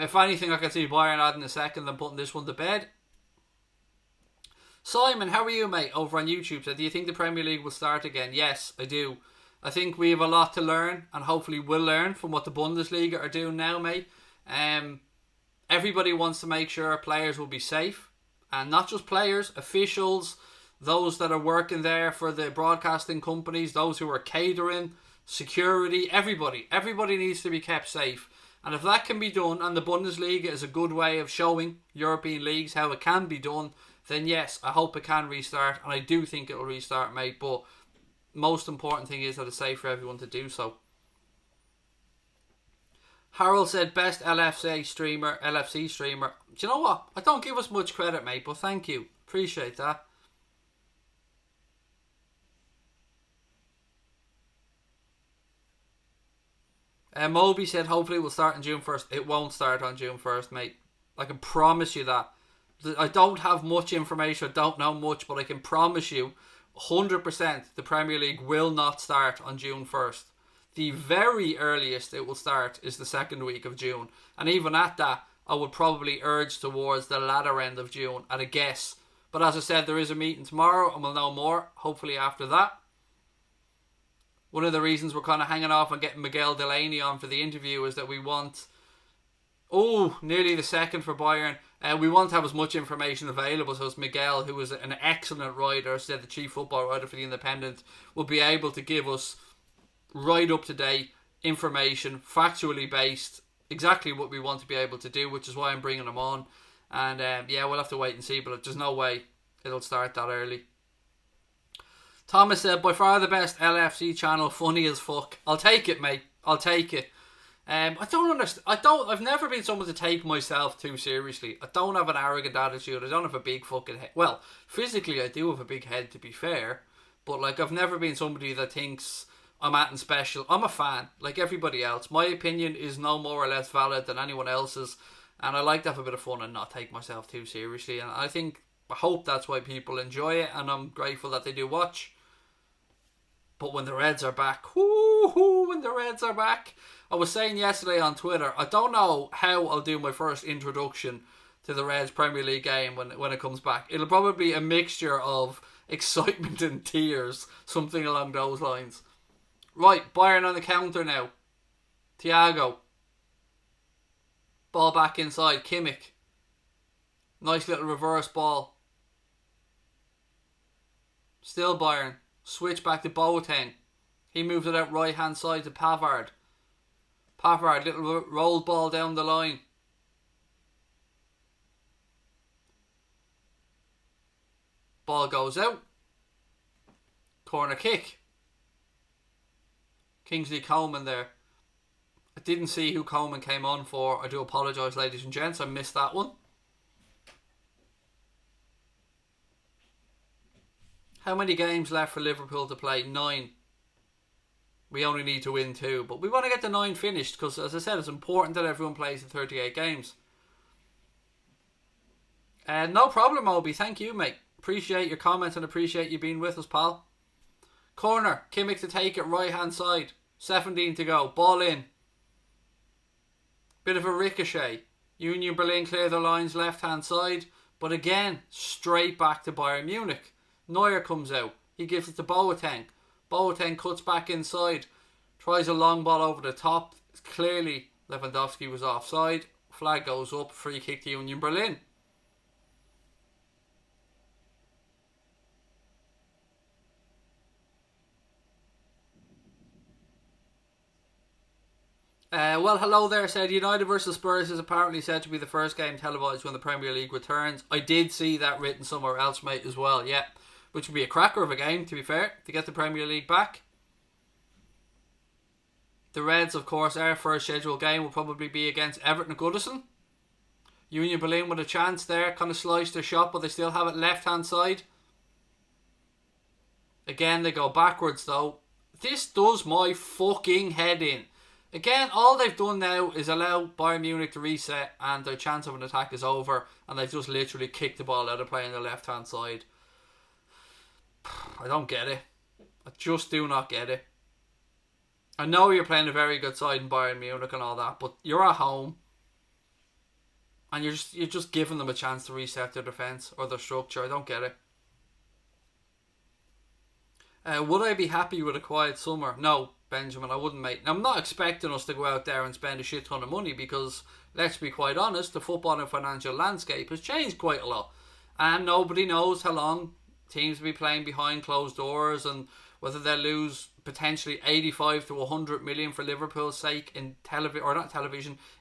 if anything, I can see Bayern adding a second and putting this one to bed. Simon, how are you, mate? Over on YouTube, said, do you think the Premier League will start again? Yes, I do. I think we have a lot to learn, and hopefully we'll learn from what the Bundesliga are doing now, mate. Everybody wants to make sure players will be safe, and not just players, officials, those that are working there for the broadcasting companies, those who are catering, security, everybody needs to be kept safe. And if that can be done, and the Bundesliga is a good way of showing European leagues how it can be done, then yes, I hope it can restart, and I do think it'll restart, mate. But most important thing is that it's safe for everyone to do so. Harold said, best LFC streamer. Do you know what? I don't give us much credit, mate, but thank you. Appreciate that. Moby said, hopefully it will start on June 1st. It won't start on June 1st, mate. I can promise you that. I don't have much information. I don't know much, but I can promise you 100% the Premier League will not start on June 1st. The very earliest it will start is the second week of June. And even at that, I would probably urge towards the latter end of June at a guess. But as I said, there is a meeting tomorrow and we'll know more, hopefully after that. One of the reasons we're kind of hanging off on getting Miguel Delaney on for the interview is that we want... nearly the second for Bayern. We want to have as much information available so as Miguel, who is an excellent writer, said the chief football writer for The Independent, will be able to give us right up to date information, factually based, exactly what we want to be able to do, which is why I'm bringing him on. And we'll have to wait and see, but there's no way it'll start that early. Thomas said, by far the best LFC channel, funny as fuck. I'll take it, mate. I'll take it. I don't understand. I've never been someone to take myself too seriously. I don't have an arrogant attitude. I don't have a big fucking head. Well, physically I do have a big head, to be fair. But like, I've never been somebody that thinks I'm acting special. I'm a fan, like everybody else. My opinion is no more or less valid than anyone else's. And I like to have a bit of fun and not take myself too seriously. And I hope that's why people enjoy it. And I'm grateful that they do watch. But when the Reds are back, when the Reds are back, I was saying yesterday on Twitter, I don't know how I'll do my first introduction to the Reds Premier League game when it comes back. It'll probably be a mixture of excitement and tears, something along those lines. Right, Bayern on the counter now. Thiago. Ball back inside, Kimmich. Nice little reverse ball. Still Bayern. Switch back to Boateng. He moves it out right hand side to Pavard. Pavard, little roll ball down the line. Ball goes out. Corner kick. Kingsley Coman there. I didn't see who Coman came on for. I do apologise, ladies and gents. I missed that one. How many games left for Liverpool to play? 9. We only need to win 2. But we want to get the 9 finished because, as I said, it's important that everyone plays the 38 games. No problem, Obi. Thank you, mate. Appreciate your comments and appreciate you being with us, pal. Corner. Kimmich to take it right hand side. 17 to go. Ball in. Bit of a ricochet. Union Berlin clear the lines left hand side. But again, straight back to Bayern Munich. Neuer comes out. He gives it to Boateng. Boateng cuts back inside. Tries a long ball over the top. Clearly, Lewandowski was offside. Flag goes up. Free kick to Union Berlin. Well, hello there, said United versus Spurs is apparently said to be the first game televised when the Premier League returns. I did see that written somewhere else, mate, as well, yeah. Which would be a cracker of a game, to be fair, to get the Premier League back. The Reds, of course, our first scheduled game will probably be against Everton and Goodison. Union Berlin with a chance there, kind of sliced their shot, but they still have it left-hand side. Again, they go backwards, though. This does my fucking head in. Again, all they've done now is allow Bayern Munich to reset and their chance of an attack is over, and they've just literally kicked the ball out of play on the left-hand side. I don't get it. I just do not get it. I know you're playing a very good side in Bayern Munich and all that, but you're at home. And you're just giving them a chance to reset their defence or their structure. I don't get it. Would I be happy with a quiet summer? No, Benjamin, I wouldn't, mate. Now, I'm not expecting us to go out there and spend a shit ton of money because, let's be quite honest, the football and financial landscape has changed quite a lot. And nobody knows how long teams will be playing behind closed doors and whether they'll lose potentially 85 to 100 million for Liverpool's sake in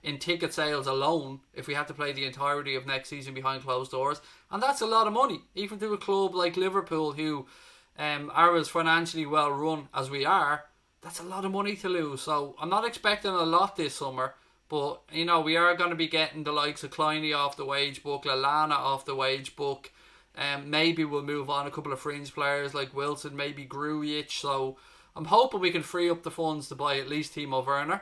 in ticket sales alone if we have to play the entirety of next season behind closed doors. And that's a lot of money, even to a club like Liverpool who are as financially well run as we are. That's a lot of money to lose. So I'm not expecting a lot this summer, but you know, we are going to be getting the likes of Kleiny off the wage book, Lallana off the wage book. Maybe we'll move on a couple of fringe players like Wilson, maybe Grujic. So I'm hoping we can free up the funds to buy at least Timo Werner.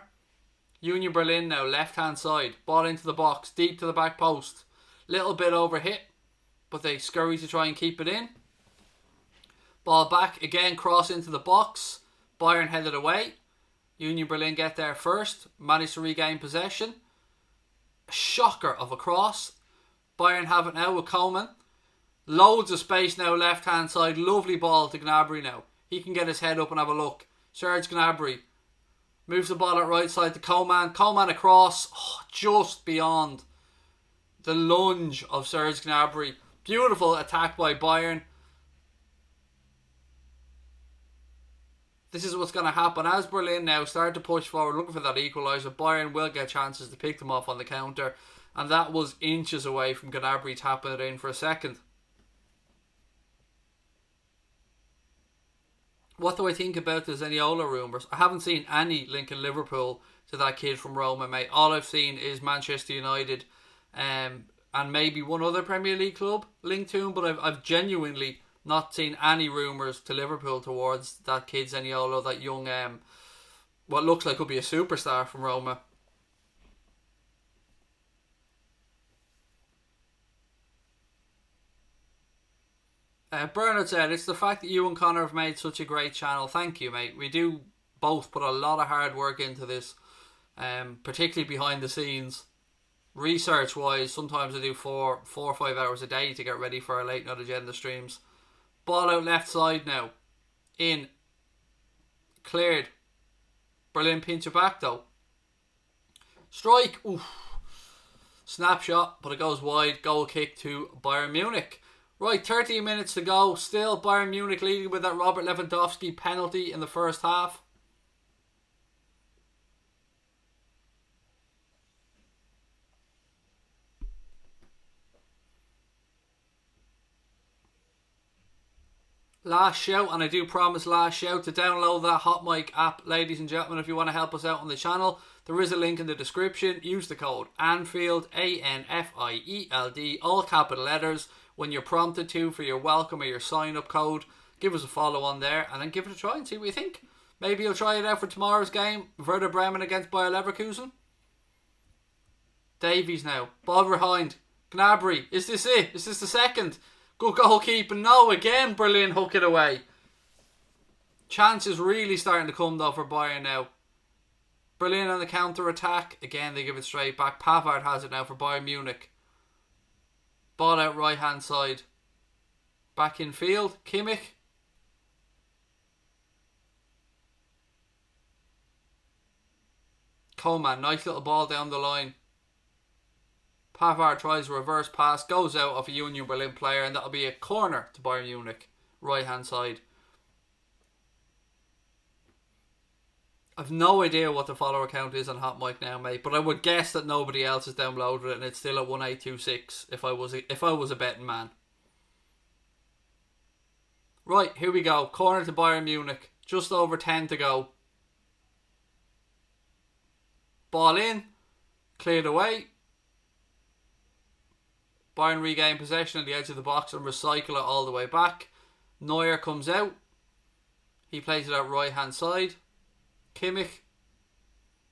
Union Berlin now, left hand side, ball into the box, deep to the back post. Little bit overhit, but they scurry to try and keep it in. Ball back again, cross into the box. Bayern headed away. Union Berlin get there first, managed to regain possession. A shocker of a cross. Bayern have it now with Coleman. Loads of space now left hand side. Lovely ball to Gnabry now. He can get his head up and have a look. Serge Gnabry moves the ball at right side to Coleman. Coleman across, just beyond the lunge of Serge Gnabry. Beautiful attack by Bayern. This is what's going to happen as Berlin now start to push forward, looking for that equaliser. Bayern will get chances to pick them off on the counter, and that was inches away from Gnabry tapping it in for a second. What do I think about the Zaniolo rumours? I haven't seen any linking Liverpool to that kid from Roma, mate. All I've seen is Manchester United and maybe one other Premier League club linked to him, but I've genuinely not seen any rumours to Liverpool towards that kid Zaniolo, that young, what looks like could be a superstar from Roma. Bernard said, it's the fact that you and Connor have made such a great channel. Thank you, mate. We do both put a lot of hard work into this, particularly behind the scenes. Research wise, sometimes I do 4 or 5 hours a day to get ready for our late night agenda streams. Ball out left side now. In. Cleared. Berlin pinch it back though. Strike. Oof. Snapshot, but it goes wide. Goal kick to Bayern Munich. Right, 13 minutes to go. Still Bayern Munich leading with that Robert Lewandowski penalty in the first half. Last shout, and I do promise last shout, to download that Hot Mic app, ladies and gentlemen, if you want to help us out on the channel. There is a link in the description. Use the code Anfield, ANFIELD, all capital letters, when you're prompted to for your welcome or your sign up code. Give us a follow on there and then give it a try and see what you think. Maybe you'll try it out for tomorrow's game, Werder Bremen against Bayer Leverkusen. Davies now, ball behind. Gnabry, is this it? Is this the second? Good goalkeeping. No, again Berlin hook it away. Chance is really starting to come though for Bayern now. Berlin on the counter attack. Again they give it straight back. Pavard has it now for Bayern Munich. Ball out right hand side. Back in field. Kimmich. Coleman, nice little ball down the line. Pavard tries a reverse pass, goes out of a Union Berlin player, and that'll be a corner to Bayern Munich, right hand side. I've no idea what the follower count is on Hot Mic now, mate, but I would guess that nobody else has downloaded it and it's still at 1826 if I was a betting man. Right, here we go. Corner to Bayern Munich. Just over 10 to go. Ball in. Cleared away. Bayern regain possession at the edge of the box and recycle it all the way back. Neuer comes out. He plays it out right hand side. Kimmich.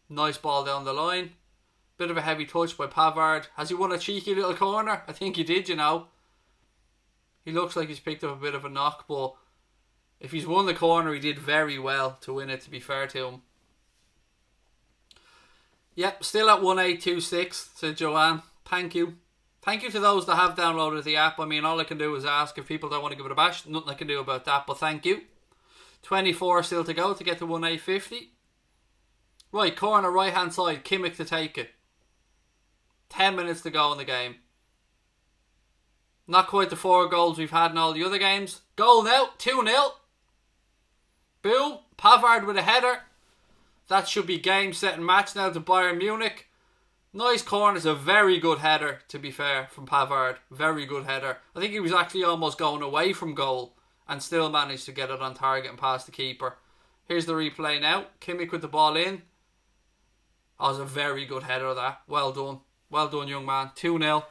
Nice ball down the line. Bit of a heavy touch by Pavard. Has he won a cheeky little corner? I think he did, you know. He looks like he's picked up a bit of a knock, but if he's won the corner, he did very well to win it, to be fair to him. Yep, still at 1826 to Joanne. Thank you. Thank you to those that have downloaded the app. I mean, all I can do is ask. If people don't want to give it a bash, nothing I can do about that, but thank you. 24 still to go to get to 1850. Right, corner, right hand side, Kimmich to take it. 10 minutes to go in the game. Not quite the 4 goals we've had in all the other games. Goal now, 2-0. Boom, Pavard with a header. That should be game, set and match now to Bayern Munich. Nice corner. It's a very good header, to be fair, from Pavard. Very good header. I think he was actually almost going away from goal and still managed to get it on target and past the keeper. Here's the replay now. Kimmich with the ball in. That was a very good header, that. Well done. Well done, young man. 2-0.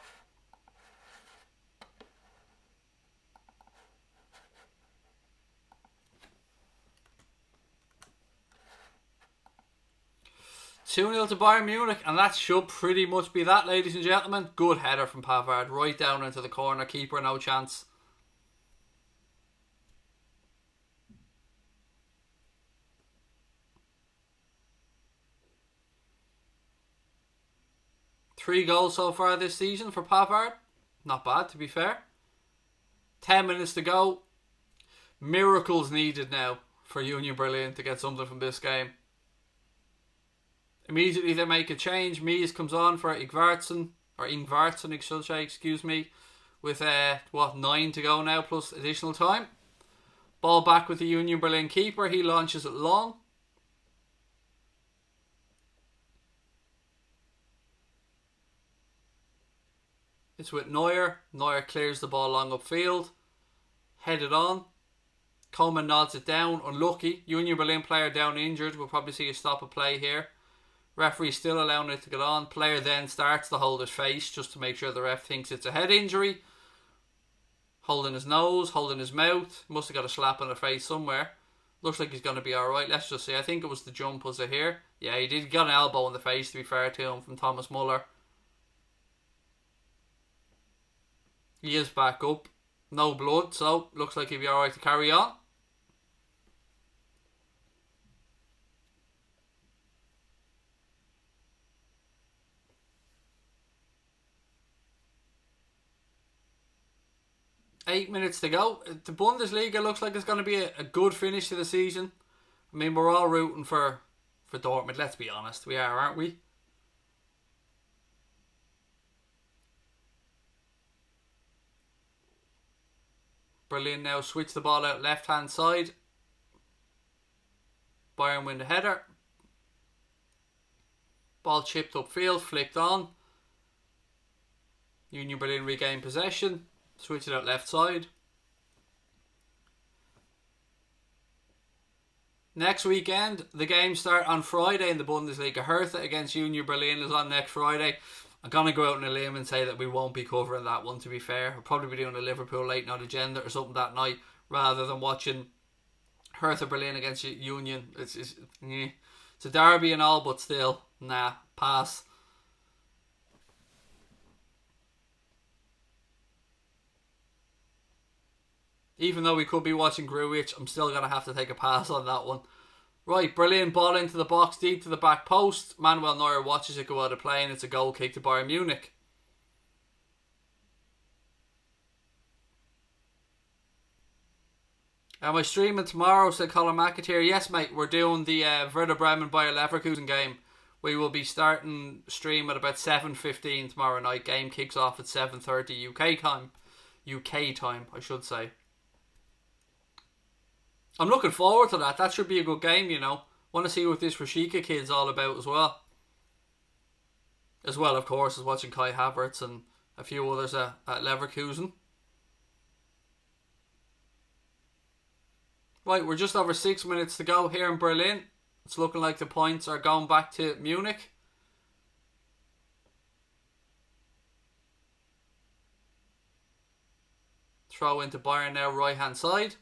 To Bayern Munich, and that should pretty much be that, ladies and gentlemen. Good header from Pavard, right down into the corner. Keeper, no chance. Three goals so far this season for Pavard. Not bad, to be fair. 10 minutes to go. Miracles needed now for Union Berlin to get something from this game. Immediately they make a change. Mies comes on for Ingvartsen, I should say, excuse me, with 9 to go now plus additional time. Ball back with the Union Berlin keeper. He launches it long. It's with Neuer. Neuer clears the ball long upfield. Headed on. Coleman nods it down. Unlucky. Union Berlin player down injured. We'll probably see a stop of play here. Referee still allowing it to get on. Player then starts to hold his face just to make sure the ref thinks it's a head injury. Holding his nose, holding his mouth. Must have got a slap on the face somewhere. Looks like he's going to be alright. Let's just see. I think it was the jump, was it here? Yeah, he did get an elbow in the face, to be fair to him, from Thomas Muller. He is back up. No blood, so looks like he'll be alright to carry on. Eight minutes to go. The Bundesliga looks like it's going to be a good finish to the season. I mean, we're all rooting for Dortmund, let's be honest. We are, aren't we? Berlin now switch the ball out left hand side. Bayern win the header. Ball chipped upfield, flicked on. Union Berlin regain possession. Switch it out left side. Next weekend, the games start on Friday in the Bundesliga. Hertha against Union Berlin is on next Friday. I'm going to go out on a limb and say that we won't be covering that one, to be fair. We'll probably be doing a Liverpool late night agenda or something that night rather than watching Hertha Berlin against Union. It's a derby and all, but still, nah, pass. Even though we could be watching Grujic, I'm still going to have to take a pass on that one. Right, Berlin ball into the box, deep to the back post. Manuel Neuer watches it go out of play and it's a goal kick to Bayern Munich. Am I streaming tomorrow, said Colin McAteer. Yes, mate, we're doing the Werder Bremen Bayer Leverkusen game. We will be starting stream at about 7:15 tomorrow night. Game kicks off at 7:30 UK time. UK time, I should say. I'm looking forward to that. That should be a good game, you know. Want to see what this Rashika kid's all about as well. As well, of course, as watching Kai Havertz and a few others at Leverkusen. Right, we're just over 6 minutes to go here in Berlin. It's looking like the points are going back to Munich. Throw into Bayern now, right hand side.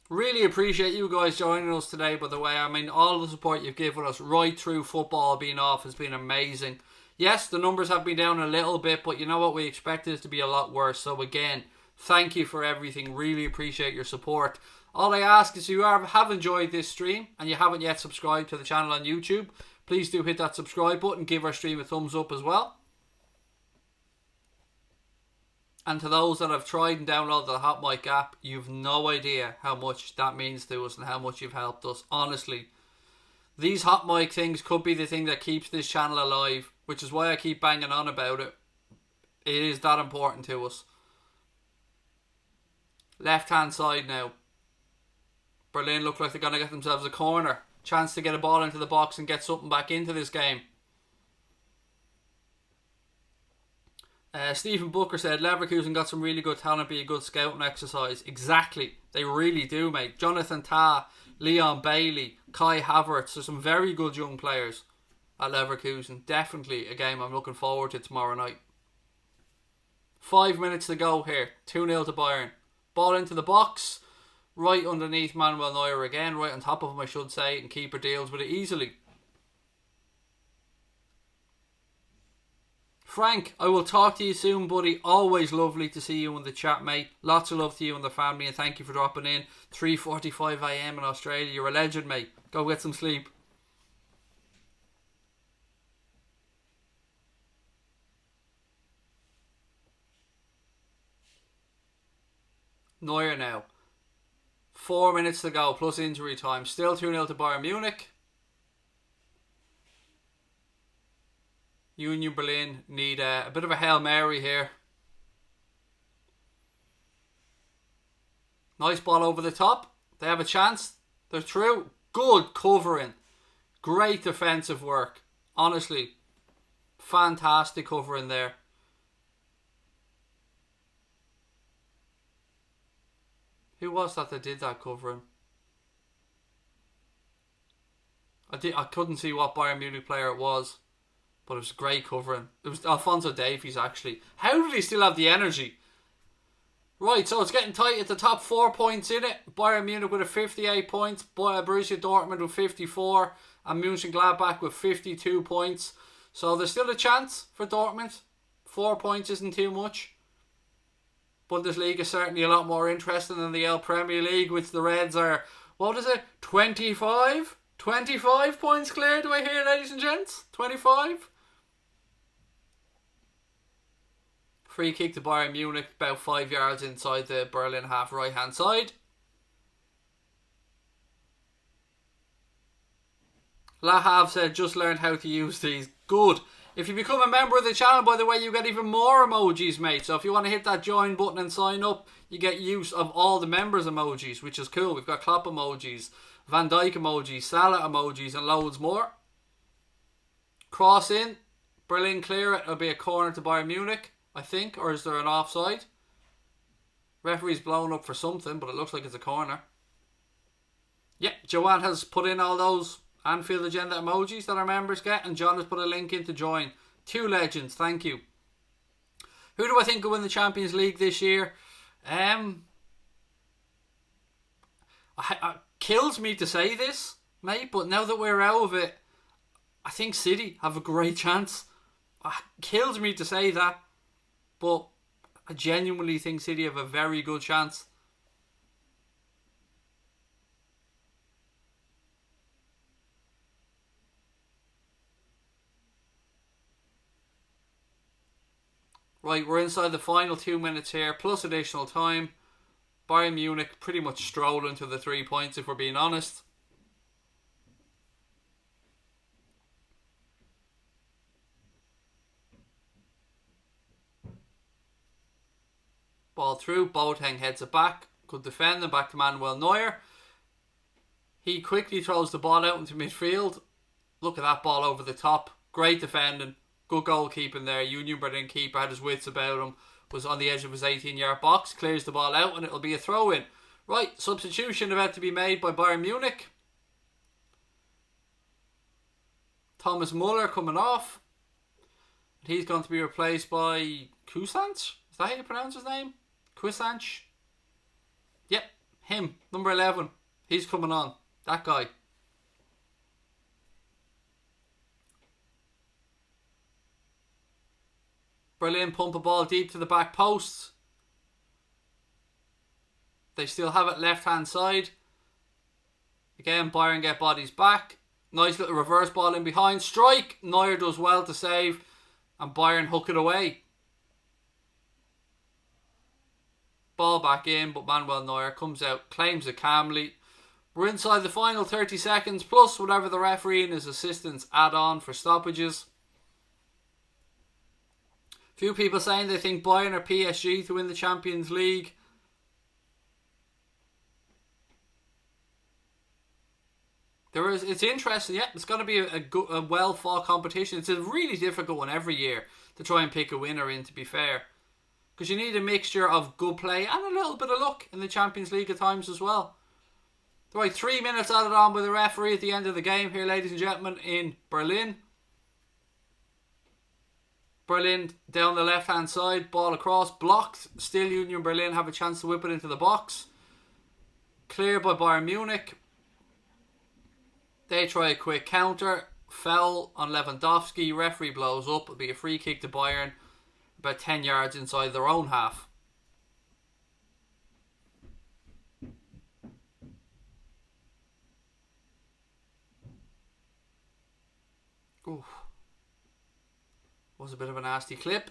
Really appreciate you guys joining us today, by the way. I mean, all the support you've given us right through football being off has been amazing. Yes, the numbers have been down a little bit, but you know what? We expected it to be a lot worse. So again, thank you for everything. Really appreciate your support. All I ask is if you have enjoyed this stream and you haven't yet subscribed to the channel on YouTube, Please do hit that subscribe button. Give our stream a thumbs up as well. And to those that have tried and downloaded the Hot Mic app, you've no idea how much that means to us and how much you've helped us. Honestly, these Hot Mic things could be the thing that keeps this channel alive, which is why I keep banging on about it. It is that important to us. Left hand side now. Berlin look like they're going to get themselves a corner. Chance to get a ball into the box and get something back into this game. Stephen Booker said Leverkusen got some really good talent, be a good scouting exercise. Exactly, they really do, mate. Jonathan Tah, Leon Bailey, Kai Havertz. There's some very good young players at Leverkusen. Definitely a game I'm looking forward to tomorrow night. 5 minutes to go here. 2-0 to Bayern. Ball into the box. Right underneath Manuel Neuer again. Right on top of him, I should say. And keeper deals with it easily. Frank, I will talk to you soon, buddy. Always lovely to see you in the chat, mate. Lots of love to you and the family, and thank you for dropping in. 3:45 AM in Australia. You're a legend, mate. Go get some sleep. Neuer now. 4 minutes to go, plus injury time. Still 2-0 to Bayern Munich. Union Berlin need a bit of a Hail Mary here. Nice ball over the top. They have a chance. They're through. Good covering. Great defensive work. Honestly, fantastic covering there. Who was that did that covering? I couldn't see what Bayern Munich player it was. But it was great covering. It was Alphonso Davies, actually. How did he still have the energy? Right, so it's getting tight at the top. 4 points in it. Bayern Munich with a 58 points. Borussia Dortmund with 54. And Mönchengladbach with 52 points. So there's still a chance for Dortmund. 4 points isn't too much. Bundesliga is certainly a lot more interesting than the Premier League, which the Reds are, what is it, 25? 25 points clear, do I hear, ladies and gents? 25? Free kick to Bayern Munich, about 5 yards inside the Berlin half right hand side. Lahav said, just learned how to use these. Good. If you become a member of the channel, by the way, you get even more emojis, mate. So if you want to hit that join button and sign up, you get use of all the members emojis, which is cool. We've got Klopp emojis, Van Dijk emojis, Salah emojis, and loads more. Cross in. Berlin clear it. It'll be a corner to Bayern Munich, I think. Or is there an offside? Referee's blown up for something, but it looks like it's a corner. Yeah, Joanne has put in all those Anfield agenda emojis that our members get, and John has put a link in to join. 2 legends, thank you. Who do I think will win the Champions League this year? It kills me to say this, mate, but now that we're out of it, I think City have a great chance. It kills me to say that, but I genuinely think City have a very good chance. Right, we're inside the final 2 minutes here, plus additional time. Bayern Munich pretty much strolling to the 3 points, if we're being honest. Ball through, Boateng heads it back. Good defending, back to Manuel Neuer. He quickly throws the ball out into midfield. Look at that ball over the top. Great defending. Good goalkeeping there. Union Berlin keeper had his wits about him. Was on the edge of his 18-yard box. Clears the ball out and it'll be a throw-in. Right, substitution about to be made by Bayern Munich. Thomas Muller coming off. He's going to be replaced by Kusanch. Is that how you pronounce his name? Kusanch? Yep, him. Number 11. He's coming on. That guy. Berlin pump a ball deep to the back post. They still have it left hand side. Again, Bayern get bodies back. Nice little reverse ball in behind. Strike. Neuer does well to save. And Bayern hook it away. Ball back in, but Manuel Neuer comes out, claims it calmly. We're inside the final 30 seconds, plus whatever the referee and his assistants add on for stoppages. Few people saying they think Bayern or PSG to win the Champions League. It's interesting, yeah. It's going to be a well-fought competition. It's a really difficult one every year to try and pick a winner in, to be fair. Because you need a mixture of good play and a little bit of luck in the Champions League at times as well. Right, 3 minutes added on by the referee at the end of the game here, ladies and gentlemen, in Berlin. Berlin down the left-hand side, ball across, blocked. Still Union Berlin have a chance to whip it into the box. Clear by Bayern Munich. They try a quick counter. Foul on Lewandowski. Referee blows up. It'll be a free kick to Bayern. About 10 yards inside their own half. Ooh. Was a bit of a nasty clip.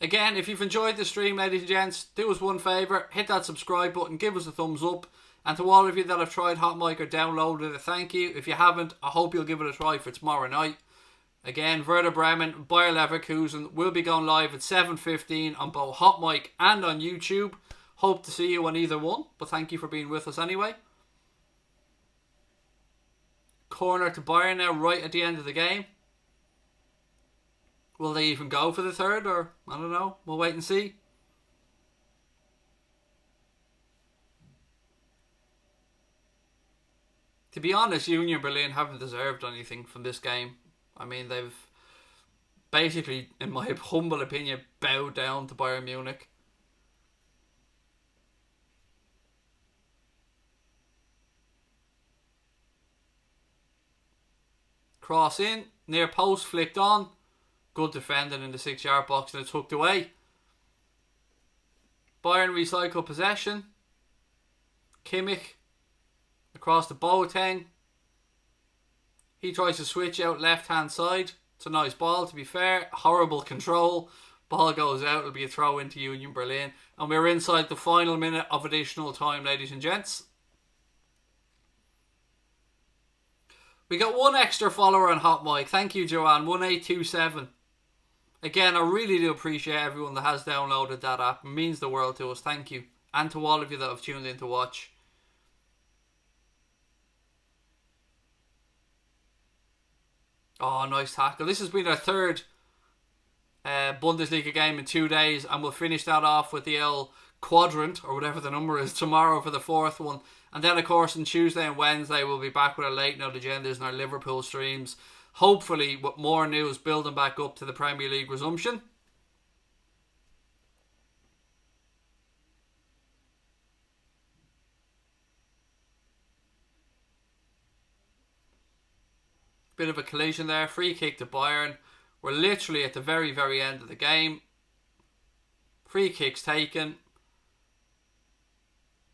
Again, if you've enjoyed the stream, ladies and gents, do us one favour. Hit that subscribe button. Give us a thumbs up. And to all of you that have tried Hot Mic or downloaded it, thank you. If you haven't, I hope you'll give it a try for tomorrow night. Again, Werder Bremen, Bayer Leverkusen will be going live at 7:15 on both Hot Mic and on YouTube. Hope to see you on either one, but thank you for being with us anyway. Corner to Bayern now, right at the end of the game. Will they even go for the third, or I don't know. We'll wait and see. To be honest, Union Berlin haven't deserved anything from this game. I mean, they've basically, in my humble opinion, bowed down to Bayern Munich. Cross in, near post, flicked on. Good defending in the 6-yard box, and it's hooked away. Bayern recycle possession. Kimmich across the Boateng. He tries to switch out left-hand side. It's a nice ball, to be fair. Horrible control. Ball goes out. It'll be a throw into Union Berlin. And we're inside the final minute of additional time, ladies and gents. We got one extra follower on Hot Mic. Thank you, Joanne. 1827. Again, I really do appreciate everyone that has downloaded that app. It means the world to us. Thank you. And to all of you that have tuned in to watch. Oh, nice tackle. This has been our third Bundesliga game in 2 days, and we'll finish that off with the L quadrant, or whatever the number is, tomorrow for the fourth one. And then, of course, on Tuesday and Wednesday, we'll be back with our late note agendas and our Liverpool streams. Hopefully, with more news building back up to the Premier League resumption. Bit of a collision there. Free kick to Bayern. We're literally at the very, very end of the game. Free kick's taken.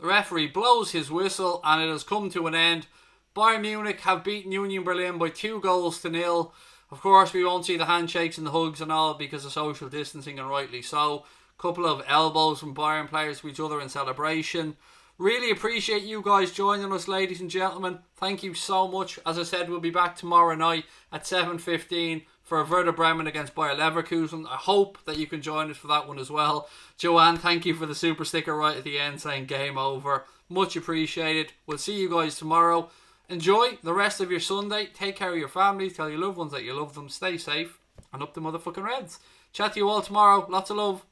The referee blows his whistle and it has come to an end. Bayern Munich have beaten Union Berlin by 2-0. Of course, we won't see the handshakes and the hugs and all because of social distancing, and rightly so. Couple of elbows from Bayern players to each other in celebration. Really appreciate you guys joining us, ladies and gentlemen. Thank you so much. As I said, we'll be back tomorrow night at 7:15 for Werder Bremen against Bayer Leverkusen. I hope that you can join us for that one as well. Joanne, thank you for the super sticker right at the end saying game over. Much appreciated. We'll see you guys tomorrow. Enjoy the rest of your Sunday. Take care of your family. Tell your loved ones that you love them. Stay safe. And up the motherfucking Reds. Chat to you all tomorrow. Lots of love.